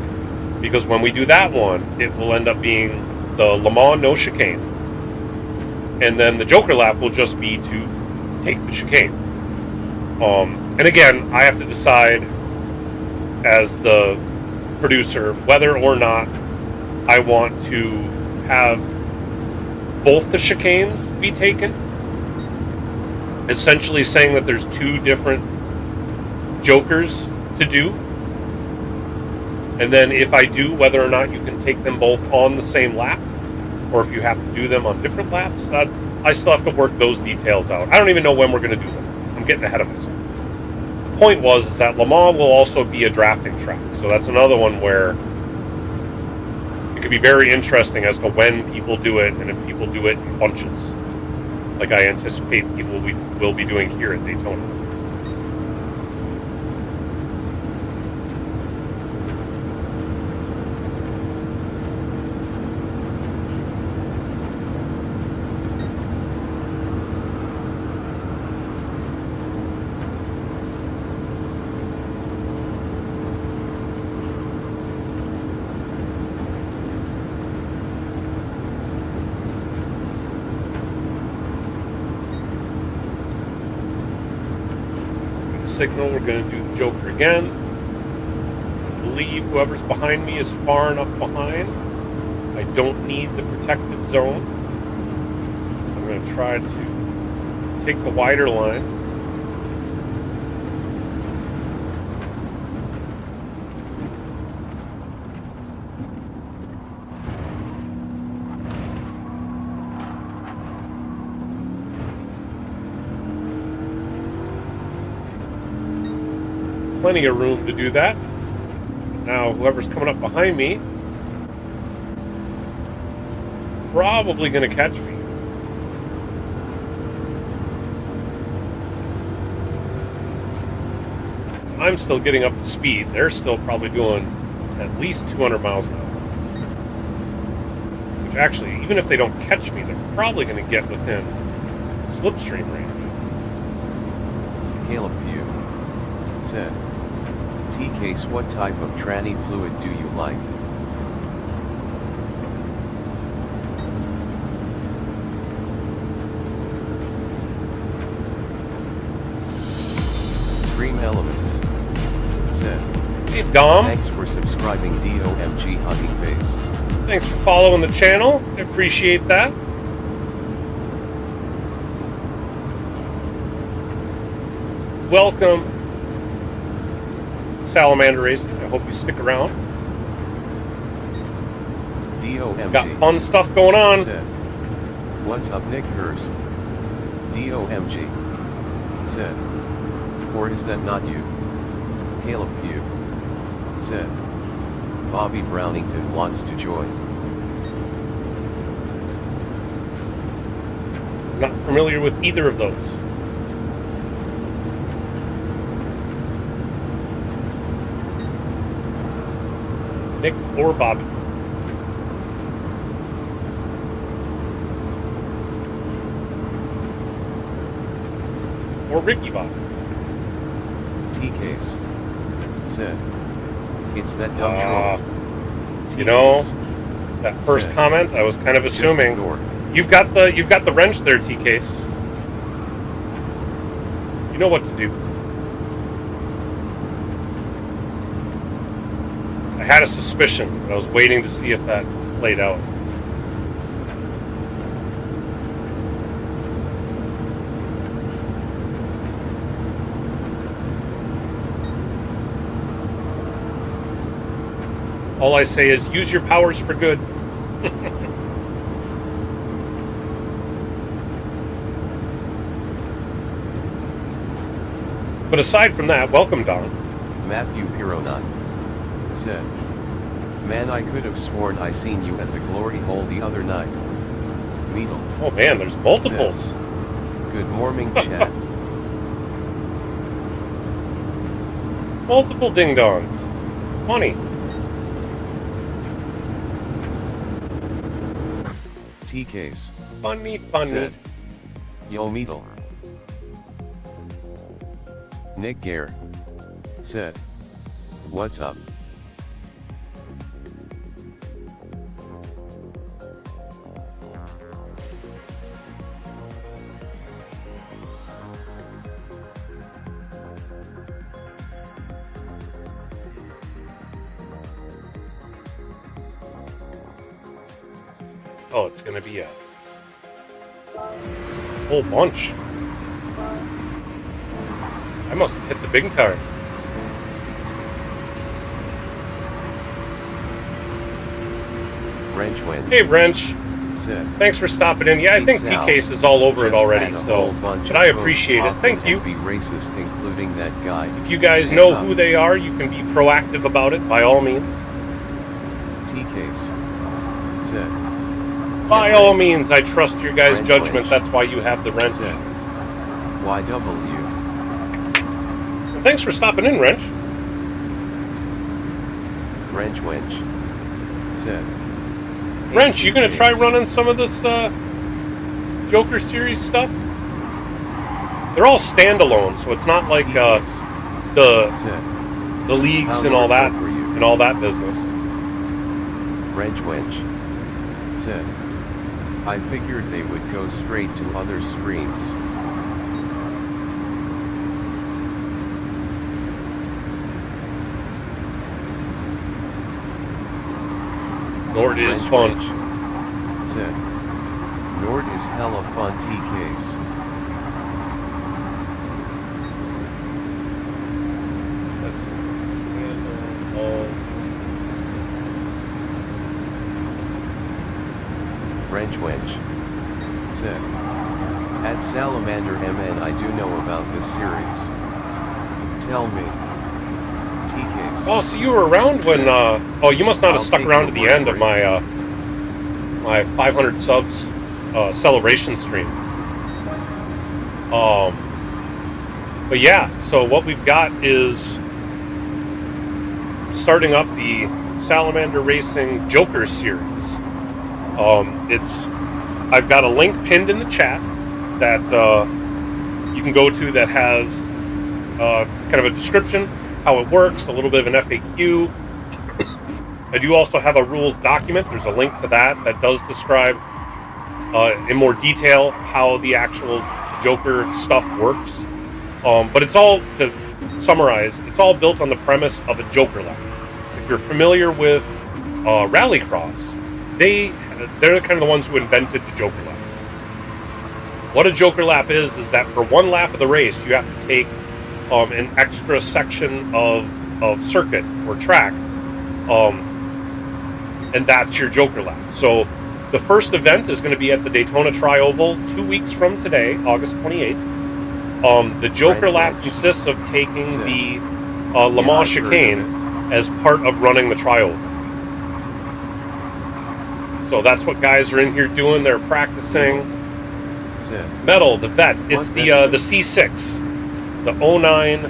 because when we do that one, it will end up being the Le Mans no chicane. And then the Joker lap will just be to take the chicane. And again, I have to decide as the producer whether or not I want to have both the chicanes be taken, essentially saying that there's 2 different Jokers to do. And then if I do, whether or not you can take them both on the same lap, or if you have to do them on different laps, I still have to work those details out. I don't even know when we're going to do them. I'm getting ahead of myself. The point is that Le Mans will also be a drafting track, so that's another one where it could be very interesting as to when people do it, and if people do it in bunches, like I anticipate people will be doing here at Daytona. the signal, we're going to do the Joker again. I believe whoever's behind me is far enough behind. I don't need the protected zone. So I'm going to try to take the wider line. Plenty of room to do that. Now, whoever's coming up behind me, probably going to catch me. I'm still getting up to speed. They're still probably doing at least 200 miles an hour. Which actually, even if they don't catch me, they're probably going to get within slipstream range. Caleb Pugh said, T-Case, what type of tranny fluid do you like? Stream Elements said, Hey Dom, thanks for subscribing DOMG Hugging Face. Thanks for following the channel. I appreciate that. Welcome, Salamander Racing. I hope you stick around. DOMG Got fun stuff going on. said, what's up, Nick Hurst? DOMG said, or is that not you? Caleb Pugh said, Bobby Brownington wants to join. Not familiar with either of those. Nick or Bobby. Or Ricky Bobby. T-Case said, it's that dumb troll. You know, T-Case that first said, comment, I was kind of just assuming. ignore. You've got the wrench there, T-Case. You know what to do. I had a suspicion, but I was waiting to see if that played out. All I say is use your powers for good. But aside from that, welcome, Don. Matthew Pironat said, man, I could have sworn I seen you at the glory hole the other night. Meadle Oh man, there's multiples. said, good morning, chat. Multiple ding-dongs. Funny. T-Case Funny. said, yo Meadle. Nick Gare said, what's up? Oh, it's gonna be a whole bunch. I must have hit the big time. Wrench Wench Hey, Wrench. said, Thanks for stopping in. Yeah, I think Peace out. T-Case is all over it just already, had a so, whole bunch but of I folks appreciate it. talking Thank you. and be racist, including that guy. If you guys Hands know up. who they are, you can be proactive about it, by all means. T-Case said, By all means, I trust your guys' Wrench, judgment. wrench. That's why you have the wrench. said, YW And thanks for stopping in, Wrench. Wrench Wench said, Wrench, you gonna try T-Case running some of this Joker series stuff? They're all standalone, so it's not like T-Case the said, leagues How and all that for you? and all that business. Wrench Wench said, I figured they would go straight to other streams. Nord is Wrench fun. Wrench said, Nord is hella fun TKs. Let's handle all. Wrench Wench said, at Salamander MN I do know about this series. Tell me. TKs. Oh, so you were around when, oh, you must not have stuck around to the end of my, my 500 subs, celebration stream. But yeah, so what we've got is starting up the Salamander Racing Joker series. I've got a link pinned in the chat that you can go to that has kind of a description, how it works, a little bit of an FAQ. I do also have a rules document. There's a link to that does describe in more detail how the actual Joker stuff works. But it's all, to summarize, it's all built on the premise of a Joker lap. If you're familiar with Rallycross, they're kind of the ones who invented the Joker lap. What a Joker lap is that for one lap of the race, you have to take an extra section of circuit or track, and that's your Joker lap. So the first event is going to be at the Daytona Tri-Oval 2 weeks from today, August 28th. The Joker lap consists of taking the Le Mans chicane as part of running the Tri-Oval. So that's what guys are in here doing. They're practicing. Metal, the vet. It's the C6, the 09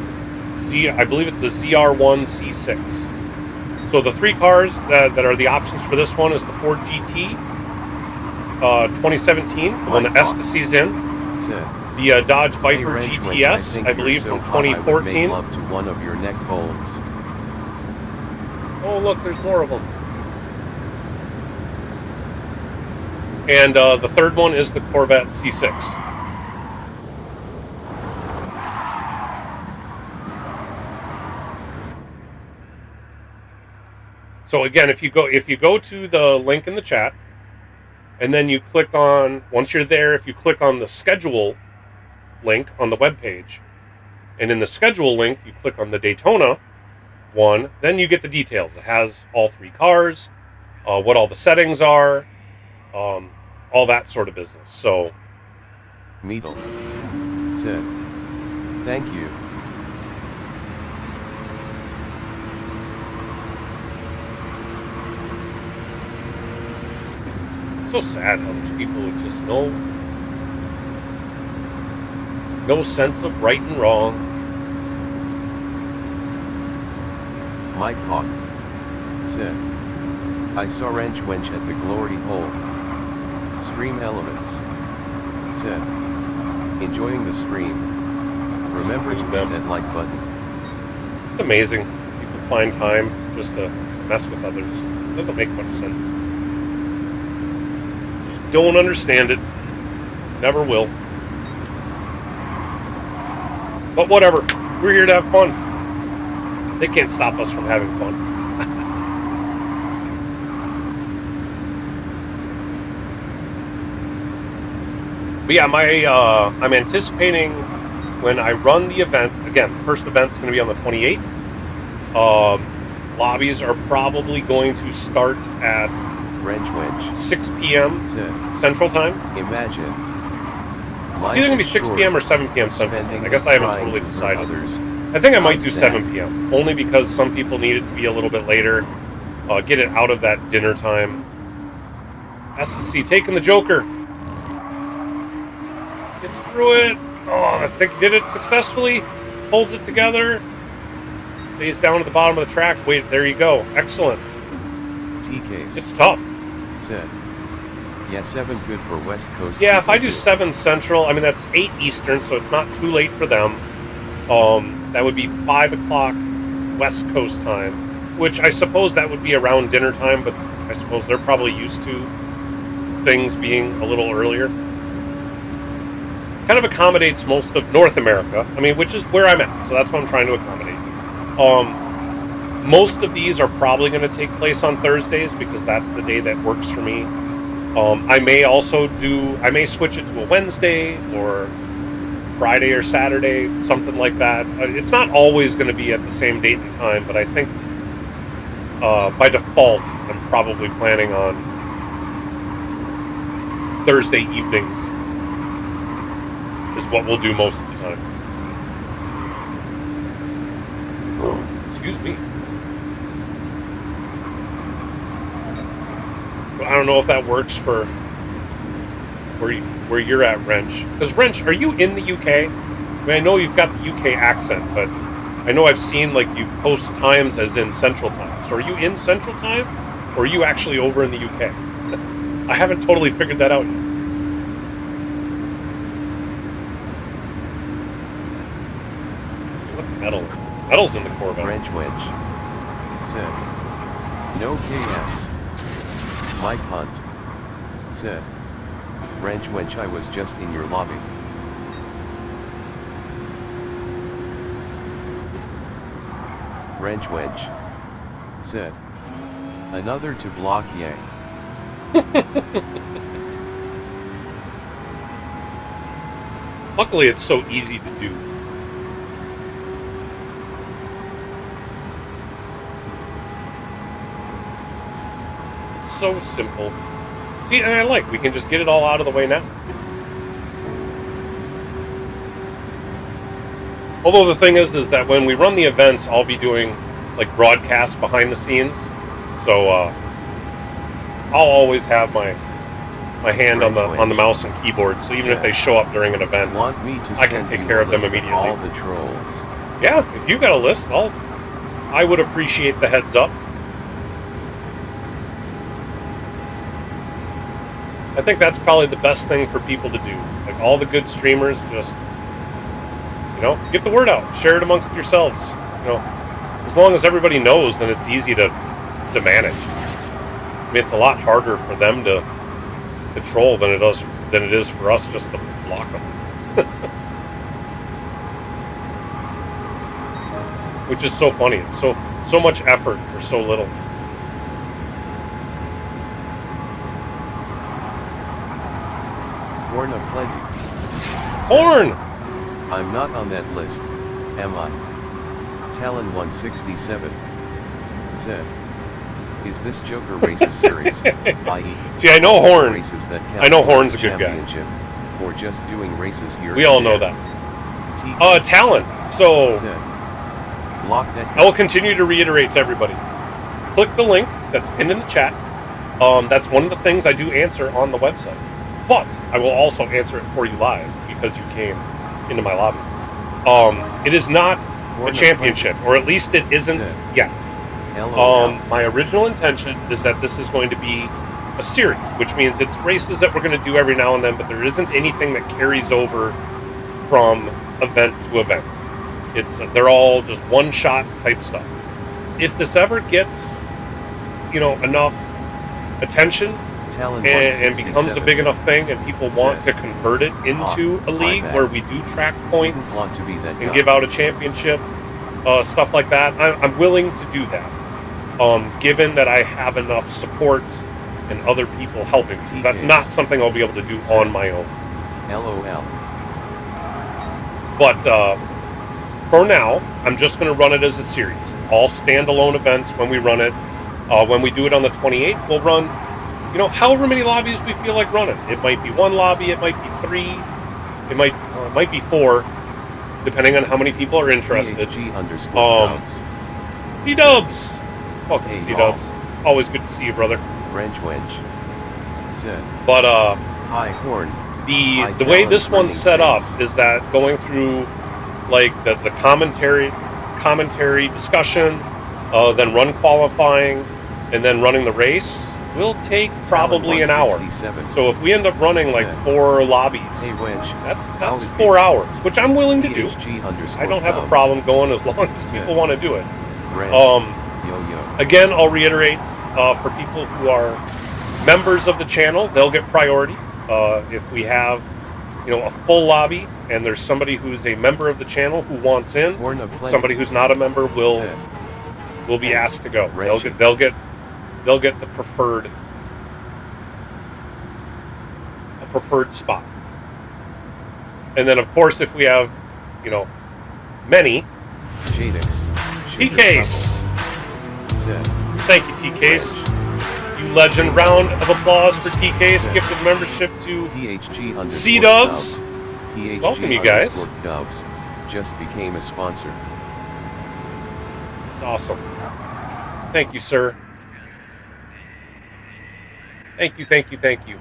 Z. I believe it's the ZR1 C6. So the three cars that are the options for this one is the Ford GT 2017, the one that Estacy's in. The Dodge Viper GTS, I believe, from 2014. Love to one of your neck folds. Oh, look, there's more of them. And the third one is the Corvette C6. So again, if you go to the link in the chat, and then you click on, once you're there, if you click on the schedule link on the web page, and in the schedule link you click on the Daytona one, then you get the details. It has all three cars, what all the settings are, all that sort of business. So Meadle said, thank you. So sad how there's people with just no sense of right and wrong. Mike Hawk said, I saw Wrench Wench at the Glory Hole. Scream Elements said, enjoying the stream. Remember to hit that like button. It's amazing. People find time just to mess with others. It doesn't make much sense. Just don't understand it. Never will. But whatever. We're here to have fun. They can't stop us from having fun. But yeah, I'm anticipating when I run the event, again, the first event's going to be on the 28th. Lobbies are probably going to start at 6 p.m. Central Time. Imagine. It's either going to be 6 p.m. or 7 p.m. Central Time. I guess I haven't totally decided. I think I might do 7 p.m. only because some people need it to be a little bit later. Get it out of that dinner time. SC taking the Joker. Gets through it. Oh, I think did it successfully. Holds it together. Stays down at the bottom of the track. Wait, there you go. Excellent. TKs. It's tough. Said. Yeah, 7 good for West Coast. Yeah, if I do 7 Central, I mean, that's 8 Eastern, so it's not too late for them. That would be 5 o'clock West Coast time, which I suppose that would be around dinner time, but I suppose they're probably used to things being a little earlier. Kind of accommodates most of North America, I mean, which is where I'm at, so that's what I'm trying to accommodate. Most of these are probably going to take place on Thursdays because that's the day that works for me. I may switch it to a Wednesday or Friday or Saturday, something like that. It's not always going to be at the same date and time, but I think by default, I'm probably planning on Thursday evenings is what we'll do most of the time. Excuse me. So I don't know if that works for where you're at, Wrench. Because Wrench, are you in the UK? I mean, I know you've got the UK accent, but I know I've seen like you post times as in Central Time. So are you in Central Time, or are you actually over in the UK? I haven't totally figured that out yet. So what's metal? Metal's in the Corvette. French Wench said, no KS. Mike Hunt said, French Wench, I was just in your lobby. French Wench said, another to block Yang. Luckily, it's so easy to do. It's so simple. See, and we can just get it all out of the way now. Although the thing is that when we run the events, I'll be doing like broadcasts behind the scenes. So I'll always have my hand on the mouse and keyboard. So even if they show up during an event, I can take care of them immediately. All the trolls. Yeah, if you got a list, I would appreciate the heads up. I think that's probably the best thing for people to do. Like all the good streamers, just get the word out, share it amongst yourselves. As long as everybody knows, then it's easy to manage. I mean, it's a lot harder for them to troll than it is for us just to block them. Which is so funny. It's so much effort for so little. Horn of plenty. Horn! I'm not on that list, am I? Talon 167 said, is this Joker races series, i.e. See, I know Horn. Races that count I know Horn's a good guy. Or just doing races here. We all know that. Talon. So said, lock that. I will continue to reiterate to everybody. Click the link that's pinned in the chat. That's one of the things I do answer on the website. But I will also answer it for you live because you came into my lobby. It is not a championship, or at least it isn't yet. My original intention is that this is going to be a series, which means it's races that we're going to do every now and then, but there isn't anything that carries over from event to event. They're all just one-shot type stuff. If this ever gets, enough attention and becomes a big enough thing, and people want to convert it into a league where we do track points and give out a championship, stuff like that, I'm willing to do that. Given that I have enough support and other people helping, because that's not something I'll be able to do on my own. LOL. But for now, I'm just going to run it as a series. All standalone events when we run it. When we do it on the 28th, we'll run, however many lobbies we feel like running. It might be one lobby, it might be three, it might be four, depending on how many people are interested. C-Dubs! Welcome, C-Dubs. Always good to see you, brother. French Wench said. But hi Horn. The way this one's set up is that going through like the commentary discussion, then run qualifying, and then running the race will take probably an hour. So if we end up running like 4 lobbies, that's 4 hours, which I'm willing to do. I don't have a problem going as long as people want to do it. Again, I'll reiterate, for people who are members of the channel, they'll get priority. If we have, a full lobby and there's somebody who's a member of the channel who wants in, somebody who's not a member will will be asked to go. Wrenching. They'll get the preferred spot. And then of course if we have, you know, many Jadix. T-Case. Said. Thank you, T-Case. You legend. Round of applause for T-Case. Gifted membership to PHG C-Dubs. PHG Welcome, you guys. Dubs just became a sponsor. It's awesome. Thank you, sir. Thank you, thank you, thank you.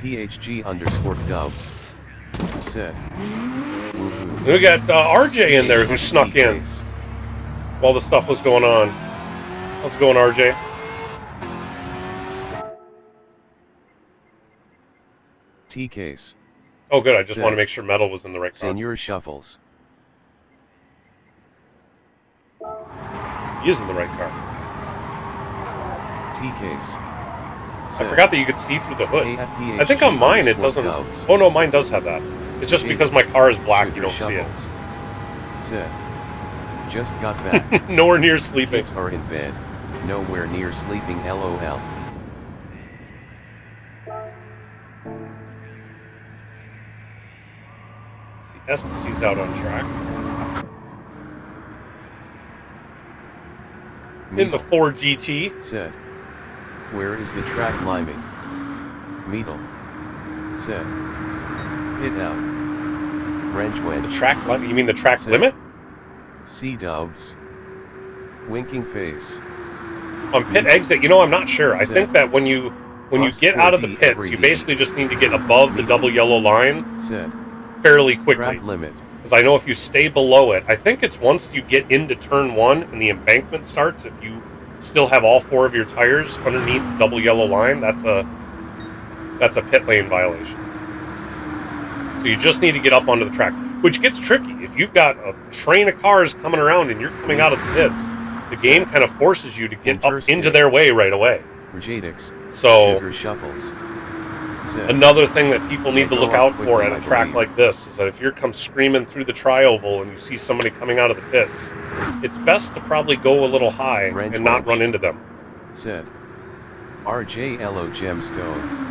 PHG_Dubs said. Woohoo. We got RJ in there who snuck in while the stuff was going on. How's it going, RJ? T-Case. Oh, good. I just want to make sure metal was in the right car. Senior Shuffles. He is in the right car. T-Case. I forgot that you could see through the hood. I think on mine it doesn't. Oh no, mine does have that. It's just because my car is black, you don't see it. Said. Just got back. Nowhere near sleeping. Kids are in bed. Nowhere near sleeping. LOL. See, Estacy's out on track. In the 4 GT. Said. Where is the track liming? Metal. Said. Hit out. Wrench wedge. The track limit? You mean the track limit? C-Dubs. Winking face. On pit exit, you know, I'm not sure. I think that when you get out of the pits, you basically just need to get above the double yellow line fairly quickly. Track limit. Because I know if you stay below it, I think it's once you get into turn 1 and the embankment starts, if you still have all 4 of your tires underneath the double yellow line, that's a pit lane violation. So you just need to get up onto the track, which gets tricky. If you've got a train of cars coming around and you're coming out of the pits, the game kind of forces you to get up into their way right away. So Sugar Shuffles. Another thing that people need to look out for at a track like this is that if you come screaming through the tri-oval and you see somebody coming out of the pits, it's best to probably go a little high and not run into them. Said. RJLO Gemstone.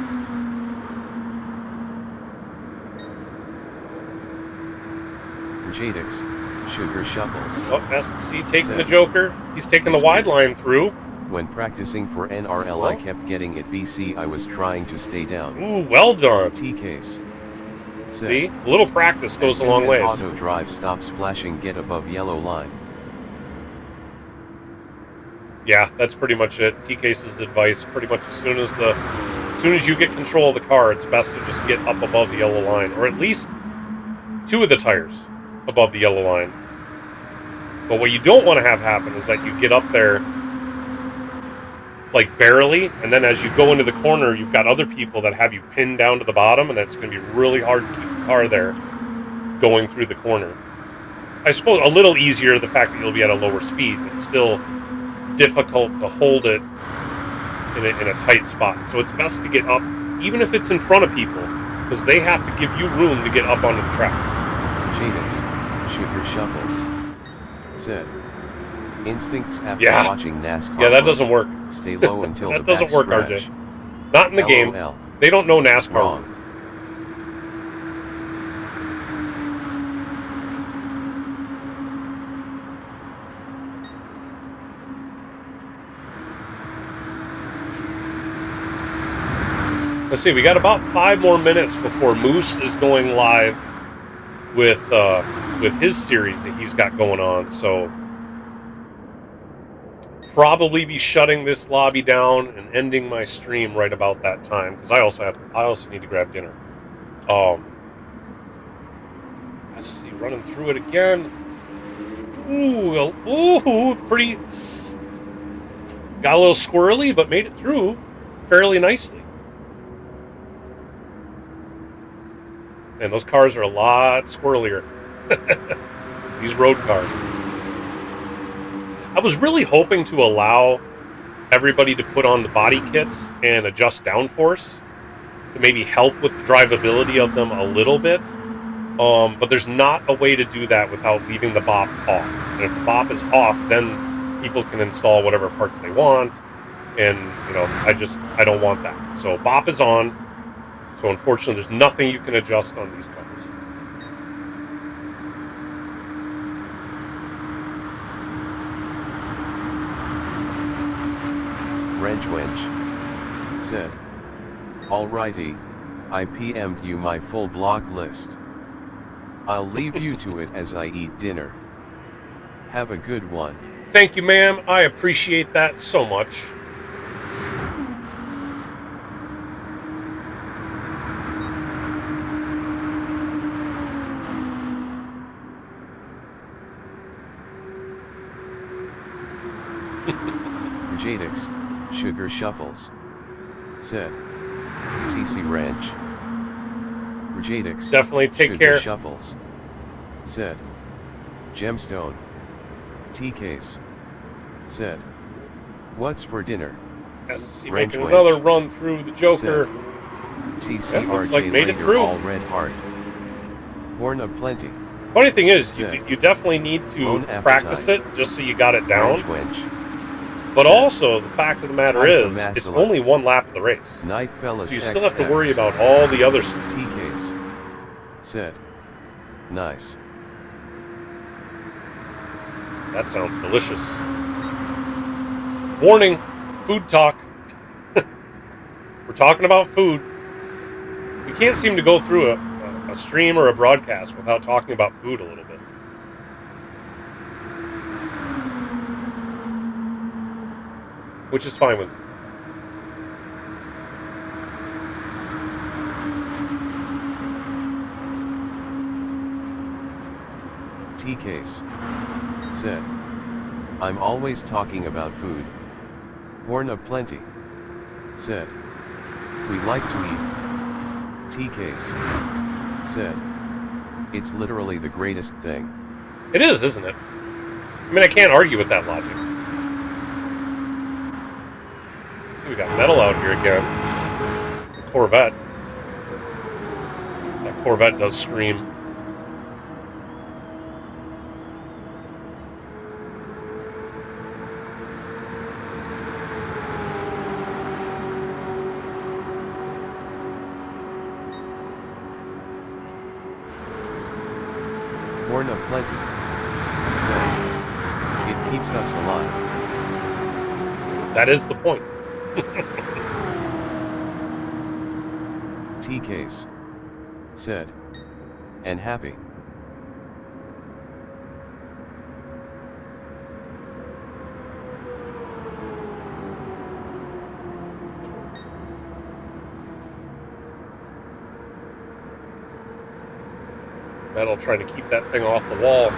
Jadix. Sugar Shuffles. Oh, STC taking the Joker. He's taking the wide line through. When practicing for NRL, I kept getting it BC. I was trying to stay down. Ooh, well done. T-Case. See? A little practice goes a long ways. As auto drive stops flashing, get above yellow line. Yeah, that's pretty much it. T-Case's advice, pretty much as soon as you get control of the car, it's best to just get up above the yellow line, or at least 2 of the tires above the yellow line. But what you don't want to have happen is that you get up there like barely, and then as you go into the corner, you've got other people that have you pinned down to the bottom, and it's going to be really hard to keep the car there going through the corner. I suppose a little easier the fact that you'll be at a lower speed, but still difficult to hold it in a tight spot. So it's best to get up, even if it's in front of people, because they have to give you room to get up onto the track. Jadix. Sugar Shuffles. Said. Instincts after watching NASCAR. Yeah, that doesn't work. Stay low until that the doesn't work, scratch. RJ. Not in the game. They don't know NASCAR rules. Let's see, we got about 5 more minutes before Moose is going live with his series that he's got going on, so probably be shutting this lobby down and ending my stream right about that time, because I also need to grab dinner. Let's see, running through it again. Ooh, pretty. Got a little squirrely, but made it through fairly nicely. And those cars are a lot squirrelier. These road cars. I was really hoping to allow everybody to put on the body kits and adjust downforce to maybe help with the drivability of them a little bit. But there's not a way to do that without leaving the BOP off. And if the BOP is off, then people can install whatever parts they want. And, you know, I don't want that. So BOP is on. So unfortunately, there's nothing you can adjust on these cars. Wrench said, "Alrighty, I PM'd you my full block list. I'll leave you to it as I eat dinner. Have a good one." Thank you, ma'am. I appreciate that so much. Jadix, Sugar Shuffles said, "TC Ranch." Jadix, Definitely take Sugar care. Shuffles said, "Gemstone." T-Case said, "What's for dinner?" SC Wrench making Wench another run through the Joker. TCRJ looks like made it Later through. All Red Heart. Horn of Plenty. Funny thing is, Said, you definitely need to "Own practice appetite." it just so you got it down. Wench. But Said, also, the fact of the matter "Time is, for it's Massila. only one lap of the race. Night Fellas So you still have to XX worry about all the other stuff. T-Case said, "Nice." That sounds delicious. Warning, food talk. We're talking about food. We can't seem to go through a stream or a broadcast without talking about food a little bit. Which is fine with me. T-Case said, "I'm always talking about food." Horn of Plenty said, "We like to eat." T-Case said, "It's literally the greatest thing." It is, isn't it? I mean, I can't argue with that logic. See, we got metal out here again. The Corvette. That Corvette does scream. Horn of Plenty said, "It keeps us alive." That is the point. T-Case said, "And happy." Metal trying to keep that thing off the wall.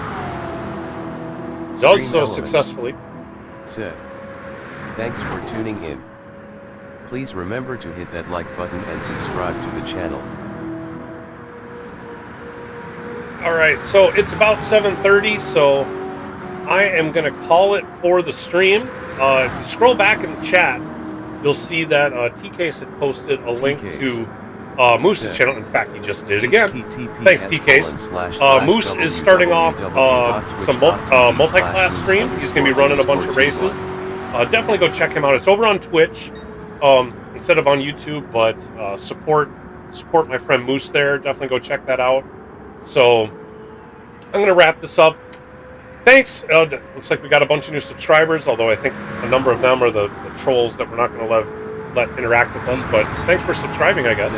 Does Stream so Elements successfully. said, "Thanks for tuning in. Please remember to hit that like button and subscribe to the channel." Alright, so it's about 7:30, so I am going to call it for the stream. If you scroll back in the chat, you'll see that T-Case had posted a link to Moose's channel. In fact, he just did it again. Thanks, T-Case. Moose is starting off some multi-class stream. He's going to be running a bunch of races. Definitely go check him out. It's over on Twitch instead of on YouTube, but support my friend Moose there. Definitely go check that out. So I'm going to wrap this up. Thanks. Looks like we got a bunch of new subscribers, although I think a number of them are the trolls that we're not going to let interact with us. But thanks for subscribing, I guess.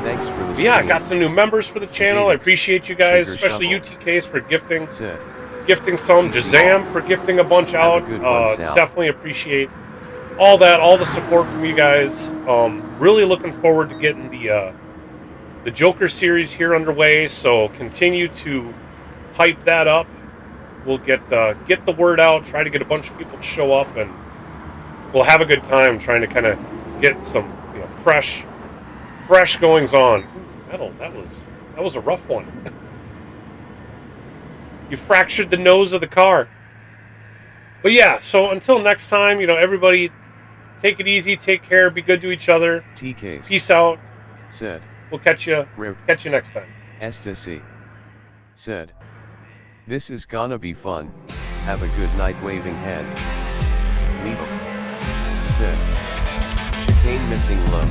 Thanks for the yeah, I got some new members for the channel. I appreciate you guys, Sugar especially Shovels UTKs for gifting said, some. TC Jazam for gifting a bunch Have out. a good one, Sal. Definitely appreciate all that, all the support from you guys. Really looking forward to getting the Joker series here underway. So continue to hype that up. We'll get the word out. Try to get a bunch of people to show up, and we'll have a good time trying to kind of get some fresh goings on. Ooh, metal. That was a rough one. You fractured the nose of the car. But yeah, so until next time, everybody Take it easy. Take care. Be good to each other. TKs. Peace out. Said. We'll catch you next time. SJS. Said. This is gonna be fun. Have a good night, waving hand. Needle. Said. Chicane missing low.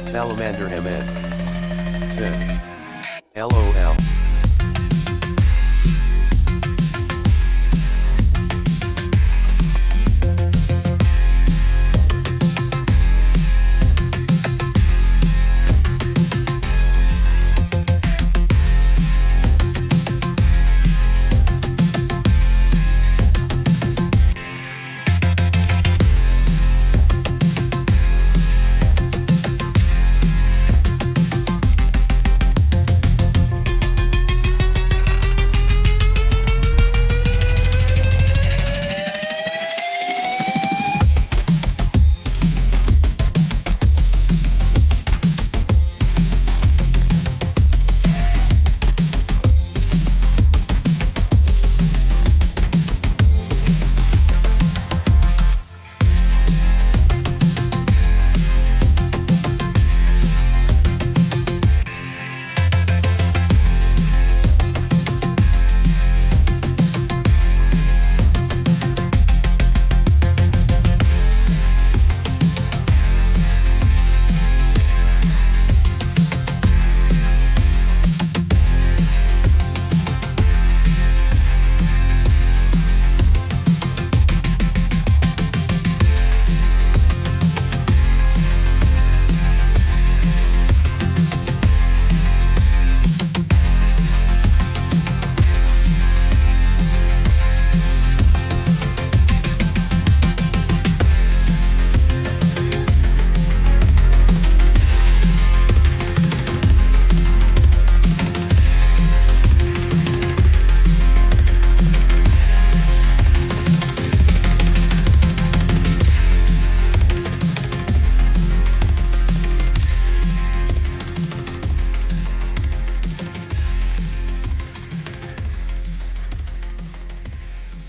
Salamander MN. Said. LOL.